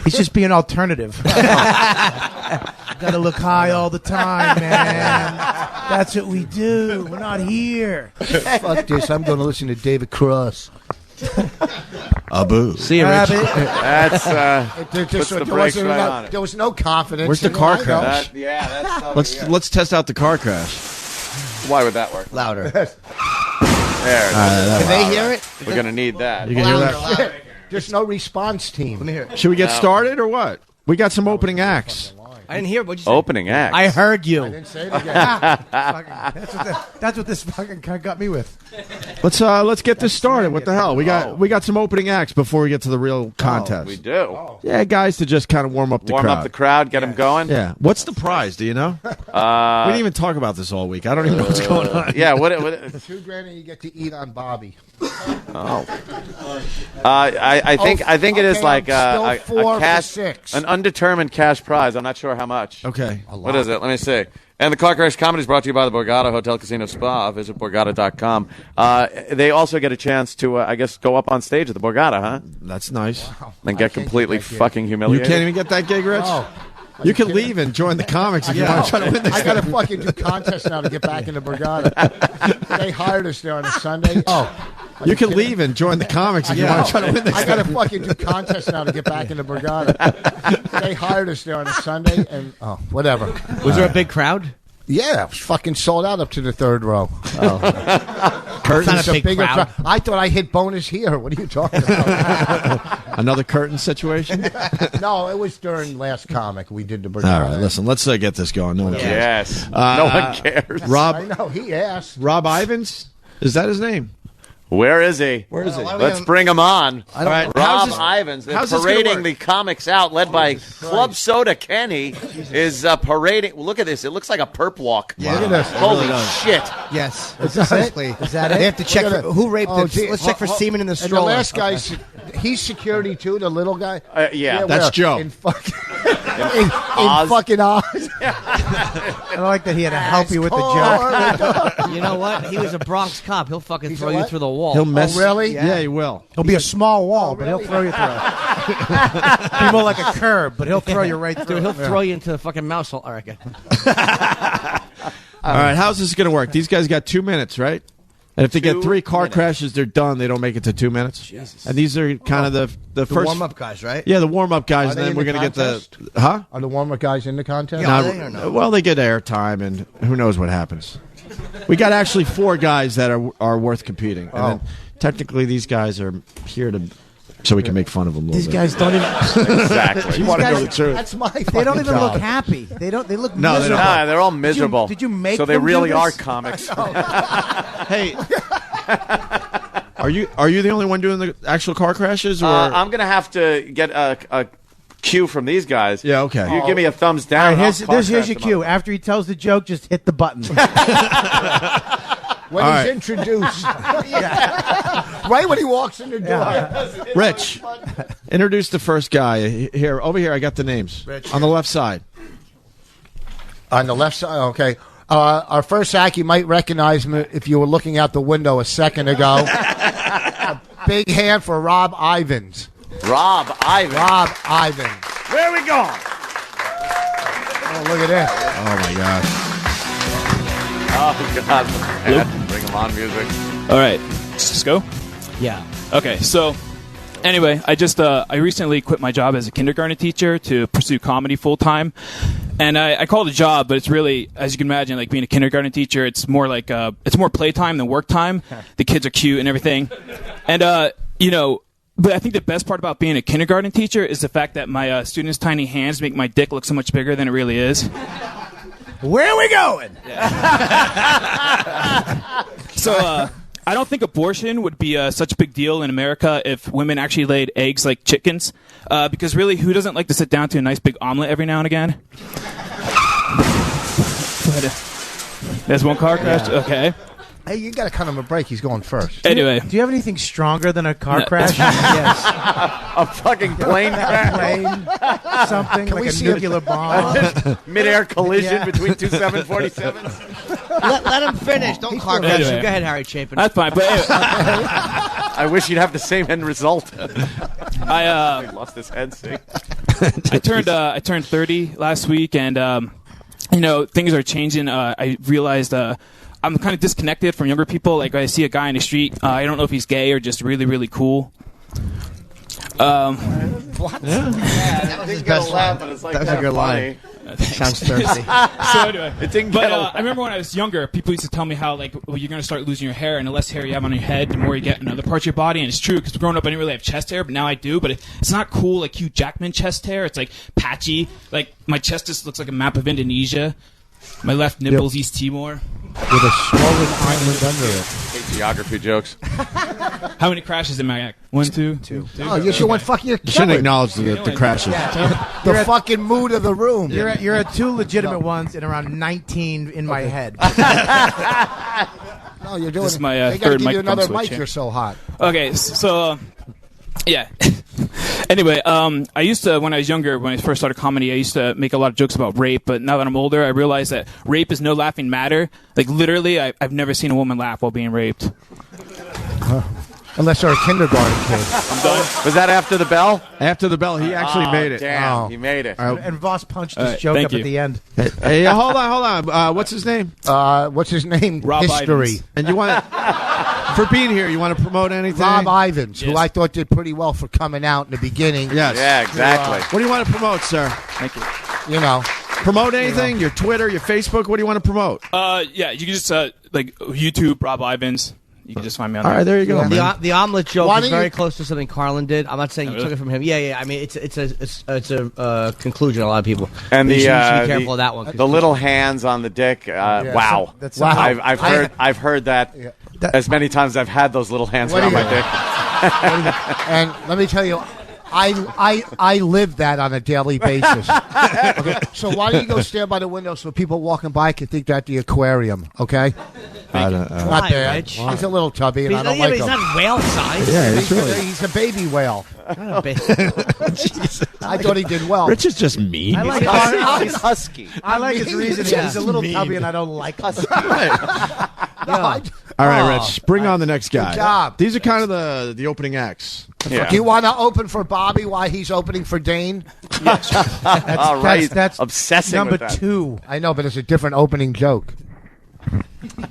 He's just being alternative. Gotta look high all the time, man. That's what we do. We're not here. Fuck this. I'm going to listen to David Cross. Abu. See you, Rich. That's puts the brakes right on it. There was no confidence. Where's the in car it. crash? Let's test out the car crash. Why would that work? Louder. There. Can they hear it? We're gonna need that. You can hear that? Shit. There's no response team. Let me hear it. Should we get started or what? We got some opening acts. I didn't hear what you said. Opening act. I heard you. I didn't say it again. That's what this fucking guy got me with. Let's get this started. What the hell? We got some opening acts before we get to the real contest. We do. Yeah, guys, to just kind of warm up the Warm crowd. up the crowd, get them going. Yeah. What's the prize? Do you know? We didn't even talk about this all week. I don't even know what's going on. Yeah. What? $2,000 and you get to eat on Bobby. Oh. I think it is okay, like I'm still 4 for cash, 6. an undetermined cash prize. I'm not sure how much. Okay. What is it? Let me see. And the Car Crash Comedy is brought to you by the Borgata Hotel Casino Spa. Visit Borgata.com. They also get a chance to, I guess, go up on stage at the Borgata, huh? That's nice. And get completely fucking You humiliated. can't even get that gig, Rich? Oh. You can leave and join the comics if you want to try to win this. I got to fucking do contests now to get back into Borgata. They hired us there on a Sunday. Oh. You can leave and join the comics if you want to try to win this. I got to fucking do contests now to get back into Borgata. They hired us there on a Sunday, and whatever. Was there a big crowd? Yeah, it was fucking sold out up to the 3rd row. Curtains, It's a bigger crowd. I thought I hit bonus here. What are you talking about? Another curtain situation? No, it was during last comic. We did the Borgata. All right, listen, let's get this going. No one cares. Yes. No one cares. Rob, I know, he asked. Rob Ivans? Is that his name? Where is he? Where is he? Let's bring him on. All right, Rob Ivans. They're how's this gonna parading work? the comics out, led by Club Soda Kenny, is parading. Look at this. It looks like a perp walk. Yeah. Look at this. Holy shit. Yes. Exactly. Is that it? They have to check for who raped it. gee. Let's check for semen in the And the stroller. last guy's, he's security too, the little guy? Yeah. That's where? Joe. In fucking in fucking Oz. I like that he had to help you with the joke. You know what? He was a Bronx cop. He'll fucking He's throw a you what? through the wall. He'll mess. really? Yeah, he will. He'll be a small wall, but he'll throw you through it. Be more like a curb, but he'll throw you right through. Dude, he'll it. throw you into the fucking mouse hole. All right, good. All right, how's this going to work? These guys got 2 minutes, right? And if they get 3 car crashes, they're done. They don't make it to 2 minutes. Jesus. And these are kind of the first warm-up guys, right? Yeah, the warm-up guys, Are and they then in we're the going to get contest? the huh? Are the warm-up guys in the contest? Yeah. Are they or no? Well, they get airtime, and who knows what happens. We got actually 4 guys that are worth competing, and then technically these guys are here to so we can make fun of them a little These bit. guys don't even. Exactly. You want to know the truth? That's my fucking They don't even job. look happy. They don't. They look No, they miserable. don't. They're all miserable. Did you make So they them do really this? are comics. Hey, are you the only one doing the actual car crashes? Or I'm going to have to get a cue from these guys. yeah, okay. You give me a thumbs All down. right, I'll here's your crash them cue. up. After he tells the joke, just hit the button. When All he's right. introduced. Right when he walks in the door. Rich, introduce the first guy. Here, over here, I got the names. Rich. On the left side. On the left side, okay. Our first act, you might recognize him if you were looking out the window a second ago. big hand for Rob Ivins. Rob Ivins. Rob Ivins. Where are we going? Oh, look at that. Oh my gosh. Oh God. Man, bring him on music. All right, let's go. Yeah. Okay, so anyway, I recently quit my job as a kindergarten teacher to pursue comedy full time, and I call it a job, but it's really, as you can imagine, like being a kindergarten teacher, it's more like it's more playtime than work time. The kids are cute and everything, and you know. But I think the best part about being a kindergarten teacher is the fact that my students' tiny hands make my dick look so much bigger than it really is. Where are we going? So I don't think abortion would be such a big deal in America if women actually laid eggs like chickens. Because really, who doesn't like to sit down to a nice big omelet every now and again? There's one car crash? Yeah. Okay. Hey, you got to cut him a break. He's going first. Anyway. Do you have anything stronger than a car No. crash? Yes. A fucking plane crash. Plane, something Can like we a see nuclear bomb. Mid-air collision Yeah. between two 747s. Let him finish. Don't car crash Anyway. him. Go ahead, Harry Chapin. That's fine, but anyway. I wish you'd have the same end result. I lost his head. See? I turned 30 last week, and you know, things are changing. I realized I'm kind of disconnected from younger people. Like, I see a guy in the street. I don't know if he's gay or just really, really cool. What? That was his best line. But it's like That was a good line. Sounds thirsty. So anyway, It didn't but get a I remember when I was younger, people used to tell me how, like, well, you're going to start losing your hair, and the less hair you have on your head, the more you get in other parts of your body. And it's true, because growing up, I didn't really have chest hair, but now I do. But it's not cool like Hugh Jackman chest hair. It's like patchy. Like, my chest just looks like a map of Indonesia. My left nipple's East Timor. With a swollen island under it. Hate geography jokes. How many crashes in my act? 1, 2? Oh, you should want fucking your You shouldn't killer. acknowledge the crashes. The fucking mood of the room. You're at two legitimate ones and around 19 in my head. No, you're doing This is my they gotta third give you microphone another switch mic. here. You're so hot. Okay, so yeah. Anyway, I used to, when I was younger, when I first started comedy, I used to make a lot of jokes about rape. But now that I'm older, I realize that rape is no laughing matter. Like, literally, I've never seen a woman laugh while being raped. Unless they're a kindergarten kid. I'm done. Was that after the bell? After the bell, he actually made it. Damn, Oh. he made it. And Voss punched All his right, joke thank up you. at the end. Hey, hold on. What's his name? What's his name? Rob History. Ivins. And you want for being here? You want to promote anything? Rob Ivins, who Yes. I thought did pretty well for coming out in the beginning. Yes. Yeah, exactly. What do you want to promote, sir? Thank you. You know. Promote anything? Your Twitter, your Facebook. What do you want to promote? Yeah, you can just, like, YouTube, Rob Ivins. You can just find me on All right, there you go. Yeah. man. The omelet joke Why is don't very you- close to something Carlin did. I'm not saying you Oh, took really? it from him. Yeah. I mean, it's a conclusion. A lot of people. And you the should be careful of that one. 'cause the little hands on the dick. Wow, That's Wow. I've heard that as many times as I've had those little hands What on do my you- dick. And let me tell you, I live that on a daily basis. Okay? So why don't you go stand by the window so people walking by can think that the aquarium, okay? I don't, Not Fine, bad. Rich. He's a little tubby, and He's, I don't yeah, like but he's him. not whale size. yeah, it's really. He's a baby whale. Not a big- I thought he did well. Rich is just mean. I like He's husky. I like his reason. He's a little mean. tubby and I don't like him. All right, Rich. Bring on the next guy. Good job. These are kind of the opening acts. Yeah. Do you want to open for Bobby while he's opening for Dane? All right, That's obsessing number with that. 2. I know, but it's a different opening joke.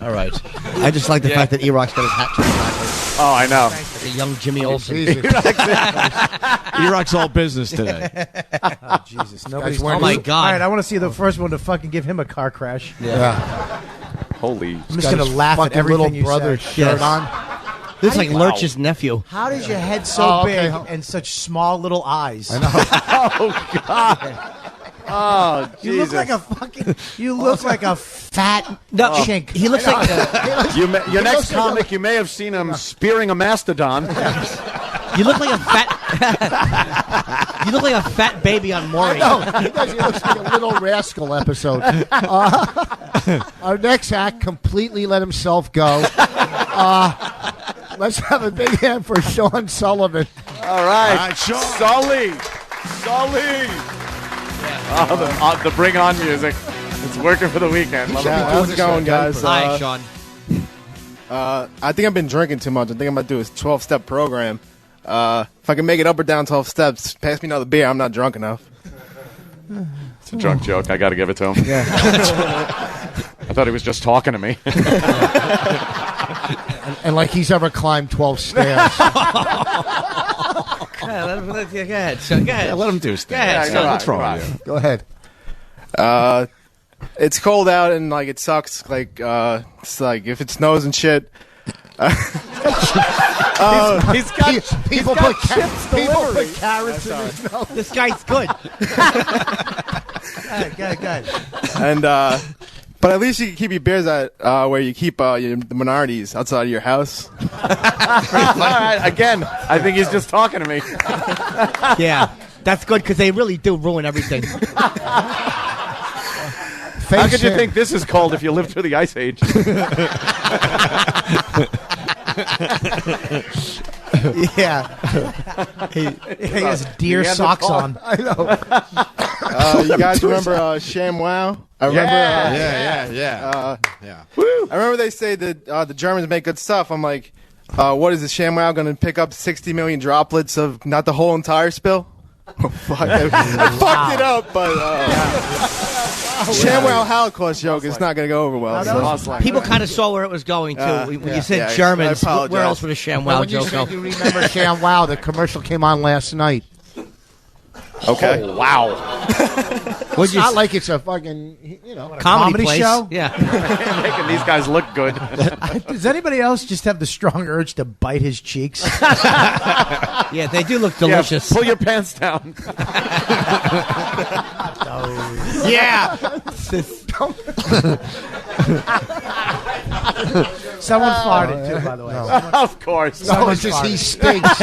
All right. I just like the fact that E-Rock's got his hat turned backwards. Oh, I know. Like a young Jimmy Olsen. Jesus. E-Rock's all business today. Oh, Jesus. Nobody's Oh, my God. All right, I want to see the first one to fucking give him a car crash. Yeah. Holy. I'm just going to laugh at Fucking everything little you brother say. shirt Yes. on. Looks like Lurch's nephew. How does your head so Oh, okay. big and such small little eyes? I know. Oh God. Oh You look Jesus. like a fucking. You look like a fat chink. He looks like Your next comic, you may have seen him spearing a mastodon. you look like a fat. You look like a fat baby on Maury. No, he does. He looks like a Little Rascal episode. Our next act completely let himself go. Let's have a big hand for Sean Sullivan. All right, All right, Sean. Sully. Oh, the bring on music. It's working for the weekend. Love it. How's it going, guys? Hi, Sean. I think I've been drinking too much. I think I'm going to do a 12-step program. If I can make it up or down 12 steps, pass me another beer. I'm not drunk enough. It's a drunk joke. I got to give it to him. Yeah. I thought he was just talking to me. and like he's ever climbed 12 stairs. Go ahead. So, go ahead. Yeah, let him do Go stuff. ahead. Yeah, what's wrong with you? Go ahead. It's cold out and like it sucks. Like it's like if it snows and shit. He's got People put carrots in his nose. This guy's good. Good. And but at least you can keep your beers at where you keep the minorities outside of your house. All right, again, I think he's just talking to me. Yeah, that's good because they really do ruin everything. How could you think this is cold if you lived through the Ice Age? Yeah. He has deer socks on. I know. You guys remember ShamWow? I remember. Yeah. I remember they say that the Germans make good stuff. I'm like, what is the ShamWow going to pick up 60 million droplets of not the whole entire spill? Oh, fuck. I fucked it up, but ShamWow Holocaust joke is not going to go over well. So. People kind of saw where it was going, too. When you said Germans, where else would a ShamWow When you joke go? said you remember ShamWow, the commercial came on last night. Okay. Oh, wow. It's not like it's a fucking, Comedy place? Show? Yeah. Making these guys look good. Does anybody else just have the strong urge to bite his cheeks? Yeah, they do look delicious. Yeah, pull your pants down. Yeah. Someone farted too, by the way. Of course. No, it's just he stinks.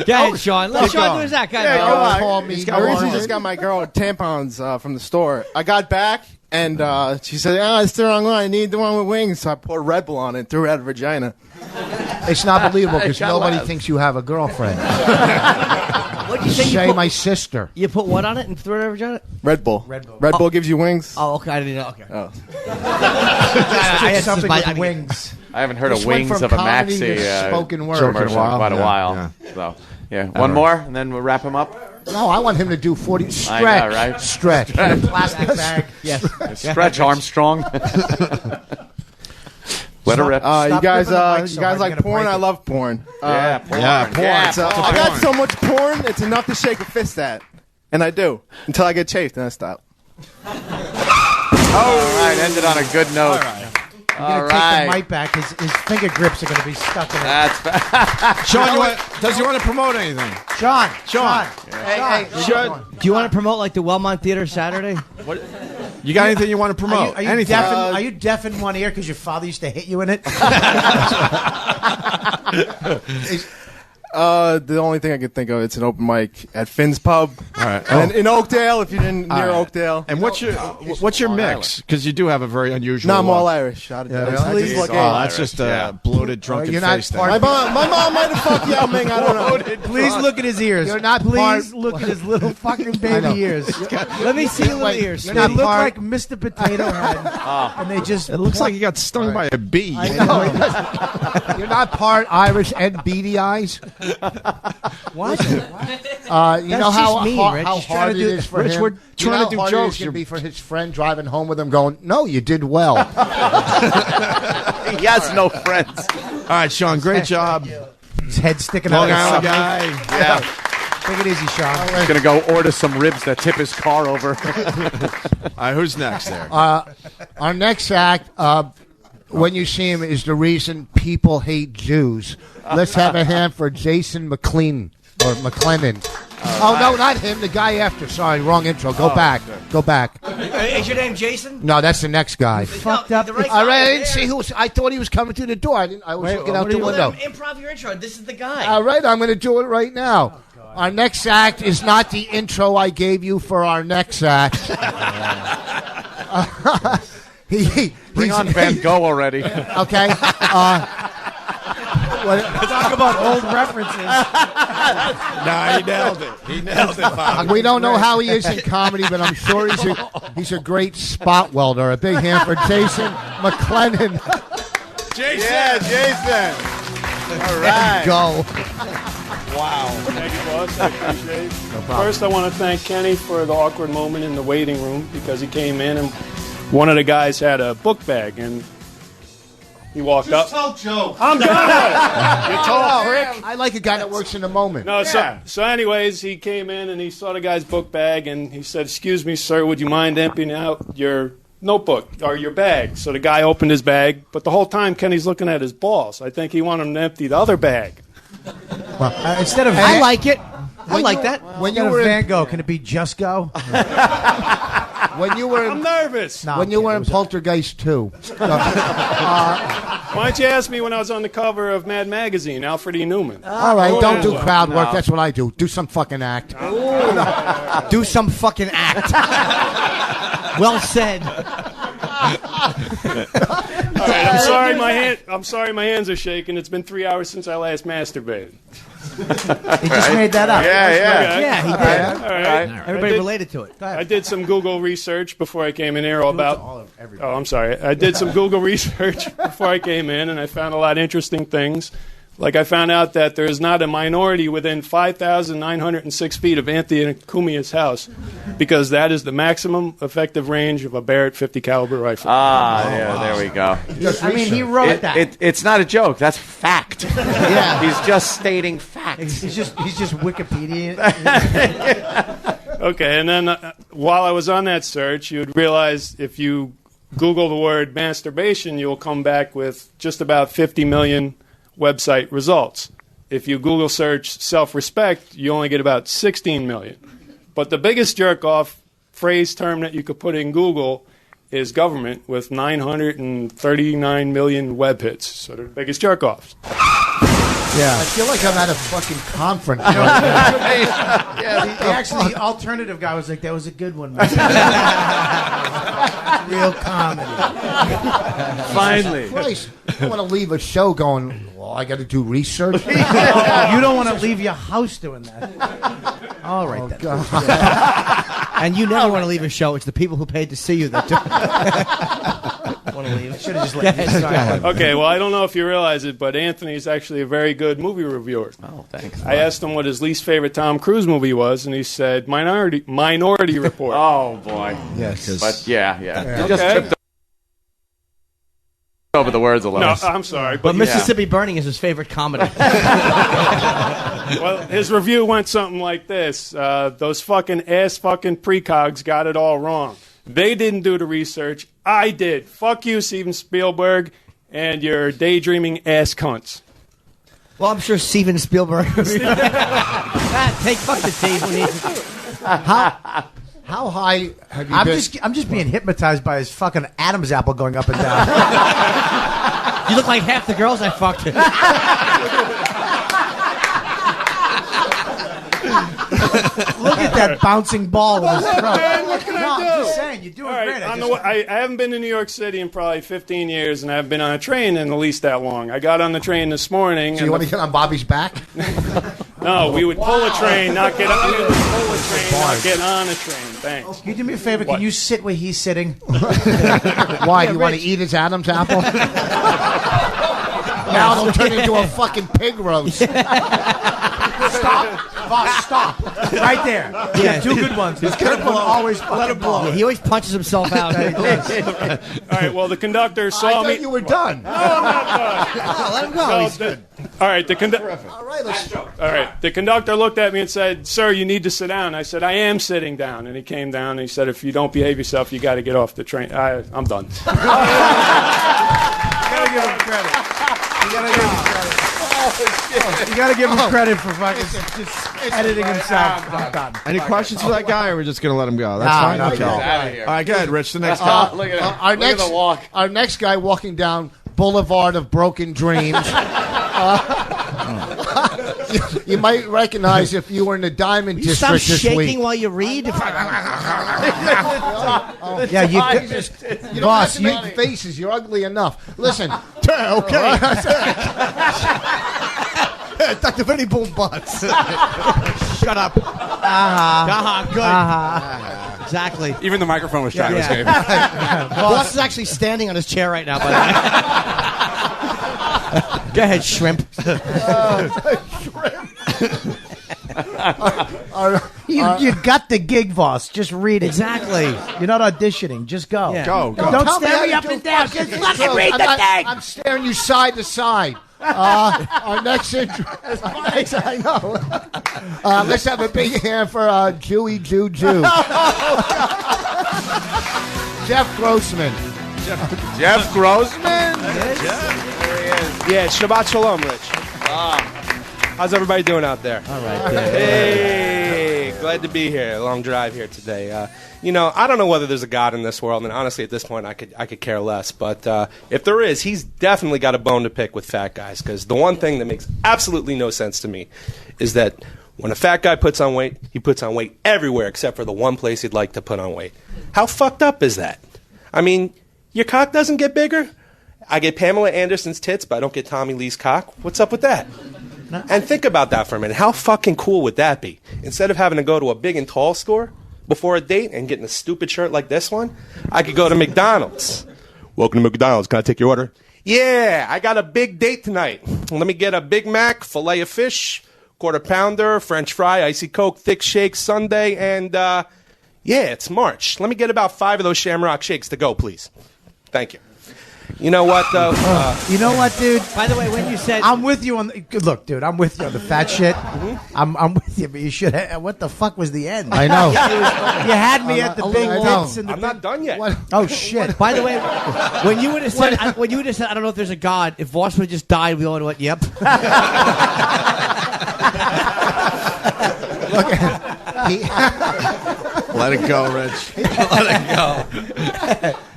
Go ahead, Sean. Let Sean do his act. Go ahead. I recently just got my girl tampons from the store. I got back, and she said, it's the wrong one. I need the one with wings. So I poured Red Bull on it and threw it out of her vagina. It's not believable because nobody thinks you have a girlfriend. What'd you say? Say my sister. You put what on it and threw it over vagina? Red Bull. Red Bull gives you wings. Oh, okay. I didn't know. Okay. Oh. I had something with wings. I haven't heard This of went wings from of a comedy Maxi to spoken word. commercial in quite a Yeah, while. yeah. So, yeah. One more, and then we'll wrap him up. No, I want him to do 40. Stretch. I know, right? Stretch. Plastic bag. Yes. Stretch Armstrong. Let her rip. You guys gripping the mic so hard, like you're gonna porn? break I it. love porn. Yeah, porn. Yeah, I got so much porn, it's enough to shake a fist at. And I do. Until I get chafed, and I stop. All right, ended on a good note. You're going to take the mic back. His finger grips are going to be stuck in it. That's Sean, does he want to promote anything? Sean. Hey, Do you want to promote like the Wellmont Theater Saturday? What? You got anything you want to promote? Are you anything? deaf in, deaf in one ear because your father used to hit you in it? The only thing I could think of, it's an open mic at Finn's Pub. All right. And in Oakdale, if you're near right. Oakdale. And what's your mix? Because you do have a very unusual. No, I'm all Irish. Please look that's just a bloated, drunken you're not face. part- My mom might have fucked Yao Ming. I don't know. Please look at his ears. You're not Please part- look at his little fucking I know. baby ears. Let me see your little Wait, ears. you're They not look part- like Mr. Potato Head, and they just. It looks like he got stung by a bee. You're not part Irish and beady eyes. What? You know how, just mean, how, Rich. how He's hard it is for Rich, him. we're trying to do how hard jokes. It is gonna be for his friend driving home with him, going, "No, you did well." He has no friends. All right, Sean, great job. His head sticking Long out. Island Of guy. Yeah. Take it easy, Sean. He's going to go order some ribs that tip his car over. All right, who's next there? Our next act, when you see him, is the reason people hate Jews. Let's have a hand for Jason McLean or McLennan. No, not him. The guy after. Sorry, wrong intro. Go back. Go back. Is your name Jason? No, that's the next guy. Fucked up. I didn't see who. I thought he was coming through the door. I was looking out the window. Improv your intro. This is the guy. All right, I'm going to do it right now. Our next act is not the intro I gave you for our next act. Bring on Van Gogh already. Okay. Talk about old references. Nah, he nailed it. He nailed it, Bob. We don't know how he is in comedy, but I'm sure he's a great spot welder. A big hand for Jason McLennan. Jason. Yeah, Jason. All right. Go. Wow. Thank you, boss. I appreciate it. No problem. First, I want to thank Kenny for the awkward moment in the waiting room because he came in and one of the guys had a book bag and he walked up. Tell jokes. I'm gonna. You tall prick. I like a guy that works in the moment. No, so anyways, he came in and he saw the guy's book bag and he said, "Excuse me, sir, would you mind emptying out your notebook or your bag?" So the guy opened his bag, but the whole time Kenny's looking at his balls. I think he wanted him to empty the other bag. Well, instead of I like it. I like that. When you were Van Gogh, can it be Just Go? When you were, I'm nervous. When you were in Poltergeist 2. Why don't you ask me when I was on the cover of Mad Magazine, Alfred E. Newman? All right, don't do crowd work. That's what I do. Do some fucking act. Do some fucking act. Well said. All right, I'm sorry my hands are shaking. It's been 3 hours since I last masturbated. He just made that up. Yeah, he did. All right. Everybody related to it. Go ahead. I did some Google research before I came in here about. I'm sorry. I did some Google research before I came in, and I found a lot of interesting things. Like I found out that there is not a minority within 5,906 feet of Anthony Cumia's house, because that is the maximum effective range of a Barrett 50 caliber rifle. There we go. I mean, he wrote that. It's not a joke. That's fact. Yeah. He's just stating facts. He's just Wikipedia. Okay, and then while I was on that search, you would realize if you Google the word masturbation, you'll come back with just about 50 million website results. If you Google search self-respect, you only get about 16 million. But the biggest jerk-off phrase term that you could put in Google is government with 939 million web hits. So they're the biggest jerk-offs. Yeah. I feel like I'm at a fucking conference. Actually, the alternative guy was like, that was a good one, man. Real comedy. Finally. Christ, I want to leave a show going, well, I got to do research. You don't want to leave your house doing that. All right, then. And you never want to leave a show. It's the people who paid to see you that do. Want to leave? Should have just let you start. Okay, well, I don't know if you realize it, but Anthony's actually a very good movie reviewer. Oh, thanks. I asked him what his least favorite Tom Cruise movie was, and he said Minority Report. Oh, boy. Yes. But, yeah. Okay. You just tripped over the words a No, lot. I'm sorry. But Mississippi Burning is his favorite comedy. Well, his review went something like this. Those fucking ass-fucking precogs got it all wrong. They didn't do the research. I did. Fuck you, Steven Spielberg, and your daydreaming ass cunts. Well, I'm sure Steven Spielberg. Fuck the table. How high have you been? I'm just being hypnotized by his fucking Adam's apple going up and down. You look like half the girls I fucked. Look at that bouncing ball in his throat. Man, what can I do? I'm just saying, you're doing great. I haven't been to New York City in probably 15 years, and I haven't been on a train in at least that long. I got on the train this morning. So you want to get on Bobby's back? No, we would pull a train, not get on. We would pull a train, not get on a train. Thanks. Can you do me a favor? Can you sit where he's sitting? Why? Do you want to eat his Adam's apple? Now it'll turn into a fucking pig roast. Stop. Boss, stop. Right there. Yeah, two good ones. His good one always let him blow. Yeah, he always punches himself out. All right, well, the conductor saw I me. thought you were done. No, I'm not done. Oh, let him go. He's good. All right, the conductor looked at me and said, "Sir, you need to sit down." I said, "I am sitting down." And he came down and he said, "If you don't behave yourself, you got to get off the train." I'm done. You gotta give him credit. You gotta give him credit for fucking just editing himself. Any questions for that guy, or we're just going to let him go? That's fine. no, Okay. no. All right, go ahead, Rich. The next guy. Look at him. Our Look at the walk. Our next guy walking down Boulevard of Broken Dreams. You might recognize if you were in the Diamond You stop District this shaking week. while you read. Yeah, you don't have to make faces. You're ugly enough. Listen. Okay. Dr. Vinny Boom Butts. Shut up. Good. Exactly. Even the microphone was trying to escape. Boss is actually standing on his chair right now, by the way. Go ahead, shrimp. You got the gig, boss. Just read it. Exactly. You're not auditioning. Just go. Yeah. Go. Don't Don't tell me stare how me to up do and down. fucking Just fucking intros. read the thing. I'm staring you side to side. Our next intro. I know. Let's have a big hand for Jewy Jew. Jeff Grossman. Jeff Grossman? Yeah, Shabbat Shalom, Rich. How's everybody doing out there? All right. Hey, glad to be here. Long drive here today. I don't know whether there's a God in this world, and honestly, at this point, I could care less. But if there is, he's definitely got a bone to pick with fat guys. Because the one thing that makes absolutely no sense to me is that when a fat guy puts on weight, he puts on weight everywhere except for the one place he'd like to put on weight. How fucked up is that? I mean, your cock doesn't get bigger. I get Pamela Anderson's tits, but I don't get Tommy Lee's cock. What's up with that? And think about that for a minute. How fucking cool would that be? Instead of having to go to a big and tall store before a date and getting a stupid shirt like this one, I could go to McDonald's. Welcome to McDonald's. Can I take your order? Yeah, I got a big date tonight. Let me get a Big Mac, filet of fish, quarter pounder, French fry, icy Coke, thick shake, sundae, and yeah, it's March. Let me get about 5 of those Shamrock shakes to go, please. Thank you. You know what, though? You know what, dude? By the way, when you said I'm with you on the, look, dude, I'm with you on the fat shit. I'm with you, but you should. What the fuck was the end? I know. You had me at the big tits and the I'm not done yet. Oh shit! By the way, when you would have said, I don't know if there's a God. If Voss would have just died, we all would have went, yep. Let it go, Rich. Let it go.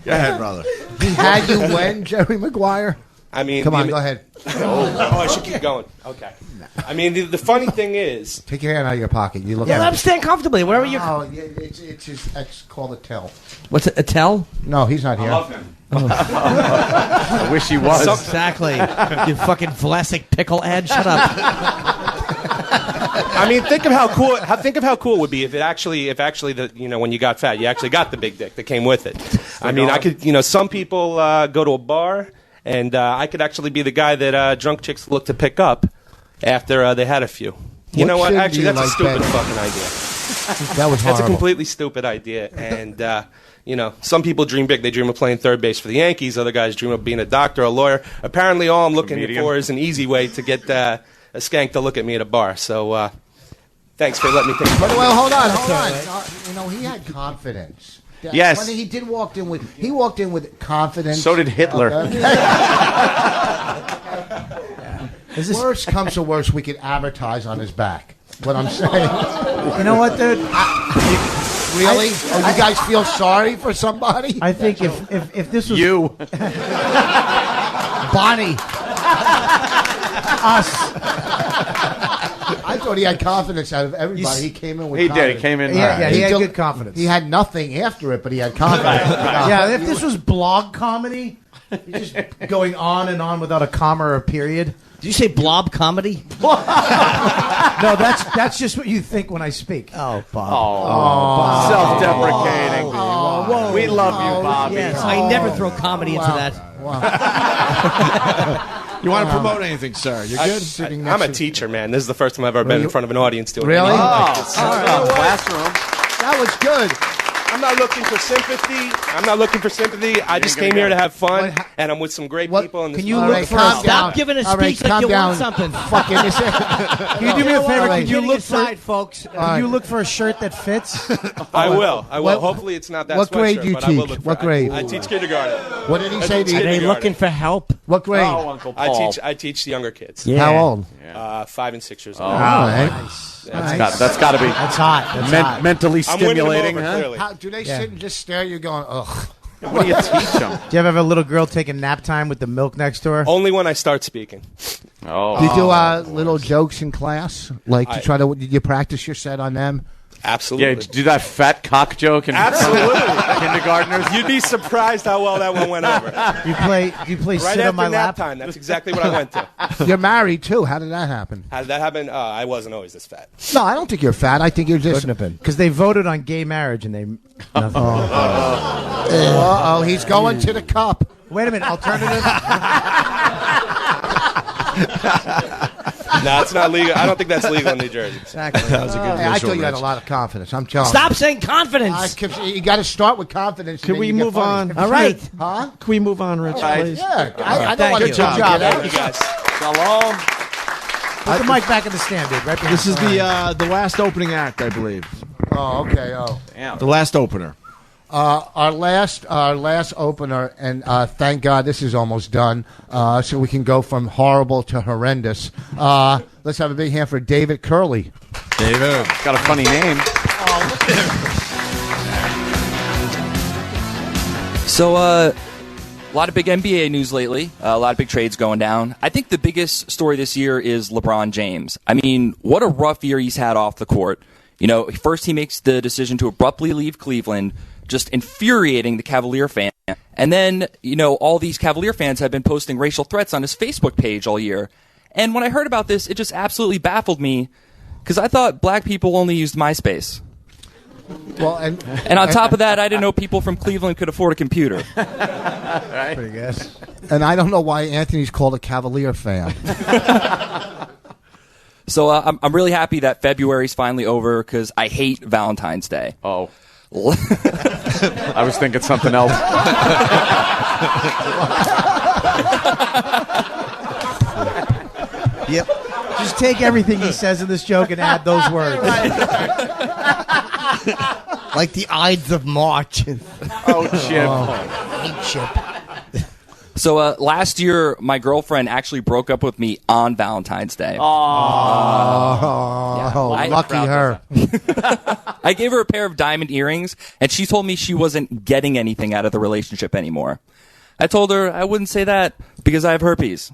Go ahead, brother. He had you when, Jerry Maguire? I mean, Come on, go ahead. I should keep going. Okay. I mean, the funny thing is, Take your hand out of your pocket. You look. Yeah, at let him it. stand comfortably. Wherever you. Oh, yeah, it's called a tell. What's it? A tell? No, he's not here. I love him. I wish he was. Exactly. You fucking Vlasic pickle ad. Shut up. I mean, think of how cool. Think of how cool it would be if actually when you got fat, you actually got the big dick that came with it. I mean, I could. Some people go to a bar, and I could actually be the guy that drunk chicks look to pick up after they had a few. You know what? shit do Actually, you that's a like stupid better? fucking idea. That was That's a horrible. completely stupid idea, and some people dream big. They dream of playing third base for the Yankees. Other guys dream of being a doctor, a lawyer. Apparently, all I'm looking Comedian. for is an easy way to get a skank to look at me at a bar. So, thanks for letting me think. But well, hold on. He had confidence. Yes. When he walked in with confidence. So did Hitler. Worst comes to worst, we could advertise on his back. What I'm saying. You know what, dude? Really? You guys feel sorry for somebody? I think if this was You. Bonnie. us, I thought he had confidence out of everybody. He came in with He confidence. did. He came in. yeah, he had del- good confidence. He had nothing after it, but he had confidence. Yeah, if this was blog comedy, you're just going on and on without a comma or a period. Did you say blob comedy? No, that's just what you think when I speak. Oh, Bob. Oh, self-deprecating. Whoa. We love you, Bobby. Yes, I never throw comedy into that. You want to promote anything, sir? You're good? I'm a teacher, man. This is the first time I've ever been in front of an audience doing Really? anything like this. Classroom. That was good. I'm not looking for sympathy. I just came here to have fun, and I'm with some great people. And Can you All look right, for calm a down. stop giving a All right, speech like calm you down. want something? Fucking Can you do me a favor? All right. Can you look for aside, folks? Can you look for a shirt that fits? I will. What- Hopefully, it's not that. what grade sweatshirt, do you but I will teach? look What for- grade? I teach kindergarten. What did he say to Are you? they Looking for help? What grade? Oh, Uncle Paul. I teach the younger kids. How old? 5 and 6 years old. All right. That's got to be That's hot. That's hot. mentally I'm winning them stimulating. over, Huh? clearly. How, do they sit and just stare at you going, ugh? What do you teach them? Do you ever have a little girl taking nap time with the milk next to her? Only when I start speaking. Oh. Do you do little jokes in class? Like to try to, did you practice your set on them? Absolutely. Yeah, do that fat cock joke in kindergartners. You'd be surprised how well that one went over. Do you play right sit after on my nap lap? time. That's exactly what I went to. You're married too. How did that happen? How did that happen? I wasn't always this fat. No, I don't think you're fat. I think you're just. Because they voted on gay marriage and they. Uh-oh, he's going to the cup. Wait a minute, alternative. No, it's not legal. I don't think that's legal in New Jersey. Exactly. That was a good I thought you had a lot of confidence. I'm telling you. Stop saying confidence. You got to start with confidence. Can we move on? All right. Huh? Can we move on, Rich, please? Yeah. I don't want to Good job. Thank you guys. Shalom. Put the mic back in the stand, dude. Right behind This is the last opening act, I believe. Oh, okay. Oh. Damn. The last opener. Our last opener, and thank God this is almost done, so we can go from horrible to horrendous. Let's have a big hand for David Curley. David. Got a funny name. So, a lot of big NBA news lately. A lot of big trades going down. I think the biggest story this year is LeBron James. I mean, what a rough year he's had off the court. You know, first he makes the decision to abruptly leave Cleveland, just infuriating the Cavalier fan. And then, you know, all these Cavalier fans have been posting racial threats on his Facebook page all year. And when I heard about this, it just absolutely baffled me because I thought black people only used MySpace. Well, and on top of that, I didn't know people from Cleveland could afford a computer. Right? Pretty good. And I don't know why Anthony's called a Cavalier fan. So I'm really happy that February's finally over because I hate Valentine's Day. Oh. I was thinking something else. Yep. Just take everything he says in this joke and add those words. Like the Ides of March. Oh, Chip. Hey, Chip. So last year, my girlfriend actually broke up with me on Valentine's Day. Lucky her. I gave her a pair of diamond earrings, and she told me she wasn't getting anything out of the relationship anymore. I told her I wouldn't say that because I have herpes.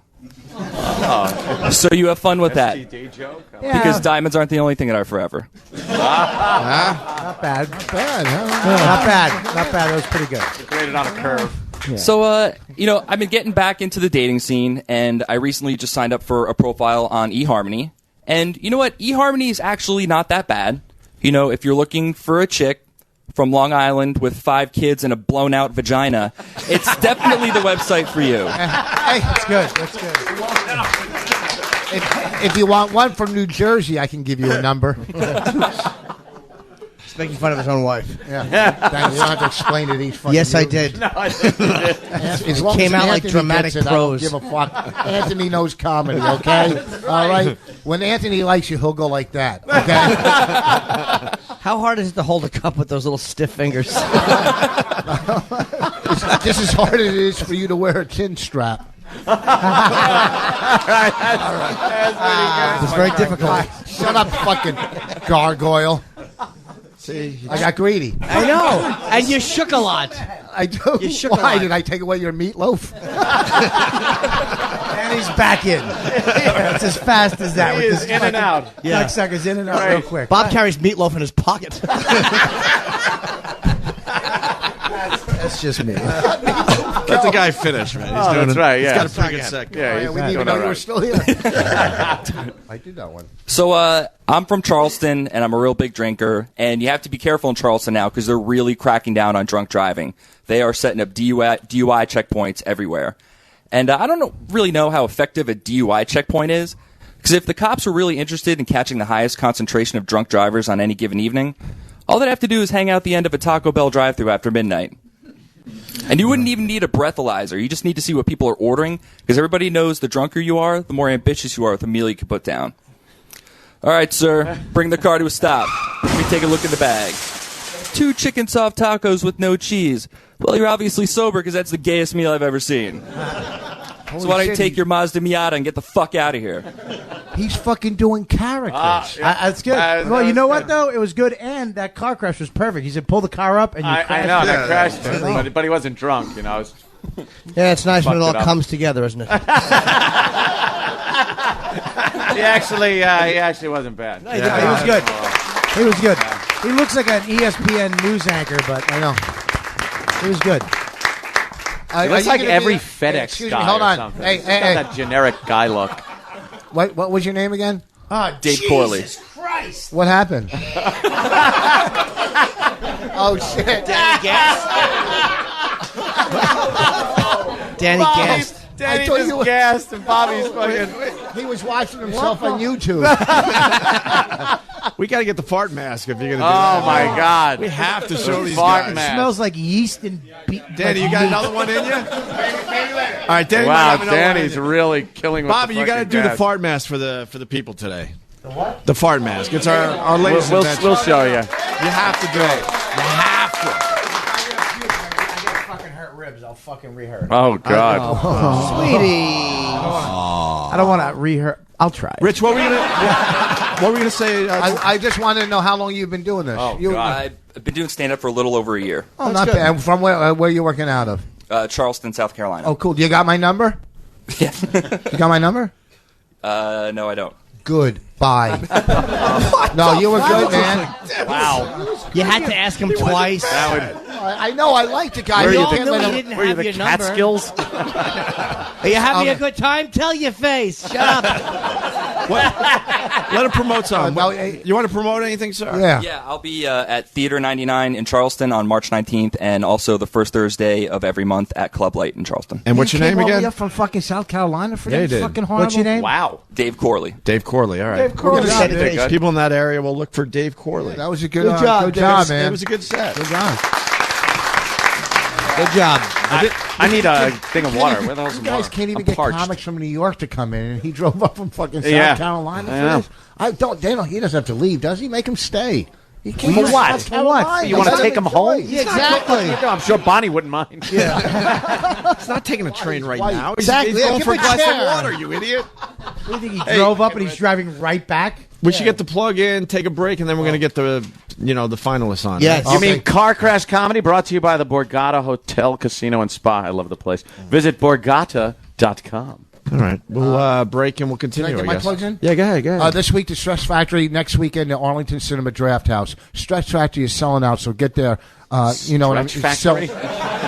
So you have fun with that. STD joke? Because diamonds aren't the only thing that are forever. Not bad. Not bad, huh? Not bad. Not bad. That was pretty good. Graded on a curve. Yeah. So, you know, I've been getting back into the dating scene, and I recently just signed up for a profile on eHarmony. And you know what? eHarmony is actually not that bad. You know, if you're looking for a chick from Long Island with 5 kids and a blown-out vagina, it's definitely the website for you. Hey, that's good. That's good. If you want one from New Jersey, I can give you a number. He's making fun of his own wife. Yeah. Thanks. You don't have to explain it. Yes, I did. No, I didn't. As long Came as out like Anthony dramatic gets it, I don't prose. give a fuck. Anthony knows comedy, okay? All right? When Anthony likes you, he'll go like that, okay? How hard is it to hold a cup with those little stiff fingers? Just as hard as it is for you to wear a chin strap. That's It's very difficult. Shut up, fucking gargoyle. See, I got greedy. I know. And you shook a lot. I do. You shook a Why lot. did I take away your meatloaf? and he's back in. It's as fast as that. He with is this in and out. Yeah. Suckers in and out real quick. Bob carries meatloaf in his pocket. That's just me. Let the guy finish, man. He's doing That's right, yeah. He's got a pretty good set. Yeah, he's we didn't even doing know you all were right. still here. I did that one. So I'm from Charleston, and I'm a real big drinker. And you have to be careful in Charleston now because they're really cracking down on drunk driving. They are setting up DUI checkpoints everywhere. And I don't really know how effective a DUI checkpoint is. Because if the cops were really interested in catching the highest concentration of drunk drivers on any given evening, all they'd have to do is hang out the end of a Taco Bell drive-thru after midnight. And you wouldn't even need a breathalyzer. You just need to see what people are ordering, because everybody knows the drunker you are, the more ambitious you are with the meal you can put down. All right, sir, bring the car to a stop. Let me take a look in the bag. 2 chicken soft tacos with no cheese. Well, you're obviously sober, because that's the gayest meal I've ever seen. So why don't you take your Mazda Miata and get the fuck out of here? He's fucking doing characters. That's good. Well, you know what though? It was good, and that car crash was perfect. He said, "Pull the car up," and you I crashed. know, it. that crashed him, but he wasn't drunk, you know. I was, Yeah, it's nice when it all Fucked it up. comes together, isn't it? he actually wasn't bad. He was good. He was good. He looks like an ESPN news anchor, but I know he was good. He looks like every FedEx guy hold or on. something. Hey, He's hey, got hey. that generic guy look. What was your name again? Dave Corley. Christ! What happened? Oh shit! Danny Guest. Danny Guest. Danny I thought just you were- gassed and Bobby's fucking... He was watching himself on YouTube. We got to get the fart mask if you're going to do Oh, that. my God. We have to show these Fart guys. mask. Smells like yeast and. Danny, you got another one in you? All right, Danny. might Wow, have another one in Danny's you. really killing with Bobby, the you got to fucking do the gas. fart mask for the people today. The what? The fart mask. It's our latest invention. We'll show you. You have to do it. You have to. I get fucking hurt ribs. I'll fucking rehearse. Oh, God. Sweetie. I don't want to rehearse. I'll try. Rich, what were you gonna say? I just wanted to know how long you've been doing this. Oh, I've been doing stand-up for a little over a year. Oh, not bad. From where are you working out of? Charleston, South Carolina. Oh, cool. You got my number? Yeah. You got my number? No, I don't. Good. Bye. No, you were good, man. Wow. You had to ask him twice. I know. I like the guy. We You all can't knew let he him- didn't Were you have the your number. Catskills? Are you having a good time? Tell your face. Shut up. Let him promote something. no, You want to promote anything, sir? Yeah. Yeah, I'll be at Theater 99 in Charleston on March 19th, and also the first Thursday of every month at Club Light in Charleston. And what's your name Came all the way again? up from fucking South Carolina for Yeah, that? you did. Fucking horrible. What's your name? Wow. Dave Corley. Dave Corley. All right. Dave Corley. We're gonna Good say job. people in that area will look for Dave Corley. That was a good, Good job, good Dave. job, man. It was a good set. Good job. Good job. I need a thing of water. Where the hell's You some guys water? can't even I'm get parched. comics from New York to come in, and he drove up from fucking South Yeah. Carolina I for know. this. I don't. Daniel, he doesn't have to leave, does he? Make him stay. He can't For go to what? South Carolina. You want to Let take him enjoy. home? Yeah, exactly. I'm sure Bonnie wouldn't mind. He's not taking a train right Why- now. Exactly. He's Yeah, going give for a him a glass chair. of water, you idiot. What do you think? He drove up and he's driving right back? We should get the plug in, take a break, and then we're going to get the finalists on. Yes. right? You mean Car Crash Comedy, brought to you by the Borgata Hotel, Casino, and Spa. I love the place. Visit Borgata.com. All right. We'll break and we'll Can continue. I get I my guess. plugs in? Yeah, go ahead. Go ahead. This week, the Stress Factory. Next weekend, the Arlington Cinema Draft House. Stress Factory is selling out, so get there. You know what I mean? Stretch Factory?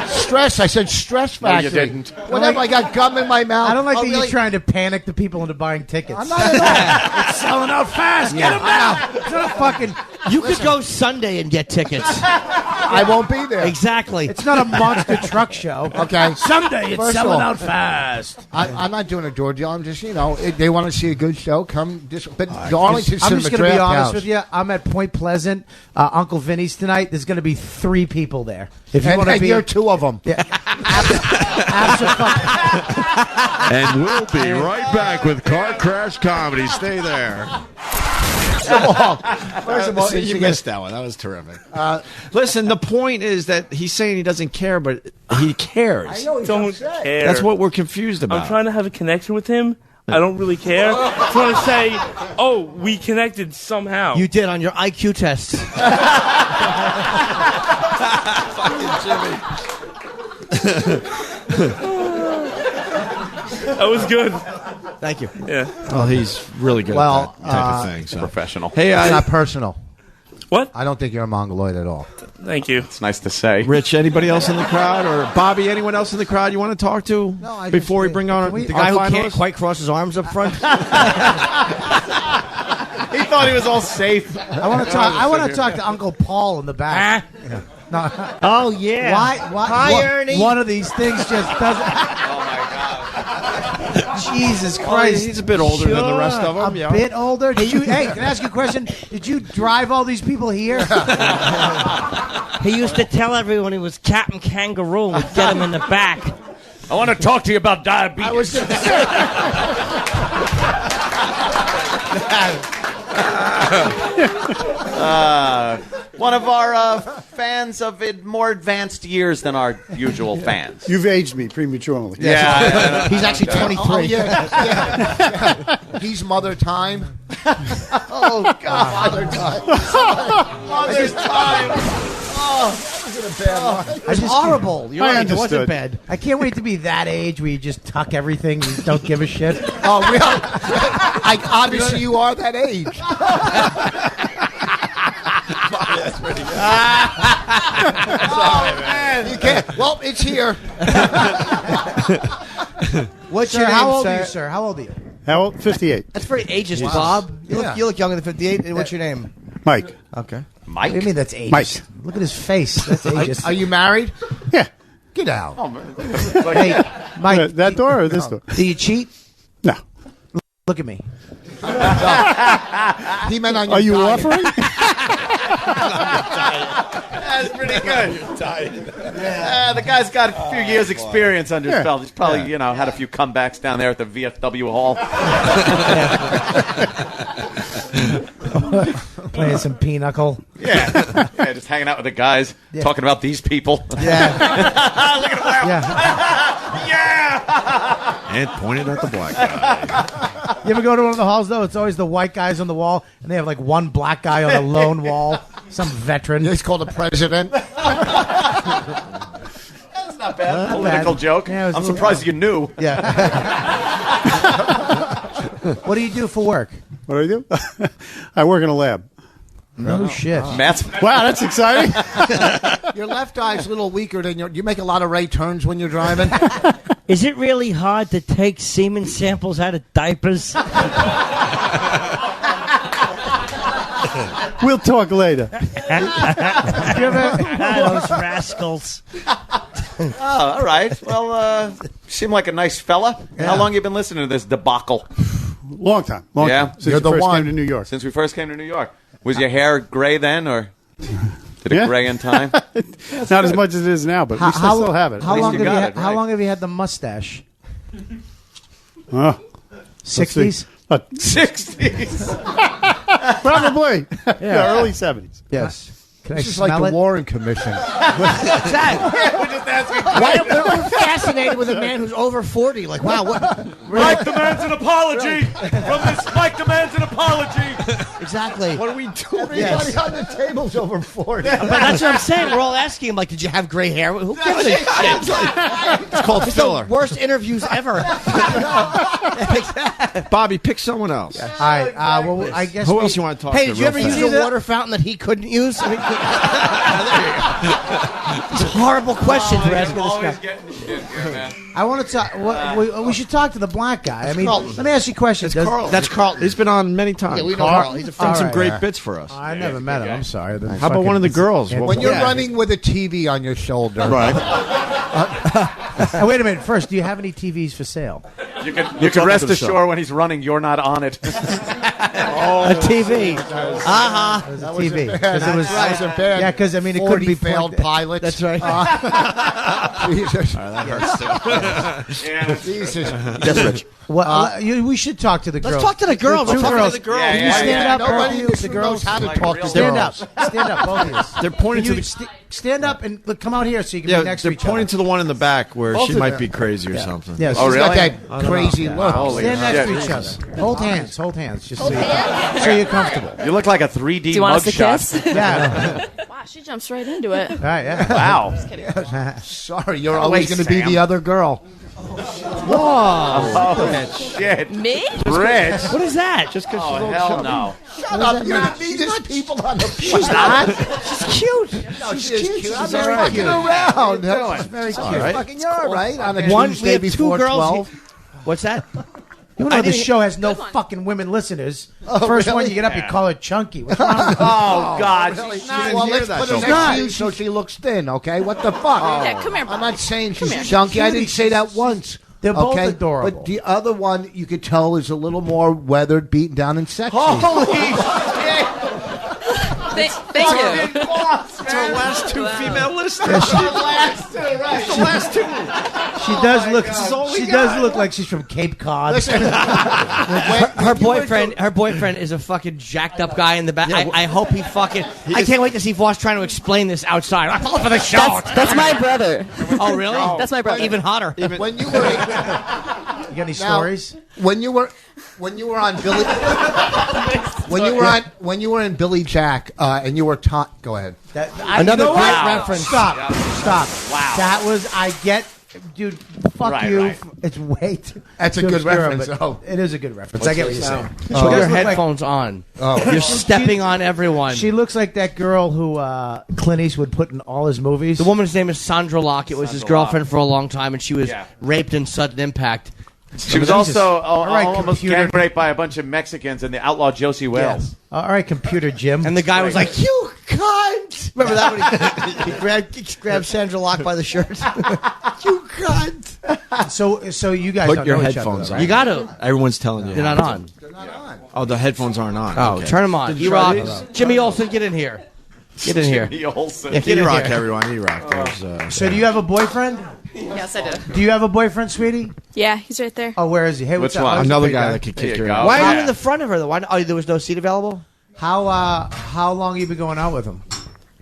Stress. I said Stress No, you Factory. didn't. Whatever. I got gum in my mouth. I don't like Oh, that really? you're trying to panic the people into buying tickets. I'm not at all. It's selling out fast. Get them now. It's not a fucking. You could go Sunday and get tickets. I won't be there. Exactly. It's not a monster truck show. Okay. Someday it's First of selling all, out fast. I'm not doing a door deal. I'm just, they want to see a good show. Come this, but the Arlington I'm Cinema just going to Draft be honest House. with you. I'm at Point Pleasant, Uncle Vinny's tonight. There's going to be 3 people there. If you And, want to and be, you're 2 of them. yeah, And we'll be right back with Car Crash Comedy. Stay there. First of all, See, you missed that one. That was terrific. Listen, the point is that he's saying he doesn't care, but he cares. I know he's Don't upset. care. That's what we're confused about. I'm trying to have a connection with him. I don't really care. I just want to say, oh, we connected somehow. You did on your IQ test. That was good. Thank you. Yeah. Well, he's really good Well, at that type of thing. So. Professional. Hey, It's not personal. What? I don't think you're a mongoloid at all. Thank you. It's nice to say. Rich, anybody else in the crowd? Or Bobby, anyone else in the crowd you want to talk to I before just- we bring on we- the The guy who finalists? can't quite cross his arms up front. He thought he was all safe. I want to talk. I want to talk to Uncle Paul in the back. Yeah. No. Oh yeah. Why? Hi, one, Ernie. One of these things just doesn't. Jesus Christ! He's a bit older than the rest of them. A bit older. Did you? Hey, can I ask you a question? Did you drive all these people here? He used to tell everyone he was Captain Kangaroo and would get him in the back. I want to talk to you about diabetes. I was One of our fans of more advanced years than our usual fans. You've aged me prematurely. Yeah. He's actually 23. Oh, yeah. He's Mother Time. Oh, God. Mother Time. Mother's time. It's horrible. You're I right. It understood. wasn't bad. I can't wait to be that age where you just tuck everything and don't give a shit. Oh, really? Obviously, you are that age. That's pretty good. Man. You can't. Well, it's here. What's Sir, your name, how old sir? are you, sir? How old are you? How old? 58. That's very ageist, Wow. Bob. You Yeah. look younger than 58. And what's your name? Mike. Okay. Mike? What do you mean that's ageist? Mike. Look at his face. That's ageist. Are you married? Yeah. Get out. Hey, Mike. That door or this door? Do you cheat? No. Look at me. He meant on your Are you diet. offering? That's pretty good. The guy's got a few years' experience under his belt. He's probably, had a few comebacks down there at the VFW Hall. Playing some pinochle. Yeah, just hanging out with the guys, talking about these people. Yeah. Look at him laugh. Yeah. And pointed at the black guy. You ever go to one of the halls, though? It's always the white guys on the wall, and they have like one black guy on the lone wall. Some veteran. He's called a president. That's not bad. Political joke. Yeah, I'm surprised you knew. Yeah. What do you do for work? What do I do? I work in a lab. No shit. Matt's. Wow, that's exciting. Your left eye's a little weaker than your. You make a lot of right turns when you're driving. Is it really hard to take semen samples out of diapers? We'll talk later. Those rascals. Oh, all right. Well, seem like a nice fella. How long you been listening to this debacle? Long time. Long time. Since You're we first one. came to New York. Since we first came to New York. Was your hair gray then, or did it gray in time? Not as much as it is now, but we still have it. How long have you got had, it, how right. long have you had the mustache? Oh, 60s? 60s. Probably. Yeah, early 70s. Yes. Can I This is like smell the it? Warren Commission. Why we're fascinated with a man who's over 40. Like, wow, what? Mike demands an apology. From this, Mike demands an apology. Exactly. What are we doing? Yes. Everybody on the table's over 40. But that's what I'm saying. We're all asking him, like, did you have gray hair? Who gives a shit? It's called It's filler. the worst interviews ever. Bobby, pick someone else. All right. Well, I guess. Who else you want to talk Hey, to? did you ever real use fast? a water fountain that he couldn't use? I mean, these horrible questions we're asking this guy. Getting shit here, man. I want to talk. We should talk to the black guy. I mean, let me ask you a question. That's Carlton. He's been on many times. Yeah, we know Carl. He's He's done some right, great yeah. bits for us. I never met him. I'm sorry. How about one of the girls? When you're running with a TV on your shoulder. Right. Wait a minute. First, do you have any TVs for sale? You can rest assured when he's running, you're not on it. A TV. Uh-huh. It was a TV. Because it was. Yeah, because I mean, it couldn't be failed pilots. That's right. Jesus. That hurts too. Jesus. Yes, Rich. We should talk to the girls. Let's talk to the girls. Two Let's talk girls. to the girls. Can you stand up, both Nobody of you? in The this room girls knows how to like talk real to Stand girls. up. Stand up, both of you. They're pointing Can to you the. stand up and look, come out here so you can Yeah, be next they're to each other. pointing to the one in the back where Both she of might them. be crazy or something. Yes. Oh, She's got really? that crazy look. Holy Stand next to shit. each other. Hold hands. Hold hands. Just so you're comfortable. You look like a 3D Do you want us to mugshot. kiss? Yeah. Wow, she jumps right into it. Right. Yeah. Wow. Sorry, you're always going to be Sam. the other girl. Oh, shit. Me? Rich. What is that? Just because Oh, she's all hell chubby. no. Shut up. You're not meeting people on the She's not. She's cute. No, she's cute. She's all very right. fucking around. She's very cute. You're fucking all right on a One, Tuesday we have before two girls. 12. What's that? You know this show has no fucking women listeners. First one you get up, you call her chunky. What's wrong with you? Oh, God. Really? didn't Well, hear let's that put her so next far. to you so she looks thin, okay? What the fuck? Yeah, come here, I'm Bobby. not saying she's here. chunky. I didn't say that once. They're both okay? adorable. But the other one, you could tell, is a little more weathered, beaten down, and sexy. Holy shit. Thank you. It's our last two female listeners. The last two. She does look. all we She got. does look like she's from Cape Cod. Her boyfriend is a fucking jacked up guy in the back. I hope he fucking. I can't wait to see Voss trying to explain this outside. I'm calling for the show. That's my brother. Oh, really? That's my brother. Even hotter. When you were, You got any Now, stories? when you were on Billy, when you were in Billy Jack, and you were taught. Go ahead. Another you know great what? reference. Stop. Wow. That was. I get. Dude, fuck Right, you. right. It's way too. That's a too good obscure, reference. but Oh. It is a good reference. I get what you're saying. Put your headphones on. Oh. You're stepping on everyone. She looks like that girl who Clint Eastwood put in all his movies. The woman's name is Sandra Locke. It was his girlfriend for a long time, and she was raped in Sudden Impact. She was also All right, almost computer. gang raped by a bunch of Mexicans in the outlaw Josie Wales. All right, computer Jim. And the guy was like, "You cunt!" Remember that when he grabbed Sandra Locke by the shirt? You cunt! So you guys Put don't your know headphones each other, on. right? You got to. Everyone's telling you. They're not on. Oh, the headphones aren't on. Oh, Okay. turn them on. Did you try E-Rock. these? Jimmy Olsen, get in here. Get in here. Jimmy Olsen. Yeah, get in E-Rock, here. everyone. E-Rock. So do you have a boyfriend? Yes, I do. Do you have a boyfriend, sweetie? Yeah, he's right there. Oh, where is he? Hey, what's Which up? one? How's Another the big guy that could kick There you your go. ass. Why are you Yeah. in the front of her though? Why? Oh, there was no seat available. How long you been going out with him?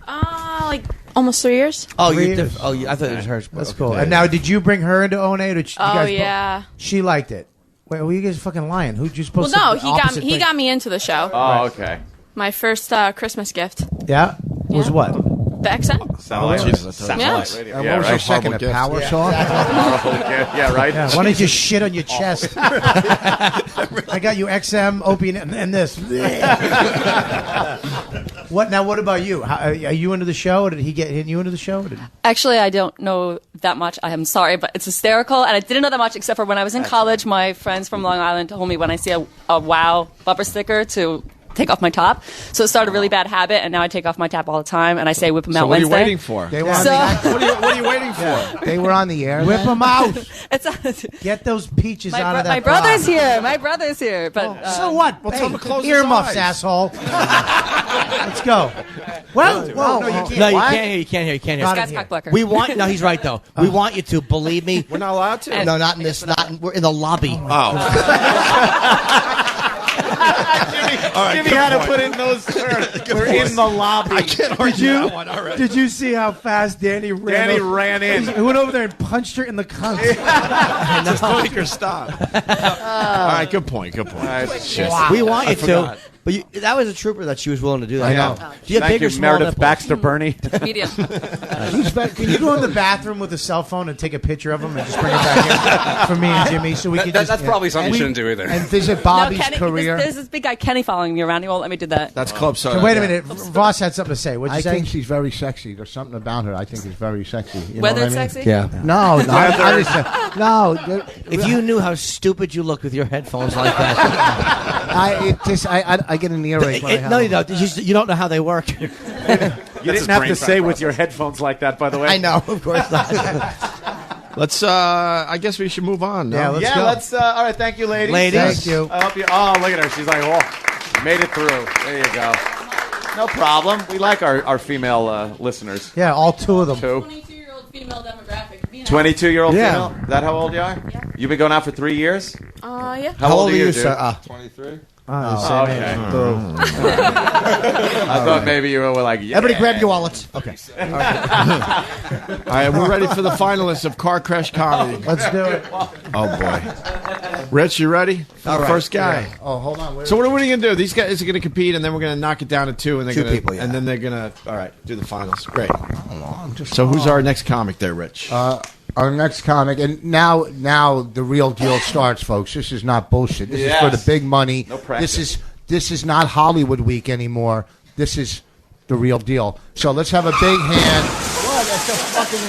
Like almost 3 years. Oh, 3 you. years. I thought it was hers. That's Okay. cool. And now, did you bring her into O&A? Or did you Oh, guys yeah. She liked it. Wait, well, you guys fucking lying. Who'd you Well, supposed to? no, the he got opposite me. He thing? got me into the show. Oh, okay. My first Christmas gift. Yeah. Was what? The XM. Satellite. Yeah. Radio. And Yeah, what was your right. second? A power saw? Yeah, right. Yeah, why don't you shit on your chest? I got you XM, Opie, and this. What now? What about you? Are you into the show? Or did he get you into the show? Actually, I don't know that much. I am sorry, but it's hysterical, and I didn't know that much except for when I was in college. My friends from Long Island told me when I see a WOW bumper sticker to take off my top. So it started a really bad habit, and now I take off my top all the time, and I say whip them out So what are you Wednesday. waiting for? They were So- on What are you waiting for? They were on the air. Whip them out. It's Get those peaches out of that. my brother's here. My brother's here. But So what? Well, Hey, tell him to close his earmuffs, eyes. asshole. Let's go. Well, No, you can't hear. You can't hear. You can't hear. Not Scott's in here. cockblocker. We want. No, he's right though. We want you to believe me. We're not allowed to. No, not in this. We're in the lobby. Jimmy had to put in those terms. We're in the lobby. I can't argue that one already. Did you see how fast Danny ran? Danny ran in. He went over there and punched her in the cunt. Just make her stop. All right, good point. Good point. Shit. We want you I to. forgot. But that was a trooper that she was willing to do that. I know. Do you have Thank big or you, small Meredith nipples? Baxter Burney. medium. Can you go in the bathroom with a cell phone and take a picture of him and just bring it back in for me and Jimmy so we can just... That's probably something you And shouldn't do either. And visit No, Bobby's Kenny, career. there's this big guy Kenny following me around. He won't let me do that. That's Club Soda. Wait a minute. Voss had something to say. What'd you I say? think she's very sexy. There's something about her I think is very sexy. You know Whether what it's I mean? sexy? Yeah. No, I just, no. If you knew how stupid you look with your headphones like that. I get an earache. when I have No, them. you don't. You don't know how they work. You didn't have to say with your headphones like that, by the way. I know, of course not. Let's. I guess we should move on. No? Yeah, let's go. Let's. All right, thank you, ladies. Ladies. Thank you. I hope you. Oh, look at her. She's like, oh, made it through. There you go. No problem. We like our female listeners. Yeah, all two of them. 22-year-old female demographic. 22-year-old Yeah. female. Is that how old you are? Yeah. You've been going out for 3 years? Yeah. How old are you, dude? sir? 23. Oh, okay. I thought maybe you were like, yeah. Everybody grab your wallets. Okay. All right, we're ready for the finalists of Car Crash Comedy. Let's do it. Oh boy, Rich, you ready? For the first guy. Yeah. Oh, hold on. So what are we going to do? These guys are going to compete, and then we're going to knock it down to two, and they're Two gonna, people, yeah. and then they're going to do the finals. Great. So who's our next comic there, Rich? Our next comic, and now the real deal starts, folks. This is not bullshit. This is for the big money. No practice. This is not Hollywood Week anymore. This is the real deal. So let's have a big hand. What? That's so fucking.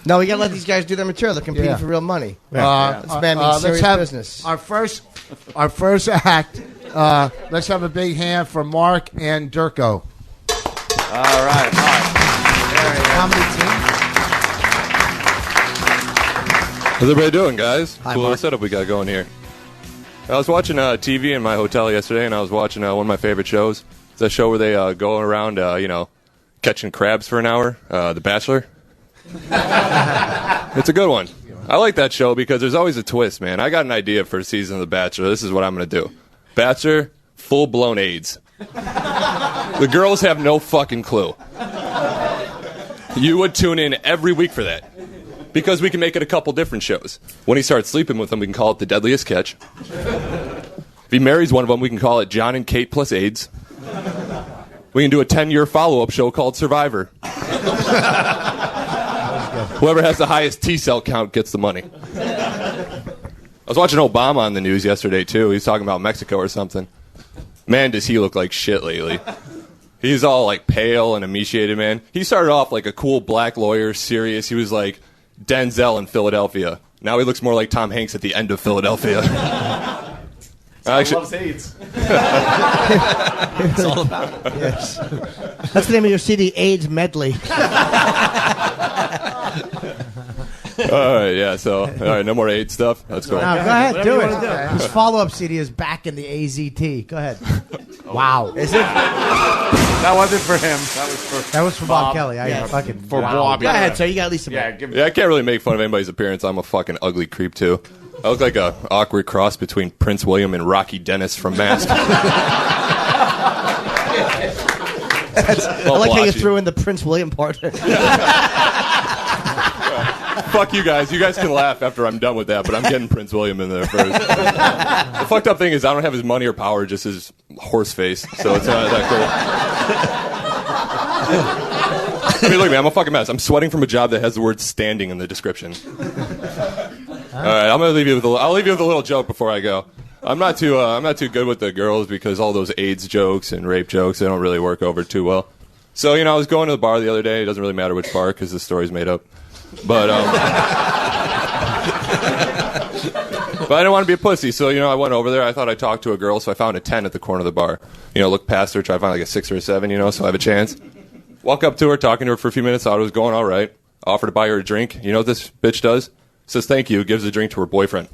No, we got to let these guys do their material. They're competing Yeah. for real money. This man means Let's serious have business. our first act. Let's have a big hand for Mark and Durko. All right. Comedy team. How's everybody doing, guys? Hi, cool Mark. setup we got going here. I was watching TV in my hotel yesterday, and I was watching one of my favorite shows. It's a show where they go around, catching crabs for an hour. The Bachelor. It's a good one. I like that show because there's always a twist, man. I got an idea for a season of The Bachelor. This is what I'm going to do. Bachelor, full-blown AIDS. The girls have no fucking clue. You would tune in every week for that. Because we can make it a couple different shows. When he starts sleeping with them, we can call it The Deadliest Catch. If he marries one of them, we can call it John and Kate plus AIDS. We can do a 10-year follow-up show called Survivor. Whoever has the highest T-cell count gets the money. I was watching Obama on the news yesterday, too. He was talking about Mexico or something. Man, does he look like shit lately. He's all, like, pale and emaciated, man. He started off like a cool black lawyer, serious. He was like Denzel in Philadelphia. Now he looks more like Tom Hanks at the end of Philadelphia. Loves AIDS. It's all about it. Yes. That's the name of your CD, AIDS Medley. All right, yeah, so, all right, no more AIDS stuff? That's cool. Go ahead, do it. His follow-up CD is back in the AZT. Go ahead. Wow. Is it? That wasn't for him. That was for Bob Kelly. For Bob. Go ahead, sir. You got at least a minute. Yeah, I can't really make fun of anybody's appearance. I'm a fucking ugly creep, too. I look like a awkward cross between Prince William and Rocky Dennis from Mask. I like how you threw in the Prince William part. Fuck you guys. You guys can laugh after I'm done with that, but I'm getting Prince William in there first. The fucked up thing is I don't have his money or power, just his horse face, so it's not that cool. I mean, look, man, I'm a fucking mess. I'm sweating from a job that has the word standing in the description. All right, I'll leave you with a little joke before I go. I'm not too good with the girls because all those AIDS jokes and rape jokes, they don't really work over too well. So, I was going to the bar the other day. It doesn't really matter which bar because the story's made up. But but I didn't want to be a pussy, so I went over there. I thought I'd talk to a girl, so I found a 10 at the corner of the bar. Look past her, try to find like a 6 or a 7, so I have a chance. Walk up to her, talking to her for a few minutes. Thought it was going all right. Offer to buy her a drink. You know what this bitch does? Says thank you. Gives the drink to her boyfriend.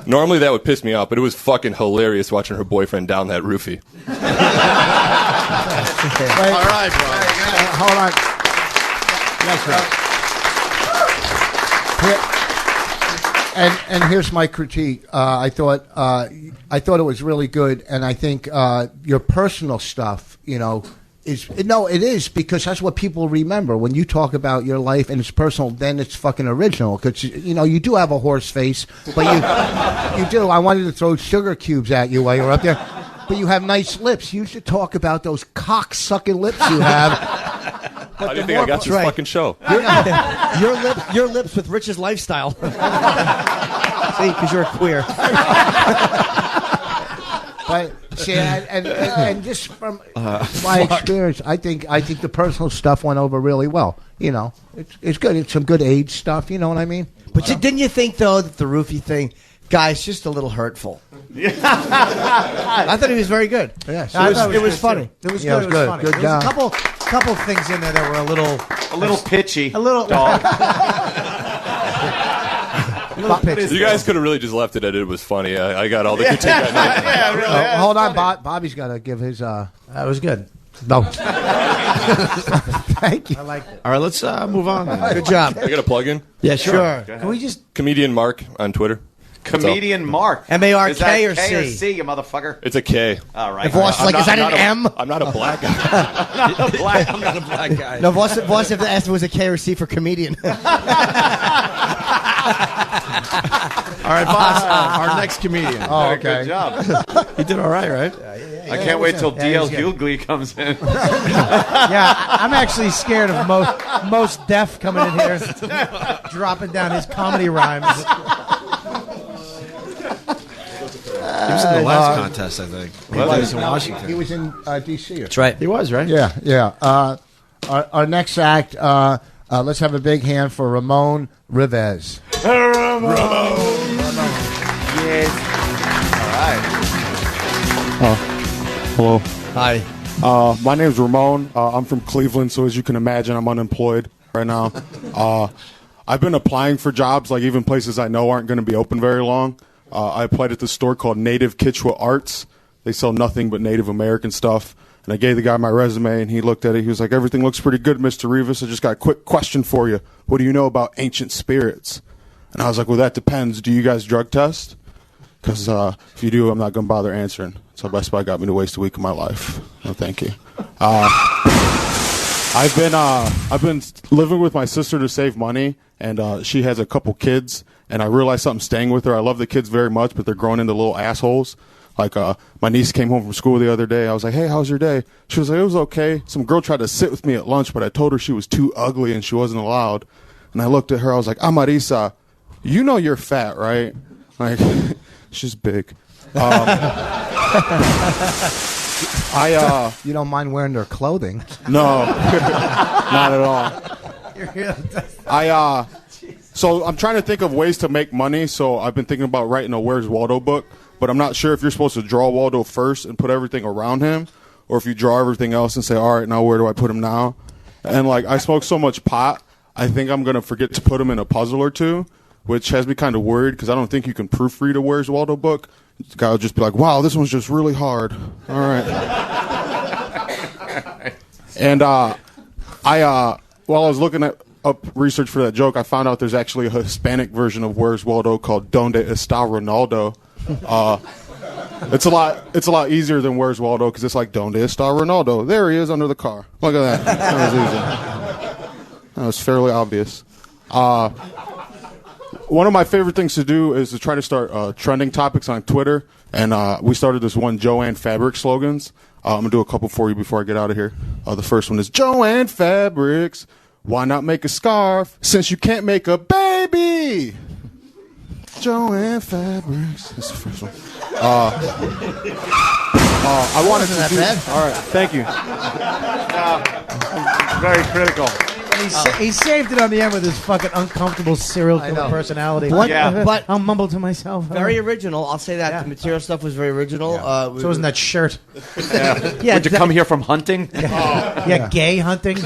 Normally that would piss me off, but it was fucking hilarious watching her boyfriend down that roofie. All right, bro. Hold on. That's right. And here's my critique. I thought it was really good, and I think your personal stuff, it is because that's what people remember when you talk about your life and it's personal. Then it's fucking original because you do have a horse face, but you do. I wanted to throw sugar cubes at you while you're up there, but you have nice lips. You should talk about those cock-sucking lips you have. How do you think I got your fucking show? Your lips with Rich's lifestyle. See, because you're a queer. But see, and just from my experience, I think the personal stuff went over really well. It's good. It's some good age stuff. You know what I mean? But didn't you think though that the roofie thing, guys, just a little hurtful? I thought he was very good. Yes, it was funny. It was good. It was funny. Good There was job. a couple of things in there that were a little pitchy. A little dog. You guys could have really just left it at it was funny. I got all the critique I need. Yeah, really. Hold on, Bobby's got to give his. That was good. No. Thank you. I liked it. All right, let's move on. Good job. I got a plug-in? Yeah, sure. Can we just Comedian Mark on Twitter. Comedian Mark. M-A-R-K Is that or K C? or C, you motherfucker? It's a K. All right. If Voss is like, is that an M? I'm not a black guy. I'm not a black guy. No, Voss if asked if it was a K or C for comedian. All right, boss. Our next comedian. Oh, okay. Good job. He did all right, right? I can't wait till D.L. Hughley comes in. Yeah, I'm actually scared of most deaf coming in here, dropping down his comedy rhymes. He was in the last contest, I think. He was in Washington. He was in D.C. That's right. He was, right? Yeah. Our next act, let's have a big hand for Ramon Rivez. Yes. All right. Hello. Hi. My name's Ramon. I'm from Cleveland, so as you can imagine, I'm unemployed right now. I've been applying for jobs, like even places I know aren't going to be open very long. I applied at this store called Native Kichwa Arts. They sell nothing but Native American stuff. And I gave the guy my resume, and he looked at it. He was like, "Everything looks pretty good, Mr. Rivas. I just got a quick question for you. What do you know about ancient spirits?" And I was like, well, that depends. Do you guys drug test? Because if you do, I'm not going to bother answering. So Best Buy got me to waste a week of my life. No, thank you. I've been living with my sister to save money, and she has a couple kids, and I realized something staying with her. I love the kids very much, but they're growing into little assholes. Like, my niece came home from school the other day. I was like, hey, how's your day? She was like, it was okay. Some girl tried to sit with me at lunch, but I told her she was too ugly and she wasn't allowed. And I looked at her. I was like, Amarisa, you know you're fat, right? Like, she's big. You don't mind wearing their clothing? No, not at all. So I'm trying to think of ways to make money. So I've been thinking about writing a Where's Waldo book, but I'm not sure if you're supposed to draw Waldo first and put everything around him, or if you draw everything else and say, all right, now where do I put him now? And like, I smoke so much pot, I think I'm going to forget to put him in a puzzle or two, which has me kind of worried because I don't think you can proofread a Where's Waldo book. The guy will just be like, wow, this one's just really hard. All right. And while I was looking up research for that joke, I found out there's actually a Hispanic version of Where's Waldo called Donde Está Ronaldo. It's a lot easier than Where's Waldo because it's like Donde Está Ronaldo. There he is under the car. Look at that. That was easy. That was fairly obvious. One of my favorite things to do is to try to start trending topics on Twitter, and we started this one, Joanne Fabric slogans. I'm going to do a couple for you before I get out of here. The first one is, Joanne Fabrics, why not make a scarf since you can't make a baby? Joanne Fabrics. That's the first one. I wanted to do... All right, thank you. Very critical. He saved it on the end with his fucking uncomfortable serial killer personality. But I'll mumble to myself. Very original. I'll say that. Yeah. The material stuff was very original. So wasn't that shirt? Would you come here from hunting? Yeah, gay hunting.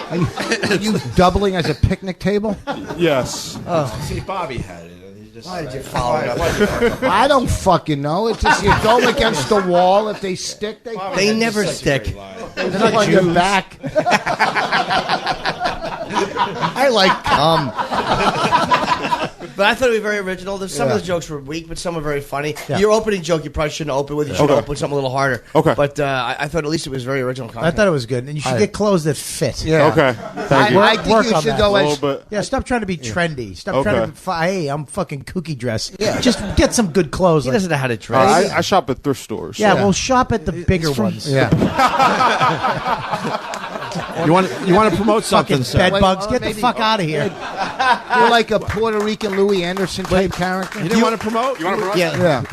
Are you doubling as a picnic table? Yes. See, Bobby had it. Why did you follow it up? I don't fucking know. It's just you throw them against the wall. If they stick, they never stick. They're not on your back. I like But I thought it was very original. Some of the jokes were weak, but some were very funny. Your opening joke, you probably shouldn't open with. You should open with something a little harder. Okay. But I thought at least it was very original content. I thought it was good. And you should get clothes that fit. Yeah. Okay. Thank you. I think you should go as... Yeah, stop trying to be trendy. Stop trying to... Hey, I'm fucking kooky dress. Yeah. Just get some good clothes. He doesn't know how to dress. I shop at thrift stores. Yeah, well, shop at the bigger ones. Yeah. You want to promote something, sir? Bed bugs, get the fuck out of here. You're like a Puerto Rican Louis Anderson type character. You didn't want to promote? You want to promote? Yeah.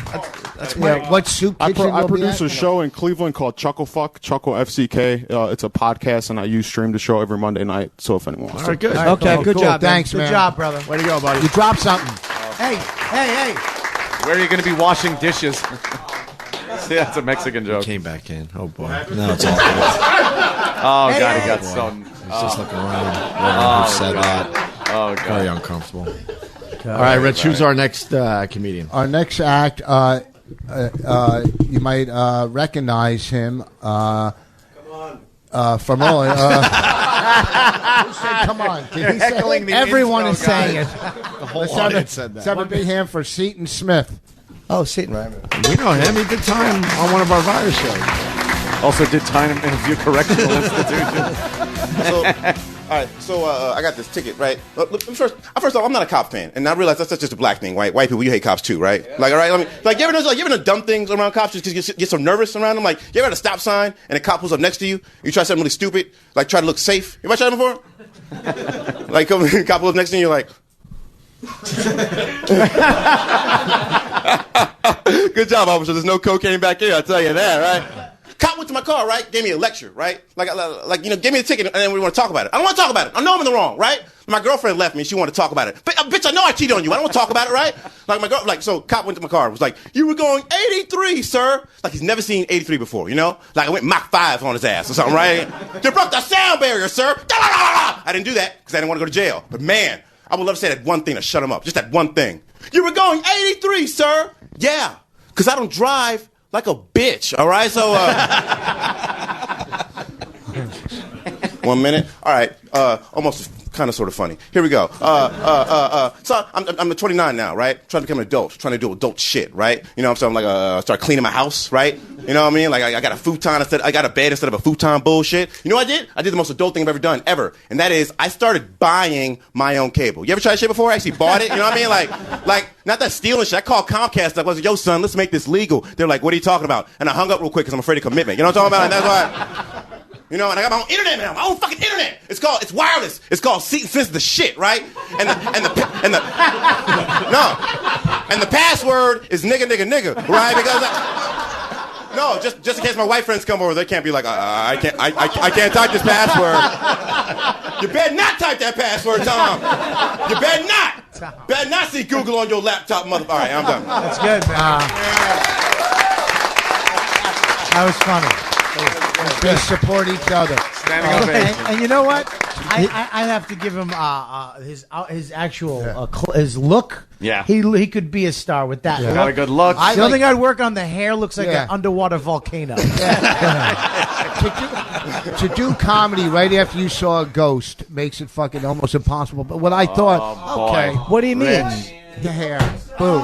That's great. What soup kitchen I you'll be produce at? a show in Cleveland called Chuckle FCK. It's a podcast, and I stream the show every Monday night. So if anyone wants All right, good. Okay, good job. Thanks, Good man. job, brother. Way to go, buddy. You dropped something. Hey. Where are you going to be washing dishes? See, that's a Mexican joke. Came back in. Oh, boy. Now it's all good. Oh, God, he got some... He's just looking around. Who said that? Oh, God. Very uncomfortable. All right, Rich, who's our next comedian? Our next act, you might recognize him from earlier. Who said come on? Did he say it? Everyone is saying it. The whole audience said that. Let's have a big hand for Seton Smith. Oh, Seton, right. We know him. He did time on one of our virus shows. Also did time in a few correctional institutions. All right, so I got this ticket, right? First off, I'm not a cop fan, and I realize that's just a black thing, right? White people, you hate cops too, right? Yeah. Like, all right, you ever know dumb things around cops just because you get so nervous around them? Like, you ever at a stop sign and a cop pulls up next to you, you try something really stupid, like try to look safe. You ever tried that before? Like, a cop pulls up next to you, you're like. Good job, officer. There's no cocaine back here. I'll tell you that, right? Cop went to my car, right? Gave me a lecture, right? Like, gave me a ticket, and then we want to talk about it. I don't want to talk about it. I know I'm in the wrong, right? My girlfriend left me. She wanted to talk about it. Bitch, I know I cheated on you. I don't want to talk about it, right? So cop went to my car. Was like, you were going 83, sir. Like he's never seen 83 before, you know? Like I went Mach 5 on his ass or something, right? You broke the sound barrier, sir. I didn't do that because I didn't want to go to jail. But man, I would love to say that one thing to shut him up. Just that one thing. You were going 83, sir. Yeah, because I don't drive like a bitch, all right? So, 1 minute. All right, almost a kind of sort of funny. Here we go. So I'm 29 now, right? Trying to become an adult, trying to do adult shit, right? You know what I'm saying? Like, start cleaning my house, right? You know what I mean? Like, I got a futon I got a bed instead of a futon bullshit. You know what I did? I did the most adult thing I've ever done, ever. And that is, I started buying my own cable. You ever tried shit before? I actually bought it, you know what I mean? Like, not that stealing shit. I called Comcast. I was like, yo, son, let's make this legal. They're like, what are you talking about? And I hung up real quick because I'm afraid of commitment. You know what I'm talking about? And that's why... You know, and I got my own internet now, my own fucking internet. It's wireless. It's called Seton Smith the shit, right? And the password is nigga, right? Because no, just in case my white friends come over, they can't be like, I can't type this password. You better not type that password, Tom. You better not. Better not see Google on your laptop, motherfucker. All right, I'm done. That's good, man. That was funny. They support each other. And you know what? I have to give him his actual his look. Yeah. He could be a star with that. Yeah. Got a good look. The only thing I'd work on, the hair looks like an underwater volcano. To do comedy right after you saw a ghost makes it fucking almost impossible. But what I thought, okay, what do you mean? The hair, boo.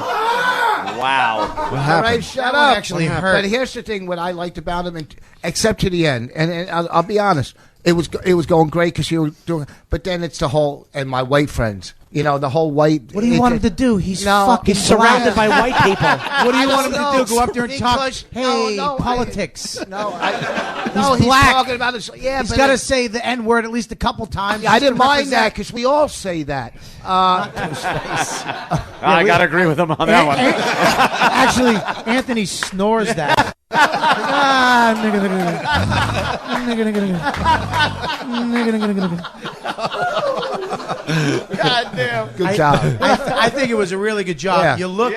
Wow. All right, shut That up. one actually hurt. But here's the thing: what I liked about him, except to the end, and I'll be honest, it was going great because you were doing. But then it's the whole and my white friends. You know, the whole white. What do you want him to do? He's fucking surrounded by white people. What do you want him to do? Go up there and talk? Hey, politics. He's black. talking about his. Yeah, he's but got to say the N word at least a couple times. I didn't mind that because we all say that. I got to agree with him on that one. Actually, Anthony snores that. God damn. Good job. I think it was a really good job. Yeah. You look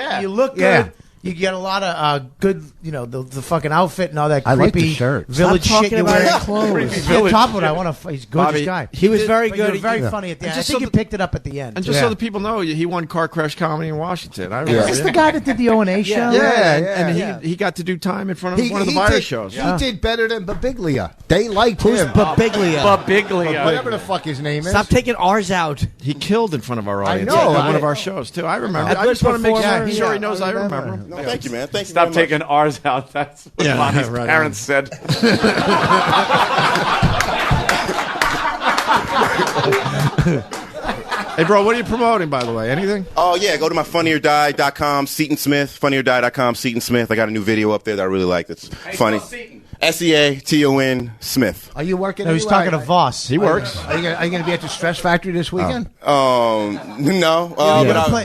good. Yeah. You get a lot of good, the fucking outfit and all that I like the creepy shirt. village Stop shit talking you're about wearing. his clothes. On top of it, he's a gorgeous Bobby, guy. He was very But you were good. very funny at the end. I just think so you picked it up at the end. And just so the people know, he won Car Crash Comedy in Washington. I Is remember. this the guy that did the O&A show? And he got to do time in front of one of the virus shows. He did better than Babiglia. They liked him. Babiglia? Whatever the fuck his name is. Stop taking ours out. He killed in front of our audience. know, At one of our shows too. I remember. A I good just want to make performer. sure he knows I remember him. No, thank you, man. Thank you Stop very much. taking ours out. That's what Bonnie's right parents said. Hey, bro, what are you promoting, by the way? Anything? Oh, yeah, go to my funnyordie.com, Seton Smith, funnyordie.com, Seton Smith. I got a new video up there that I really like that's funny. Seaton Smith. Are you working? No, he's anywhere? talking to Voss. He works. Are you going to be at the Stress Factory this weekend? No.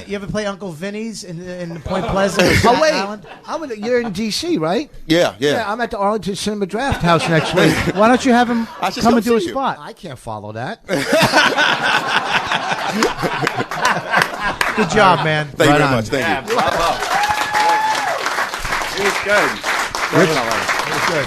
You ever play Uncle Vinny's in Point Pleasant? Or Staten Island? You're in D.C., right? Yeah. Yeah, I'm at the Arlington Cinema Draft House next week. Why don't you have him should come come and do a see you. spot? I can't follow that. Good job, man. Thank you very much. Thank you. He was good.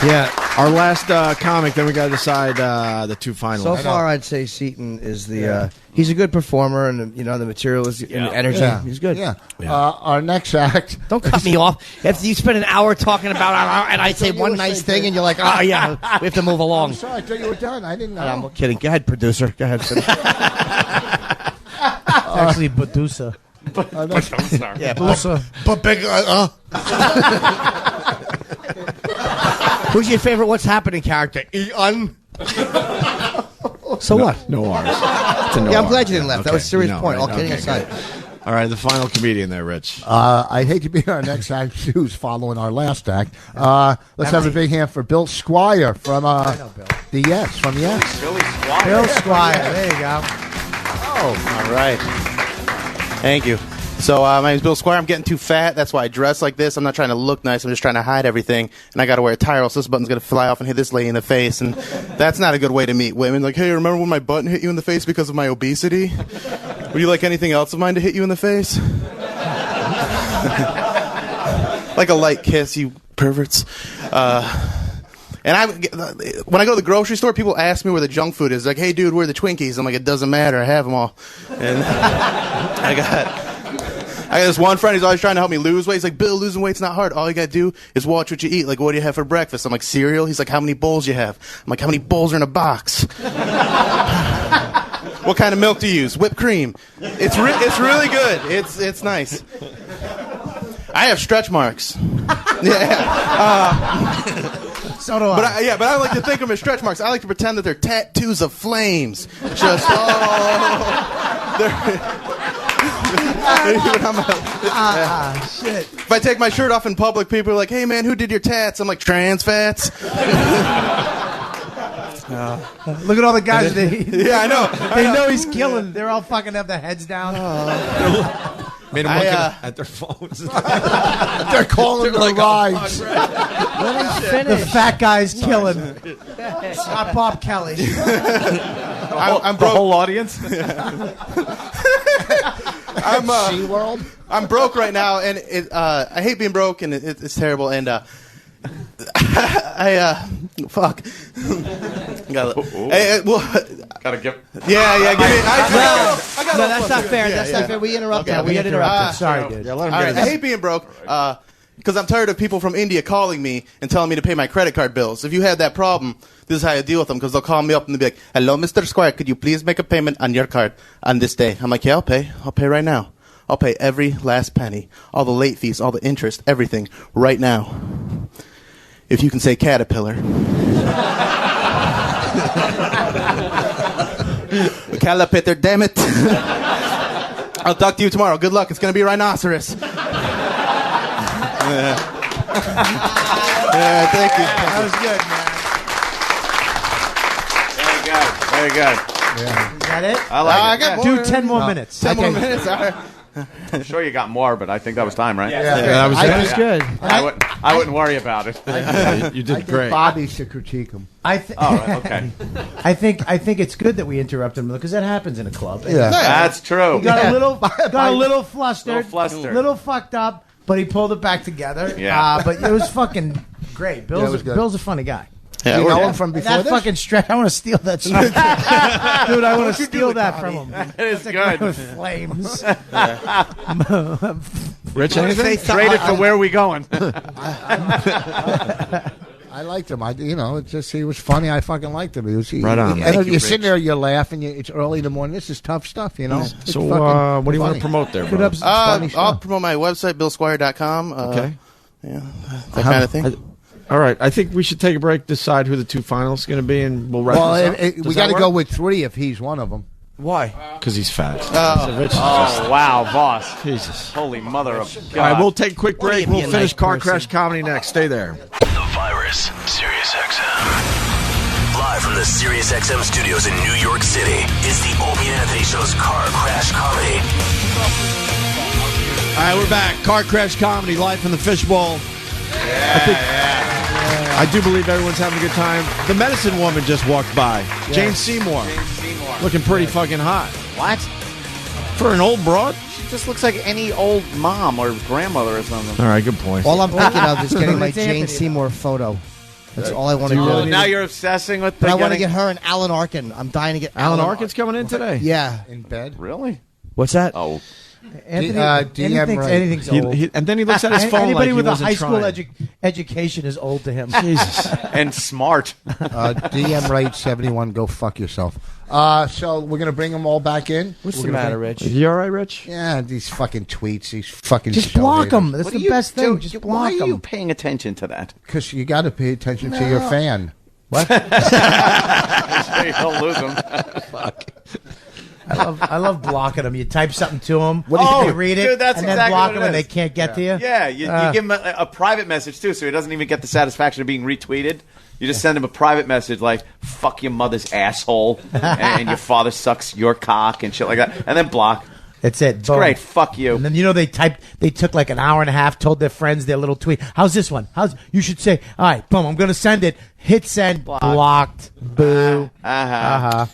Yeah, our last comic. Then we got to decide the two finalists. So far, I'd say Seton is the. He's a good performer, and the material is and the energy. Yeah. He's good. Yeah. Our next act. Don't cut me off. If you spend an hour talking about, and I say one nice thing, and you're like, oh yeah, we have to move along. I'm sorry, I thought you were done. I didn't know. I'm kidding. Go ahead, producer. Go ahead. Actually, Badusa. Yeah, Badusa. But big. Who's your favorite What's Happening character? Eon. So what? No R's. Yeah, I'm glad you didn't laugh. That was a serious point. All kidding aside. All right, the final comedian there, Rich. I hate to be our next act, who's following our last act. Let's have a big hand for Bill Squire from the Yes, from Yes. Bill Squire. There you go. Oh, all right. Thank you. So my name's Bill Squire. I'm getting too fat. That's why I dress like this. I'm not trying to look nice. I'm just trying to hide everything. And I got to wear a tie or else this button's going to fly off and hit this lady in the face. And that's not a good way to meet women. Like, hey, remember when my button hit you in the face because of my obesity? Would you like anything else of mine to hit you in the face? Like a light kiss, you perverts. And when I go to the grocery store, people ask me where the junk food is. Like, hey, dude, where are the Twinkies? I'm like, it doesn't matter. I have them all. And I got this one friend who's always trying to help me lose weight. He's like, Bill, losing weight's not hard. All you got to do is watch what you eat. Like, what do you have for breakfast? I'm like, cereal. He's like, how many bowls you have? I'm like, how many bowls are in a box? What kind of milk do you use? Whipped cream. It's really good. It's nice. I have stretch marks. So do I. But I like to think of them as stretch marks. I like to pretend that they're tattoos of flames. Just shit. If I take my shirt off in public, people are like, "Hey man, who did your tats?" I'm like, "Trans fats." Look at all the guys that Yeah, I know. They know he's killing. They're all fucking have their heads down. Made them look at their phones. They're calling the rides. The fat guy's killing. It's not Bob Kelly. I'm the whole audience. I'm broke right now, and I hate being broke, and it's terrible. And fuck. Gotta give. Yeah. Give me. No, that's not fair. That's not fair. We interrupted. Okay, We got interrupted. Sorry, dude. All right, I hate being broke because I'm tired of people from India calling me and telling me to pay my credit card bills. If you have that problem, this is how I deal with them, because they'll call me up and they'll be like, "Hello, Mr. Squire, could you please make a payment on your card on this day?" I'm like, "Yeah, I'll pay. I'll pay right now. I'll pay every last penny, all the late fees, all the interest, everything right now. If you can say Caterpillar." Caterpillar, damn it. I'll talk to you tomorrow. Good luck. It's going to be a rhinoceros. Yeah, thank you. That was good, man. Very good. Yeah. Is that it? I like it. I got more. Do 10 more minutes. 10 more minutes. All right. I'm sure you got more, but I think that was time, right? that was That was good. I wouldn't worry about it. You did great. Bobby should critique him. Okay. I think it's good that we interrupt him because that happens in a club. Yeah. That's true. He got a little flustered, Little little fucked up, but he pulled it back together. Yeah. But it was fucking great. Bill's a funny guy. Yeah, you know him from before That this? fucking stretch. I want to steal that stretch. Dude, I want to steal that from him. That is That good. with flames. Rich, anything? Trade it for where we going? I liked him. It's just he was funny. I fucking liked him. Right on. And you're sitting there, you're laughing. It's early in the morning. This is tough stuff, you know. It's So, fucking what do you want funny. to promote there, Good bro? ups- funny I'll stuff. promote my website, BillSquire.com. Okay. Yeah, that kind of thing. All right. I think we should take a break, decide who the two finalists are going to be, and we'll wrap Well, this up. we got to go with 3 if he's one of them. Why? Because he's fat. Oh, wow, boss. Jesus. Holy mother of God. All right, we'll take a quick break. Only We'll be a finish nice Car person. Crash Comedy next. Stay there. The Virus, Sirius XM. Live from the Sirius XM studios in New York City is the Opie and Anthony Show's Car Crash Comedy. All right, we're back. Car Crash Comedy, live from the Fishbowl. I do believe everyone's having a good time. The medicine woman just walked by. Jane Seymour. Looking pretty fucking hot. What? For an old broad? She just looks like any old mom or grandmother or something. All right, good point. All I'm thinking of is getting my It's Jane Anthony. Seymour photo. That's all I want to Oh, do. now you're obsessing with But I want to getting- get her and Alan Arkin. I'm dying to get Alan Arkin's coming in today? Yeah. In bed? Really? What's that? Oh. Anthony, DM right. anything's old. And then he looks at his phone Anybody like he with a wasn't high school trying. education is old to him. Jesus. And smart. DM right 71. Go fuck yourself. So we're gonna bring them all back in. What's We're the gonna matter, bring- Rich? You all right, Rich? Yeah, these fucking tweets. These fucking. Just block them. That's the best thing. Just Why block are you them. paying attention to that? Because you got to pay attention to your fan. So you don't lose them. Fuck. I love blocking them. You type something to them, Oh, they read it, dude, that's and then exactly block what them, it and they is. can't get to you. Yeah, you give him a private message too, so he doesn't even get the satisfaction of being retweeted. You just send him a private message like "fuck your mother's asshole" and "your father sucks your cock" and shit like that, and then block. That's it. It's great. Fuck you. And then they took like an hour and a half, told their friends their little tweet. How's this one? You should say, all right, boom, I'm gonna send it. Hit send, blocked, boo. I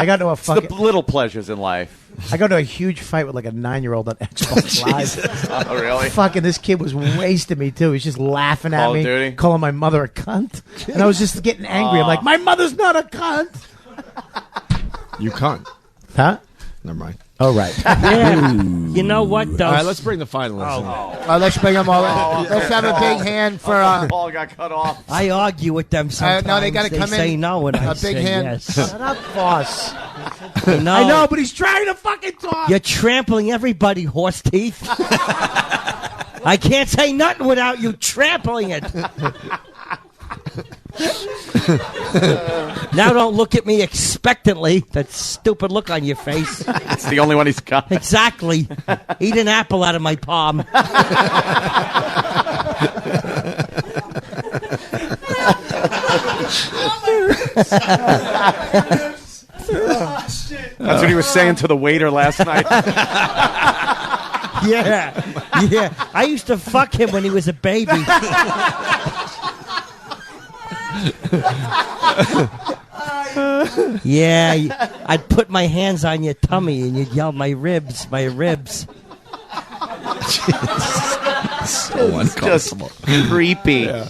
got to a It's fucking. the little pleasures in life. I got to a huge fight with like a 9-year-old on Xbox Live. Oh, really? Fucking this kid was wasting me too. He's just laughing at Call of me, Duty? calling my mother a cunt, and I was just getting angry. I'm like, my mother's not a cunt. You cunt. Huh? Never mind. All right. Yeah. You know what, though? All right, let's bring the finalists in. Let's bring them all in. Let's have a big hand for. Paul got cut off. I argue with them sometimes. No, they got to come say in. no, and I a big say hand. yes. Shut up, boss. I know. I know, but he's trying to fucking talk. You're trampling everybody, horse teeth. I can't say nothing without you trampling it. Now don't look at me expectantly. That stupid look on your face. It's the only one he's got. Exactly. Eat an apple out of my palm. That's what he was saying to the waiter last night. Yeah. I used to fuck him when he was a baby. Yeah, I'd put my hands on your tummy and you'd yell, my ribs, my ribs. So uncomfortable. Just creepy. Yeah.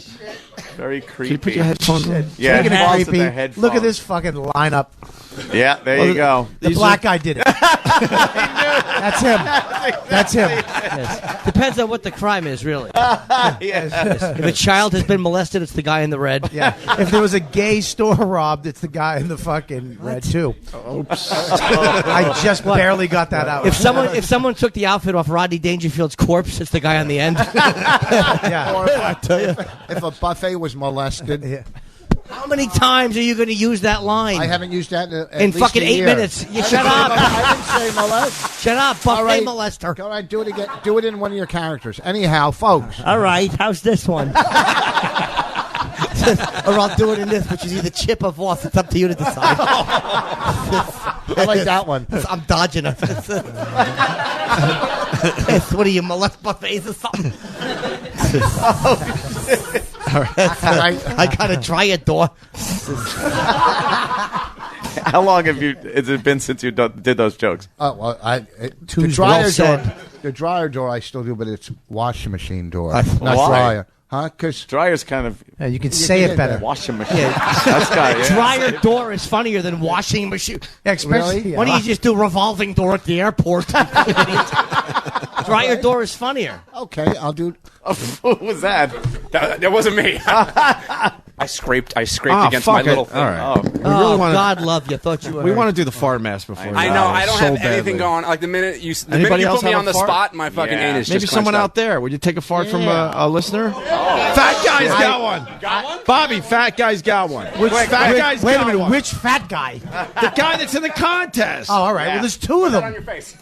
Very creepy. Can you put your headphones on? Yeah, Speaking of creepy, creepy, look at this fucking lineup. Yeah, there you go. The black guy did it. That's him. That's him. Yes. Depends on what the crime is, really. Yes. If a child has been molested, it's the guy in the red. Yeah. If there was a gay store robbed, it's the guy in the fucking red too. Oops. I just barely got that out. If someone took the outfit off Rodney Dangerfield's corpse, it's the guy on the end. Yeah. Or I tell you, if a buffet was molested. Yeah. How many times are you going to use that line? I haven't used that in in fucking 8 minutes. You shut up. I didn't say molest. Shut up, buffet All right. molester. All right, do it again. Do it in one of your characters. Anyhow, folks. All right, how's this one? Or I'll do it in this, which is either chip or Voss. It's up to you to decide. I like that one. I'm dodging it. What are you, molest buffets or something? All right. I got a dryer door. How long has it been since you did those jokes? Well, Too the dryer well said. door. The dryer door I still do, but it's washing machine door, Why? not dryer. Huh? Because dryer's kind of Yeah, you can say it better. washing machine. Yeah. That's got it. Dryer door is funnier than washing machine. Especially, Really? Why don't you just do revolving door at the airport? Dryer door is funnier. okay, I'll do. What was that? That wasn't me. I scraped against fuck my it. little thing. All right. Oh. We really want God love you. Thought you were. We want to do the fart mask before. I know. I don't so have badly. anything going. Like the minute you Anybody else put me have on a the fart? spot, my fucking anus Maybe just someone clenched out there. Would you take a fart from a listener? Fat guy's got one. Got one? Bobby, fat guy's got one. Which Fat guy's wait a got minute. one. Which fat guy? The guy that's in the contest. Oh, all right. Well, there's two of On them. your face.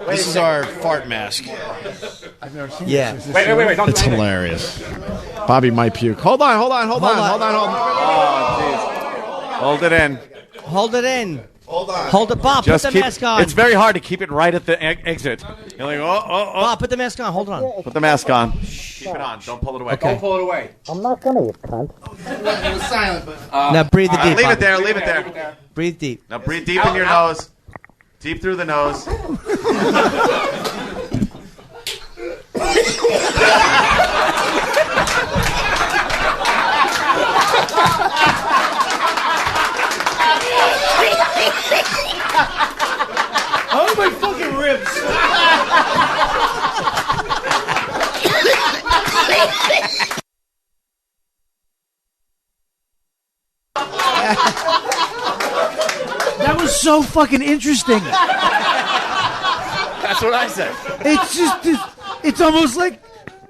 This is our fart mask. I've never seen. Yeah. This. Wait. Don't It's do anything. hilarious. Bobby might puke. Hold on. Hold Oh, jeez. Hold it in. Hold it in. Hold it, Bob. Just put the keep, mask on. It's very hard to keep it right at the exit. You're like, Bob, put the mask on. Hold it on. Put the mask on. Keep it on. Don't pull it away. Okay. Don't pull it away. I'm not gonna, you cunt. It was silent, but Now breathe it deep. Leave Bob. it there. Leave it there. Breathe deep. Now breathe deep in your nose. Deep through the nose. Oh, my fucking ribs. That was so fucking interesting. that's what I said. It's just, it's almost like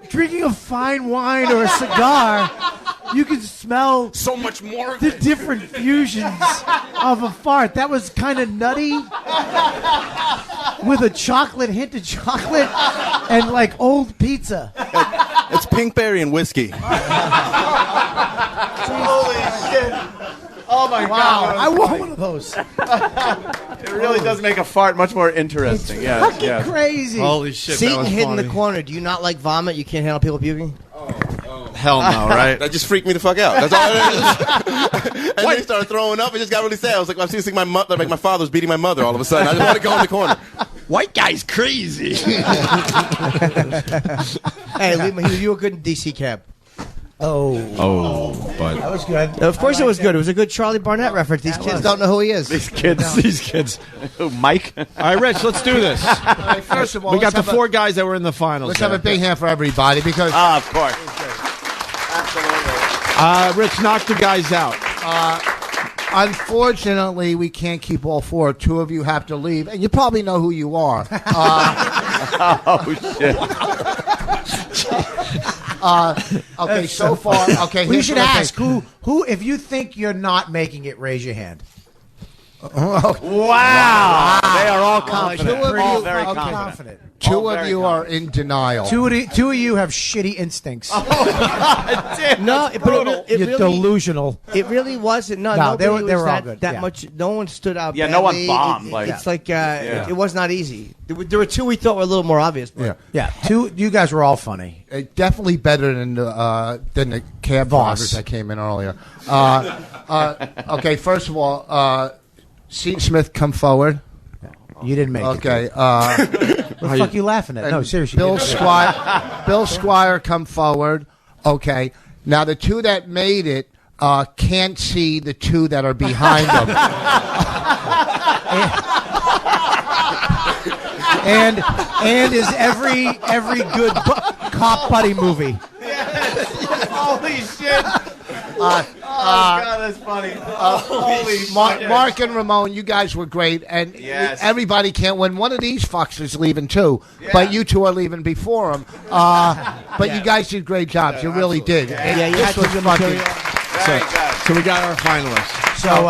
drinking a fine wine or a cigar. You can smell So much more of the it. different fusions of a fart. That was kind of nutty with a hint of chocolate, and like old pizza. It's pinkberry and whiskey. Holy shit. Oh my God. I want one of those. It really does make a fart much more interesting. Yes, Fucking yes. crazy. Holy shit. Seaton that was hid in the funny. corner. Do you not like vomit? You can't handle people puking? Hell no, right? That just freaked me the fuck out. That's all it is. And then he started throwing up. It just got really sad. I was like, I've seen my mother, like my father was beating my mother all of a sudden. I just want to go in the corner. White guy's crazy. Hey, leave me. You were good in DC cab. But That was good. Of course it was good. It was a good Charlie Barnett reference. These kids don't know who he is. These kids. Mike. all right, Rich, let's do this. First of all, We got the let's have four guys that were in the finals. Let's have a big hand for everybody because. Of course. Rich, knock the guys out. Unfortunately, we can't keep all four. Two of you have to leave, and you probably know who you are. Oh shit. Okay, so far. Okay, We here's should what I ask think. who. If you think you're not making it, raise your hand. Wow. They are all confident. Two of you- all very okay. confident. Two of you are in denial. Two of you have shitty instincts. No, but it You're really, delusional. It really wasn't. No, No, they nobody were was all that, good. that Yeah. much. No one stood out. Yeah, no one badly. bombed, like- It's like it was not easy. There were two we thought were a little more obvious. But Yeah, two. You guys were all funny. Definitely better than the cab Voss. drivers that came in earlier. Okay, first of all, Seton Smith, come forward. You didn't make it. Okay. What the fuck are you laughing at? No, seriously. Bill Squire, come forward. Okay. Now the two that made it can't see the two that are behind them. and is every good cop buddy movie. Holy shit. God, that's funny. Mark and Ramon, you guys were great, and Yes. everybody can't win. One of these fucks is leaving too, but you two are leaving before him. But you guys did great jobs. You really did. Yeah, you This had was some fucking. material. So we got our finalists. So,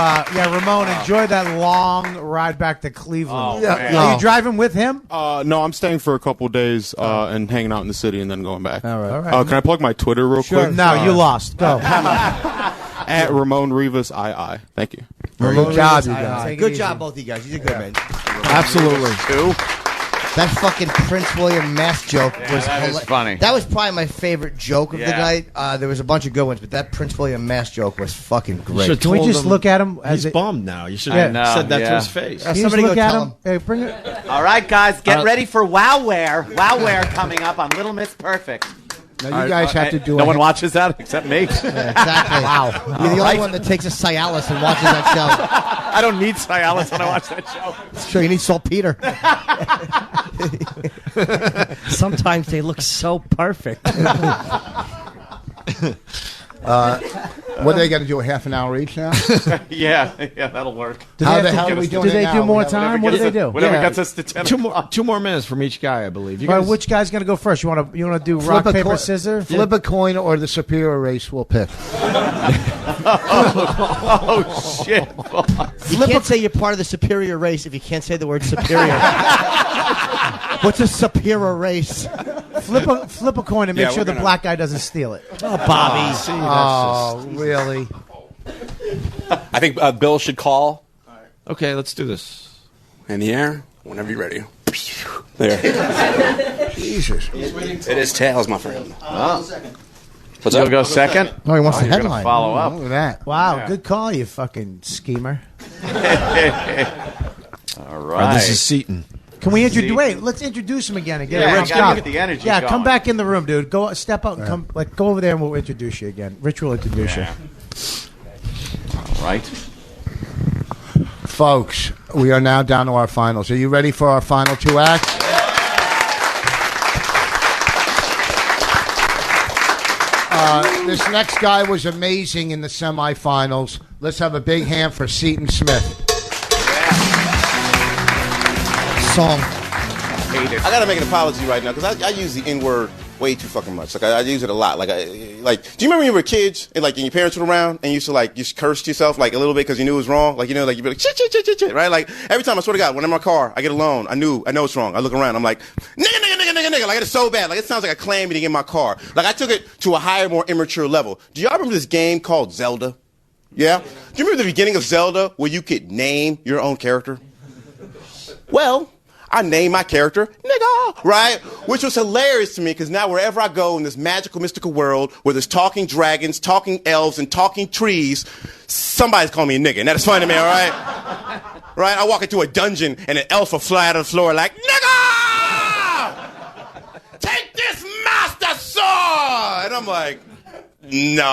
Ramon, enjoy that long ride back to Cleveland. Oh, man. Are you driving with him? No, I'm staying for a couple days and hanging out in the city and then going back. All right. Can I plug my Twitter real quick? No, you lost. Go. At Ramon Rivas II. Thank you. Good job, you guys. Good job, both of you guys. You did good, man. Absolutely. That fucking Prince William mask joke was that is funny. That was probably my favorite joke of the Yeah. night. There was a bunch of good ones, but that Prince William mask joke was fucking great. Should've Can we told just him look at him? He's bummed now. You should Yeah. have said that to Yeah. his face. Can you Somebody just look go at tell him? Hey, bring it. All right, guys, get ready for Wowware. Wowware coming up on Little Miss Perfect. Now you guys have to do No it. one watches that except me. Exactly. Wow. You're the only one that takes a Cialis and watches that show. I don't need Cialis when I watch that show. Sure, you need saltpeter. Sometimes they look so perfect. What are they going to do? A half an hour each now? yeah, that'll work. How the hell are we doing Do it they now? do more We have- time? What do they do? Whatever Yeah. gets us to 10 Two more minutes from each guy, I believe. You All right, guys- which guy's gonna go first? You want to do Flip rock a paper coin- scissors? Flip a coin or the superior race will pick. Oh, shit. You can't say you're part of the superior race if you can't say the word superior. What's a superior race? Flip a coin and make Yeah, sure we're the gonna- black guy doesn't steal it. Oh, Bobby. Oh, really? I think Bill should call Okay, let's do this. in the air whenever you're ready. There. Jesus. It is tails, my friend. What's You'll up? go second? Oh, he wants the you're gonna headline. follow up. Look at that. Wow, good call, you fucking schemer. All right. This is Seton. Can we introduce? Wait, let's introduce him again and get Yeah, a we Rich gotta job. get the energy Yeah, going. come back in the room, dude. Go step out and come. Like, go over there and we'll introduce you again. Rich will introduce you. All right. Folks, we are now down to our finals. Are you ready for our final two acts? This next guy was amazing in the semifinals. Let's have a big hand for Seton Smith. Song. I gotta make an apology right now because I use the N word way too fucking much. Like I use it a lot. Like, do you remember when you were kids and and your parents were around and you used to you cursed yourself like a little bit because you knew it was wrong. Like you'd be like shit, right? Like every time I swear to God, when I'm in my car, I get alone. I know it's wrong. I look around, I'm like nigga. Like it's so bad. Like it sounds like a clan meeting in my car. Like I took it to a higher, more immature level. Do y'all remember this game called Zelda? Yeah. Do you remember the beginning of Zelda where you could name your own character? Well, I named my character nigga, right? Which was hilarious to me because now wherever I go in this magical, mystical world where there's talking dragons, talking elves, and talking trees, somebody's calling me a nigga, and that is funny to me, all right? Right? I walk into a dungeon and an elf will fly out of the floor like, nigga! Take this master sword! And I'm like, No.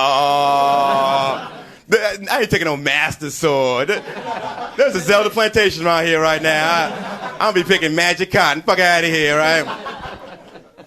I ain't taking no master sword. There's a Zelda plantation around here right now. I'm gonna be picking magic cotton. Fuck out of here, right?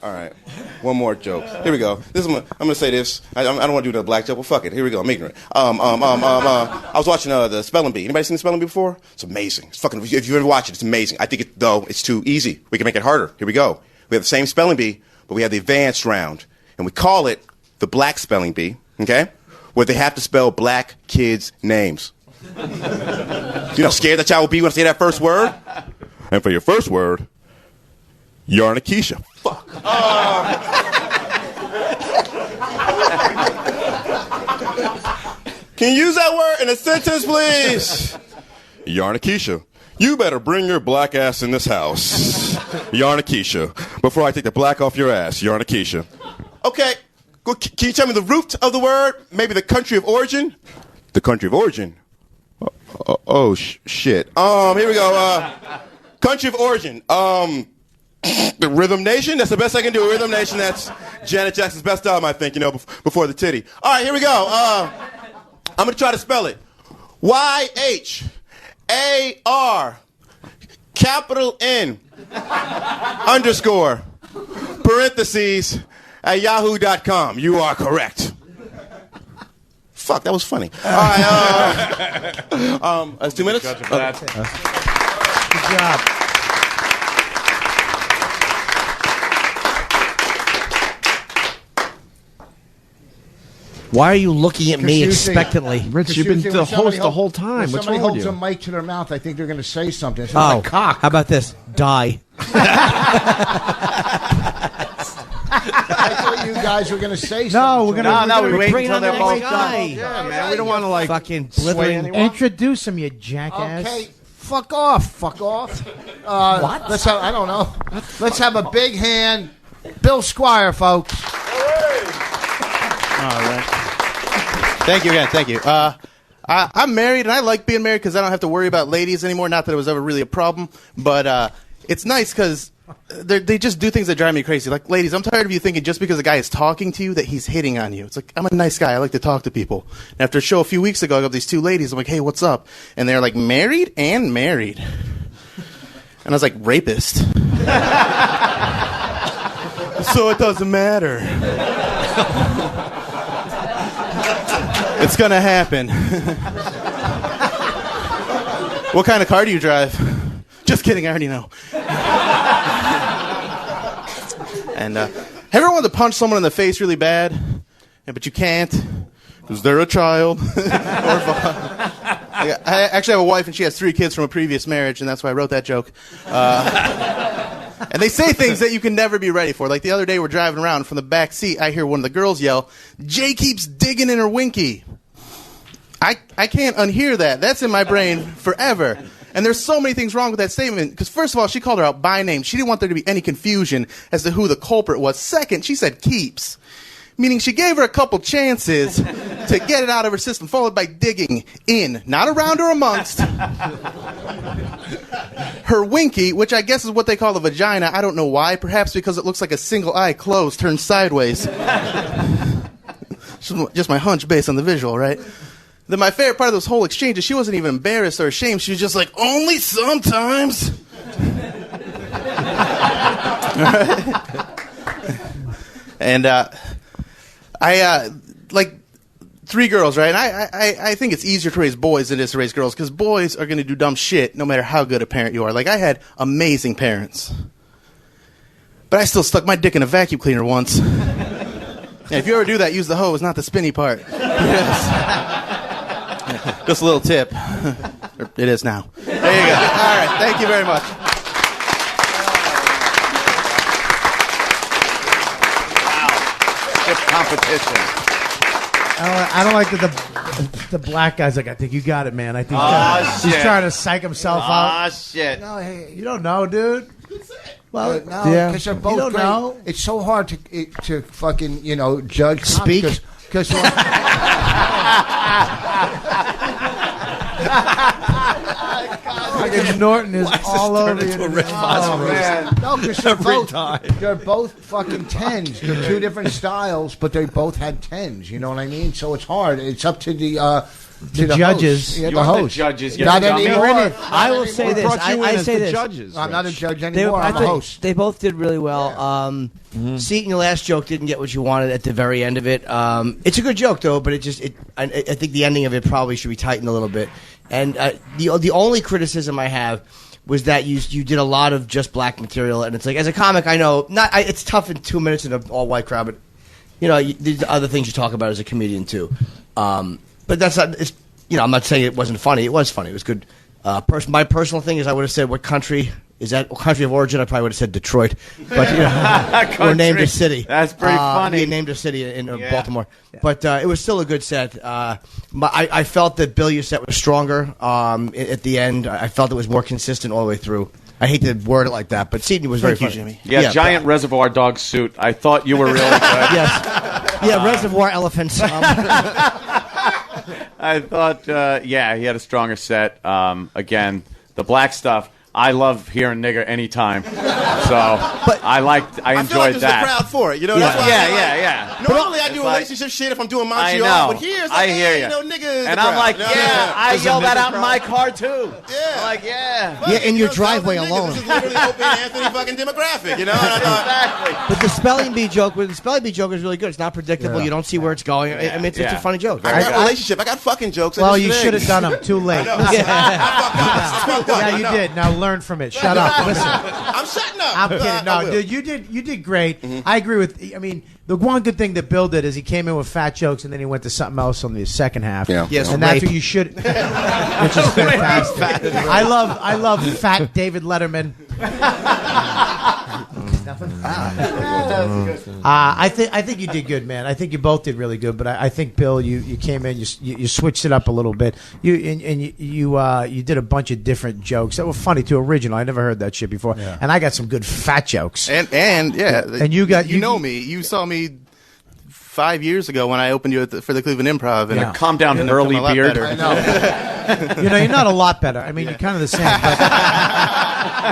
All right. One more joke. Here we go. I'm gonna say this. I don't want to do the black joke, but fuck it. Here we go. I'm ignorant. I was watching the Spelling Bee. Anybody seen the Spelling Bee before? It's amazing. It's fucking. If you ever watch it, it's amazing. I think it's too easy. We can make it harder. Here we go. We have the same Spelling Bee, but we have the advanced round, and we call it the Black Spelling Bee. Okay, where they have to spell black kids' names. You know how scared that child will be when I say that first word? And for your first word, Yarnikisha. Fuck. Can you use that word in a sentence, please? Yarnikisha, you better bring your black ass in this house. Yarnikisha, before I take the black off your ass. Yarnikisha. Okay, can you tell me the root of the word? Maybe the country of origin? The country of origin? Shit. Here we go. Country of origin. The Rhythm Nation? That's the best I can do. Rhythm Nation, that's Janet Jackson's best album, I think, before the titty. All right, here we go. I'm going to try to spell it. Y-H-A-R capital N _ parentheses at yahoo.com. You are correct. Fuck, that was funny. All right, that's 2 minutes? Good job. Why are you looking at me expectantly? Rich, you've been the host the whole time. What's wrong with holds you? a mic to their mouth, I think they're going to say something. It's Oh, like cock. how about this? Die. I thought you guys were going to say something. No, we're gonna wait bring until on they're the both next done. guy. Yeah, man, we don't want to fucking sway blithering. anyone. Introduce him, you jackass. Okay, fuck off. What? Let's have, I don't know. Let's have a big hand. Bill Squire, folks. All right. Thank you again. Thank you. I'm married, and I like being married because I don't have to worry about ladies anymore. Not that it was ever really a problem, but it's nice because they just do things that drive me crazy. Like, ladies, I'm tired of you thinking just because a guy is talking to you that he's hitting on you. It's like, I'm a nice guy. I like to talk to people. And after a show a few weeks ago, I got these two ladies. I'm like, hey, what's up? And they're like, married and married. And I was like, rapist. So it doesn't matter. It's gonna happen. What kind of car do you drive? Just kidding, I already know. And everyone wanted to punch someone in the face really bad, but you can't because they're a child. I actually have a wife, and she has 3 kids from a previous marriage, and that's why I wrote that joke. And they say things that you can never be ready for. Like the other day, we're driving around. From the back seat, I hear one of the girls yell, "Jay keeps digging in her winky." I can't unhear that. That's in my brain forever. And there's so many things wrong with that statement. Because first of all, she called her out by name. She didn't want there to be any confusion as to who the culprit was. Second, she said keeps. Meaning she gave her a couple chances to get it out of her system, followed by digging in, not around or amongst, her winky, which I guess is what they call a vagina. I don't know why. Perhaps because it looks like a single eye closed, turned sideways. Just my hunch based on the visual, right? Then my favorite part of this whole exchange is she wasn't even embarrassed or ashamed. She was just like, only sometimes. And I like 3 girls, right? And I think it's easier to raise boys than it is to raise girls because boys are going to do dumb shit no matter how good a parent you are. Like, I had amazing parents. But I still stuck my dick in a vacuum cleaner once. And if you ever do that, use the hose, not the spinny part. Yes. Just a little tip. It is now. There you go. All right. Thank you very much. It's competition. I don't like that the black guy's like, I think you got it, man. I think he's trying to psych himself out. Ah, shit. No, hey, you don't know, dude. Well, no, because they're both you don't great. know. It's so hard to fucking, judge. Speak. Because Fucking Norton is all over you. Oh, man. No, because they're Every both fucking 10s. They're two different styles, but they both had 10s. You know what I mean? So it's hard. It's up to the judges. Host. Yeah, You the are the host. judges. Not anymore. I will say this. I say this. I'm not a judge They, anymore. I'm a host. they both did really well. Seaton, your last joke didn't get what you wanted at the very end of it. It's a good joke though, but I think the ending of it probably should be tightened a little bit. And the only criticism I have was that you did a lot of just black material, and it's like as a comic, I know it's tough in 2 minutes in an all white crowd, but there's other things you talk about as a comedian too. But that's not. It's, I'm not saying it wasn't funny. It was funny. It was good. My personal thing is I would have said what country is that? What country of origin? I probably would have said Detroit, but or named a city. That's pretty funny. Named a city in Baltimore, but it was still a good set. I felt that Bill, your set was stronger at the end. I felt it was more consistent all the way through. I hate to word it like that, but Seaton was very funny. Jimmy. Yeah, giant Reservoir Dog suit. I thought you were really good. Yes. Yeah, Reservoir Elephants. I thought, he had a stronger set. Again, the black stuff. I love hearing nigger anytime. So I enjoyed feel like there's that. a crowd for it, That's why yeah. Normally I do relationship shit if I'm doing Montreal, I know. but here's I like, hear hey, you. nigga is And the I'm crowd. like, I yell that out in my crowd. car too. Yeah. I'm like, Yeah, in your driveway alone. This is literally Opie and Anthony fucking demographic, And I thought, But the spelling bee joke is really good. It's not predictable. Yeah. You don't see where it's going. I mean, it's a funny joke. I got relationship. I got fucking jokes. Well, you should have done them. Too late. Yeah, you did. Now learn from it. Shut up. Listen. I'm shutting up. I'm kidding. No, dude, you did great. I agree with. I mean, the one good thing that Bill did is he came in with fat jokes and then he went to something else on the second half. Yeah. Yes, and that's rape. what you should. Which is fantastic. I love fat David Letterman. Nothing. I think you did good, man. I think you both did really good, but I think Bill, you came in, you switched it up a little bit. You did a bunch of different jokes that were funny too, original. I never heard that shit before, and I got some good fat jokes. And you know me. You saw me 5 years ago when I opened you for the Cleveland Improv. And calm down, early beard. I know. You're not a lot better. I mean, you're kind of the same. But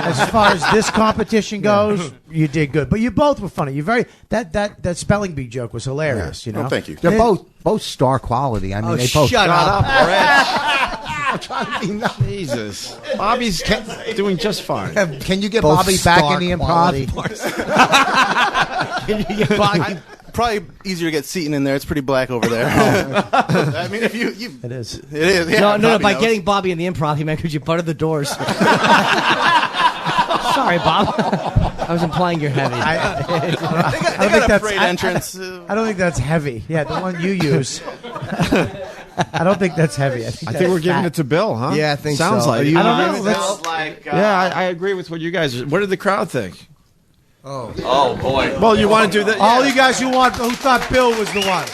as far as this competition goes, you did good. But you both were funny. You that spelling bee joke was hilarious. You know. Oh, thank you. They're both star quality. I mean, they both shut up. I'm trying to be nice. Jesus. Bobby's doing just fine. Can you get Both Bobby back star in the quality. improv? Can you get Bobby? Probably easier to get Seaton in there. It's pretty black over there. I mean, if you it is. It is. Yeah, No. Bobby By knows. getting Bobby in the improv, he meant could you butter the doors? Sorry, Bob. I was implying you're heavy. They got a freight entrance. I don't think that's heavy. Yeah, the one you use. I don't think that's heavy. I think we're giving it to Bill, huh? Yeah, I think Sounds so. like. Are you I don't agree know. with that? I agree with what you guys. What did the crowd think? Oh boy. Well, you want to do that? All you guys who thought Bill was the one.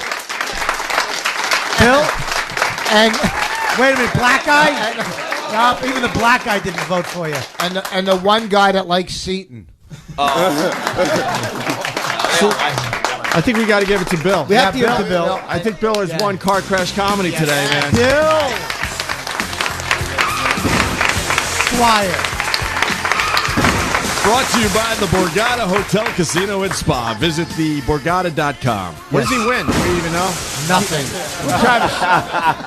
Bill? And wait a minute, black guy? No, even the black guy didn't vote for you. And the one guy that likes Seaton. I think we got to give it to Bill. We have to give it to Bill. I think Bill has won Car Crash Comedy today, man. Bill! Flyer. Brought to you by the Borgata Hotel, Casino, and Spa. Visit theborgata.com. What does he win? Do you even know? Nothing. Travis,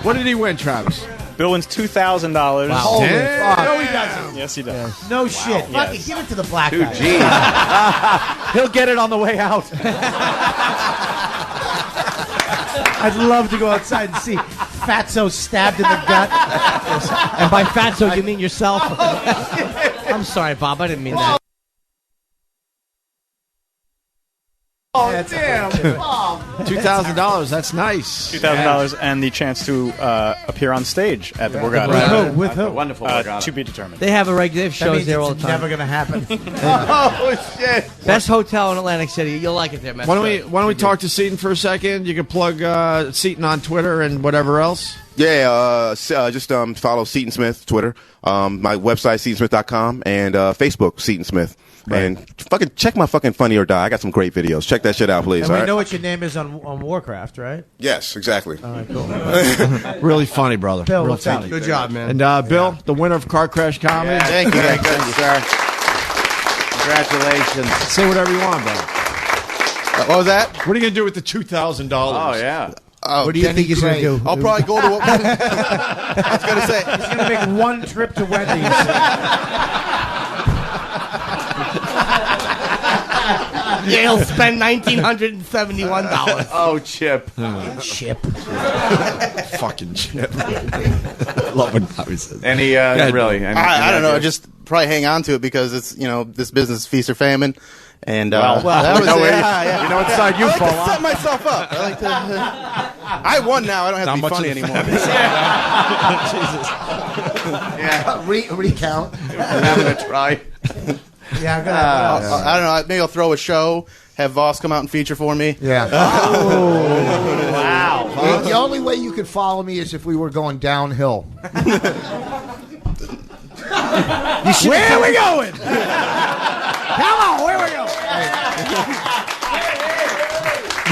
what did he win, Travis? Bill wins $2,000. Wow. Damn. No, he doesn't. Yes, he does. No shit. Fuck it. Give it to the black guy. He'll get it on the way out. I'd love to go outside and see Fatso stabbed in the gut. And by fatso, you mean yourself? I'm sorry, Bob. I didn't mean that. Oh, damn. $2,000. That's nice. $2,000 and the chance to appear on stage at the Borgata. With who? Wonderful Borgata. To be determined. They have they have That shows means there all it's the time. never going to happen. Oh, shit. Best hotel in Atlantic City. You'll like it there, man. Why don't we talk to Seaton for a second? You can plug Seaton on Twitter and whatever else. Yeah, just follow Seaton Smith Twitter. My website, SeatonSmith.com, and Facebook, Seaton Smith. And fucking check my fucking Funny or Die. I got some great videos. Check that shit out, please. And all we right? know what your name is on Warcraft, right? Yes, exactly. All right, cool. Really funny, brother. Bill, Real what's up? funny. Good job, man. And Bill, the winner of Car Crash Comedy. Thank you, sir. Congratulations. Say whatever you want, brother. What was that? What are you going to do with the $2,000? Oh, yeah. Oh, What do you think he's going to do? I'll probably go to. I was going to say. He's going to make one trip to Wendy's. Yeah, he'll spend $1,971. Oh, Chip. Chip. Fucking Chip. Love when Bobby says that. Any, really? I don't know. Just probably hang on to it because it's this business is feast or famine. And well, that was yeah. You know what side you I like fall to on. set myself up. I like to. I won now. I don't have to be funny anymore. Recount. I'm having a try. Yeah, I'm gonna I don't know. Maybe I'll throw a show. Have Voss come out and feature for me. Yeah. Wow. The only way you could follow me is if we were going downhill. Where are we going? Come on, where are we going?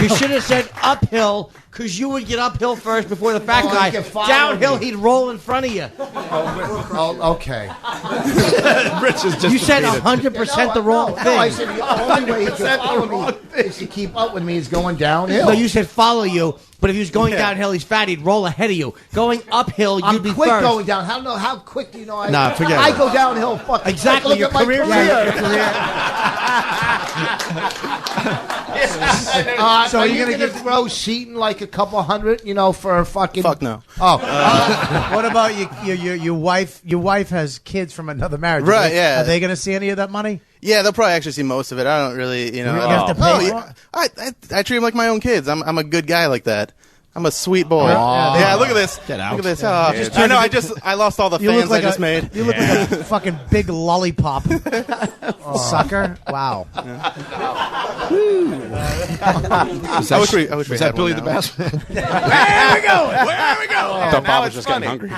You should have said uphill, because you would get uphill first before the fat guy. Downhill, he'd roll in front of you. Oh, okay. Rich is just You said 100% the wrong thing. No, I said the only way he could follow me is to keep up with me is going downhill. No, you said follow you, but if he was going downhill, he's fat, he'd roll ahead of you. Going uphill, you'd I'm be quick first. going down. How quick do you know? Nah, forget I it. go downhill. Fuck. Exactly, Look your at my career. career. Yeah, your career. So you're gonna throw Seaton like a couple hundred, for a fucking. Fuck no. Oh, What about your wife? Your wife has kids from another marriage, Right, yeah. Are they going to see any of that money? Yeah, they'll probably actually see most of it. I don't really, You have to pay for it? I treat them like my own kids. I'm a good guy like that. I'm a sweet boy. Aw. Yeah, look at this. Get out. Look at this. Yeah. Oh, I know. I lost all the You look fans like I just made. You look like a fucking big lollipop, sucker. Wow. I wish we Was that had Billy one the now. Bass Man? Where are we going? Where are we going? I thought Bob was just getting hungry.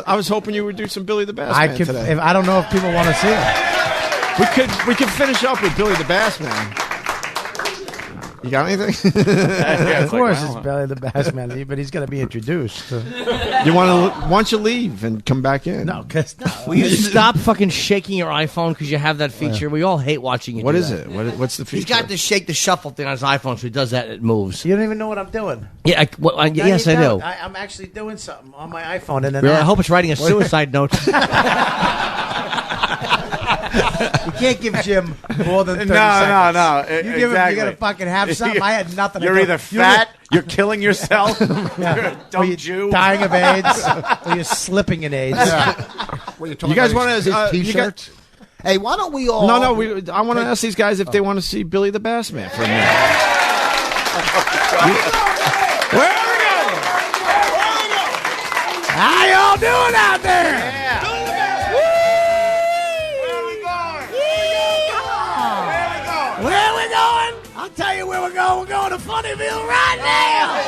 I was hoping you would do some Billy the Bass I Man could. today. I don't know if people want to see it. We could finish up with Billy the Bass Man. You got anything? Of course, it's Billy the Bass Man, but he's going to be introduced. You want to? Why don't you leave and come back in? No, because will you stop fucking shaking your iPhone because you have that feature? We all hate watching you. What do is that. it? What's the feature? He's got the shake the shuffle thing on his iPhone, so he does that and it moves. You don't even know what I'm doing. Yeah, Yes, I do. do. I'm actually doing something on my iPhone, and then Really? I hope it's writing a suicide note. You can't give Jim more than 30 No, seconds. no. You give him, you Exactly. gotta fucking have something. I had nothing. You're to do. either fat, you're killing yourself, you're a or dumb you're Jew. dying of AIDS, or you're slipping in AIDS. You guys want to? T-shirts? Hey, why don't we all? No. I want to ask these guys if they want to see Billy the Bass Man for a minute. Where are we going? How y'all doing out there? Where are we going? I'll tell you where we're going. We're going to Funnyville right now.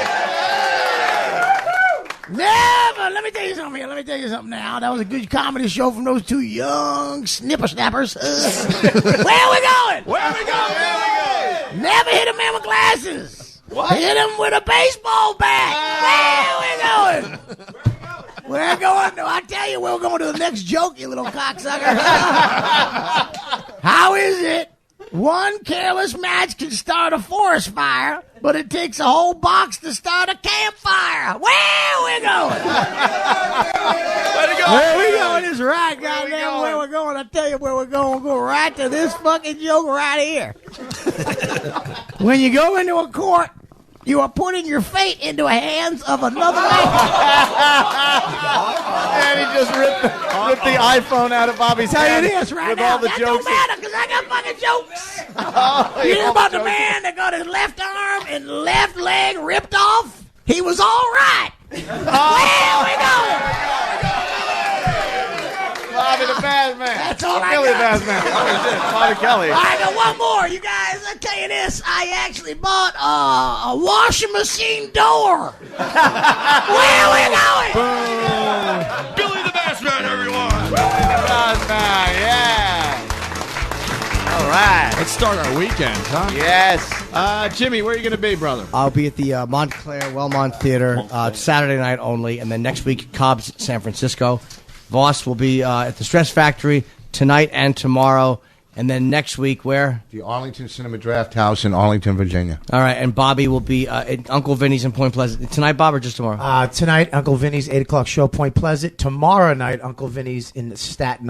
Never. Let me tell you something here. Let me tell you something now. That was a good comedy show from those two young snipper snappers. Where are we going? Where are we going? Never hit a man with glasses. What? Hit him with a baseball bat. Where are we going? We're going. I'll tell you, we're going to the next joke, you little cocksucker. How is it? One careless match can start a forest fire, but it takes a whole box to start a campfire. Where are we going? Where we going is right, goddamn. Where we're going, I'll tell you where we're going. We'll go right to this fucking joke right here. When you go into a court, you are putting your fate into the hands of another man. And he just ripped the iPhone out of Bobby's Tell hand you this right with now, all the that jokes. don't matter because I got fucking jokes. Oh, You hear about the man that got his left arm and left leg ripped off? He was all right. Where we going? Bobby the Bass Man. That's all I Billy the got. Bass Man. Oh, shit. Bobby Kelly. I got one more, you guys. I tell you this, I actually bought a washing machine door. Where are we going? Billy the Bass Man, everyone. Bass Man, yeah. All right. Let's start our weekend, huh? Yes. Jimmy, where are you going to be, brother? I'll be at the Montclair Wellmont Theater Saturday night only, and then next week, Cobb's, San Francisco. Voss will be at the Stress Factory tonight and tomorrow, and then next week, where? The Arlington Cinema Draft House in Arlington, Virginia. All right, and Bobby will be at Uncle Vinny's in Point Pleasant. Tonight, Bob, or just tomorrow? Tonight, Uncle Vinny's 8 o'clock show, Point Pleasant. Tomorrow night, Uncle Vinny's in Staten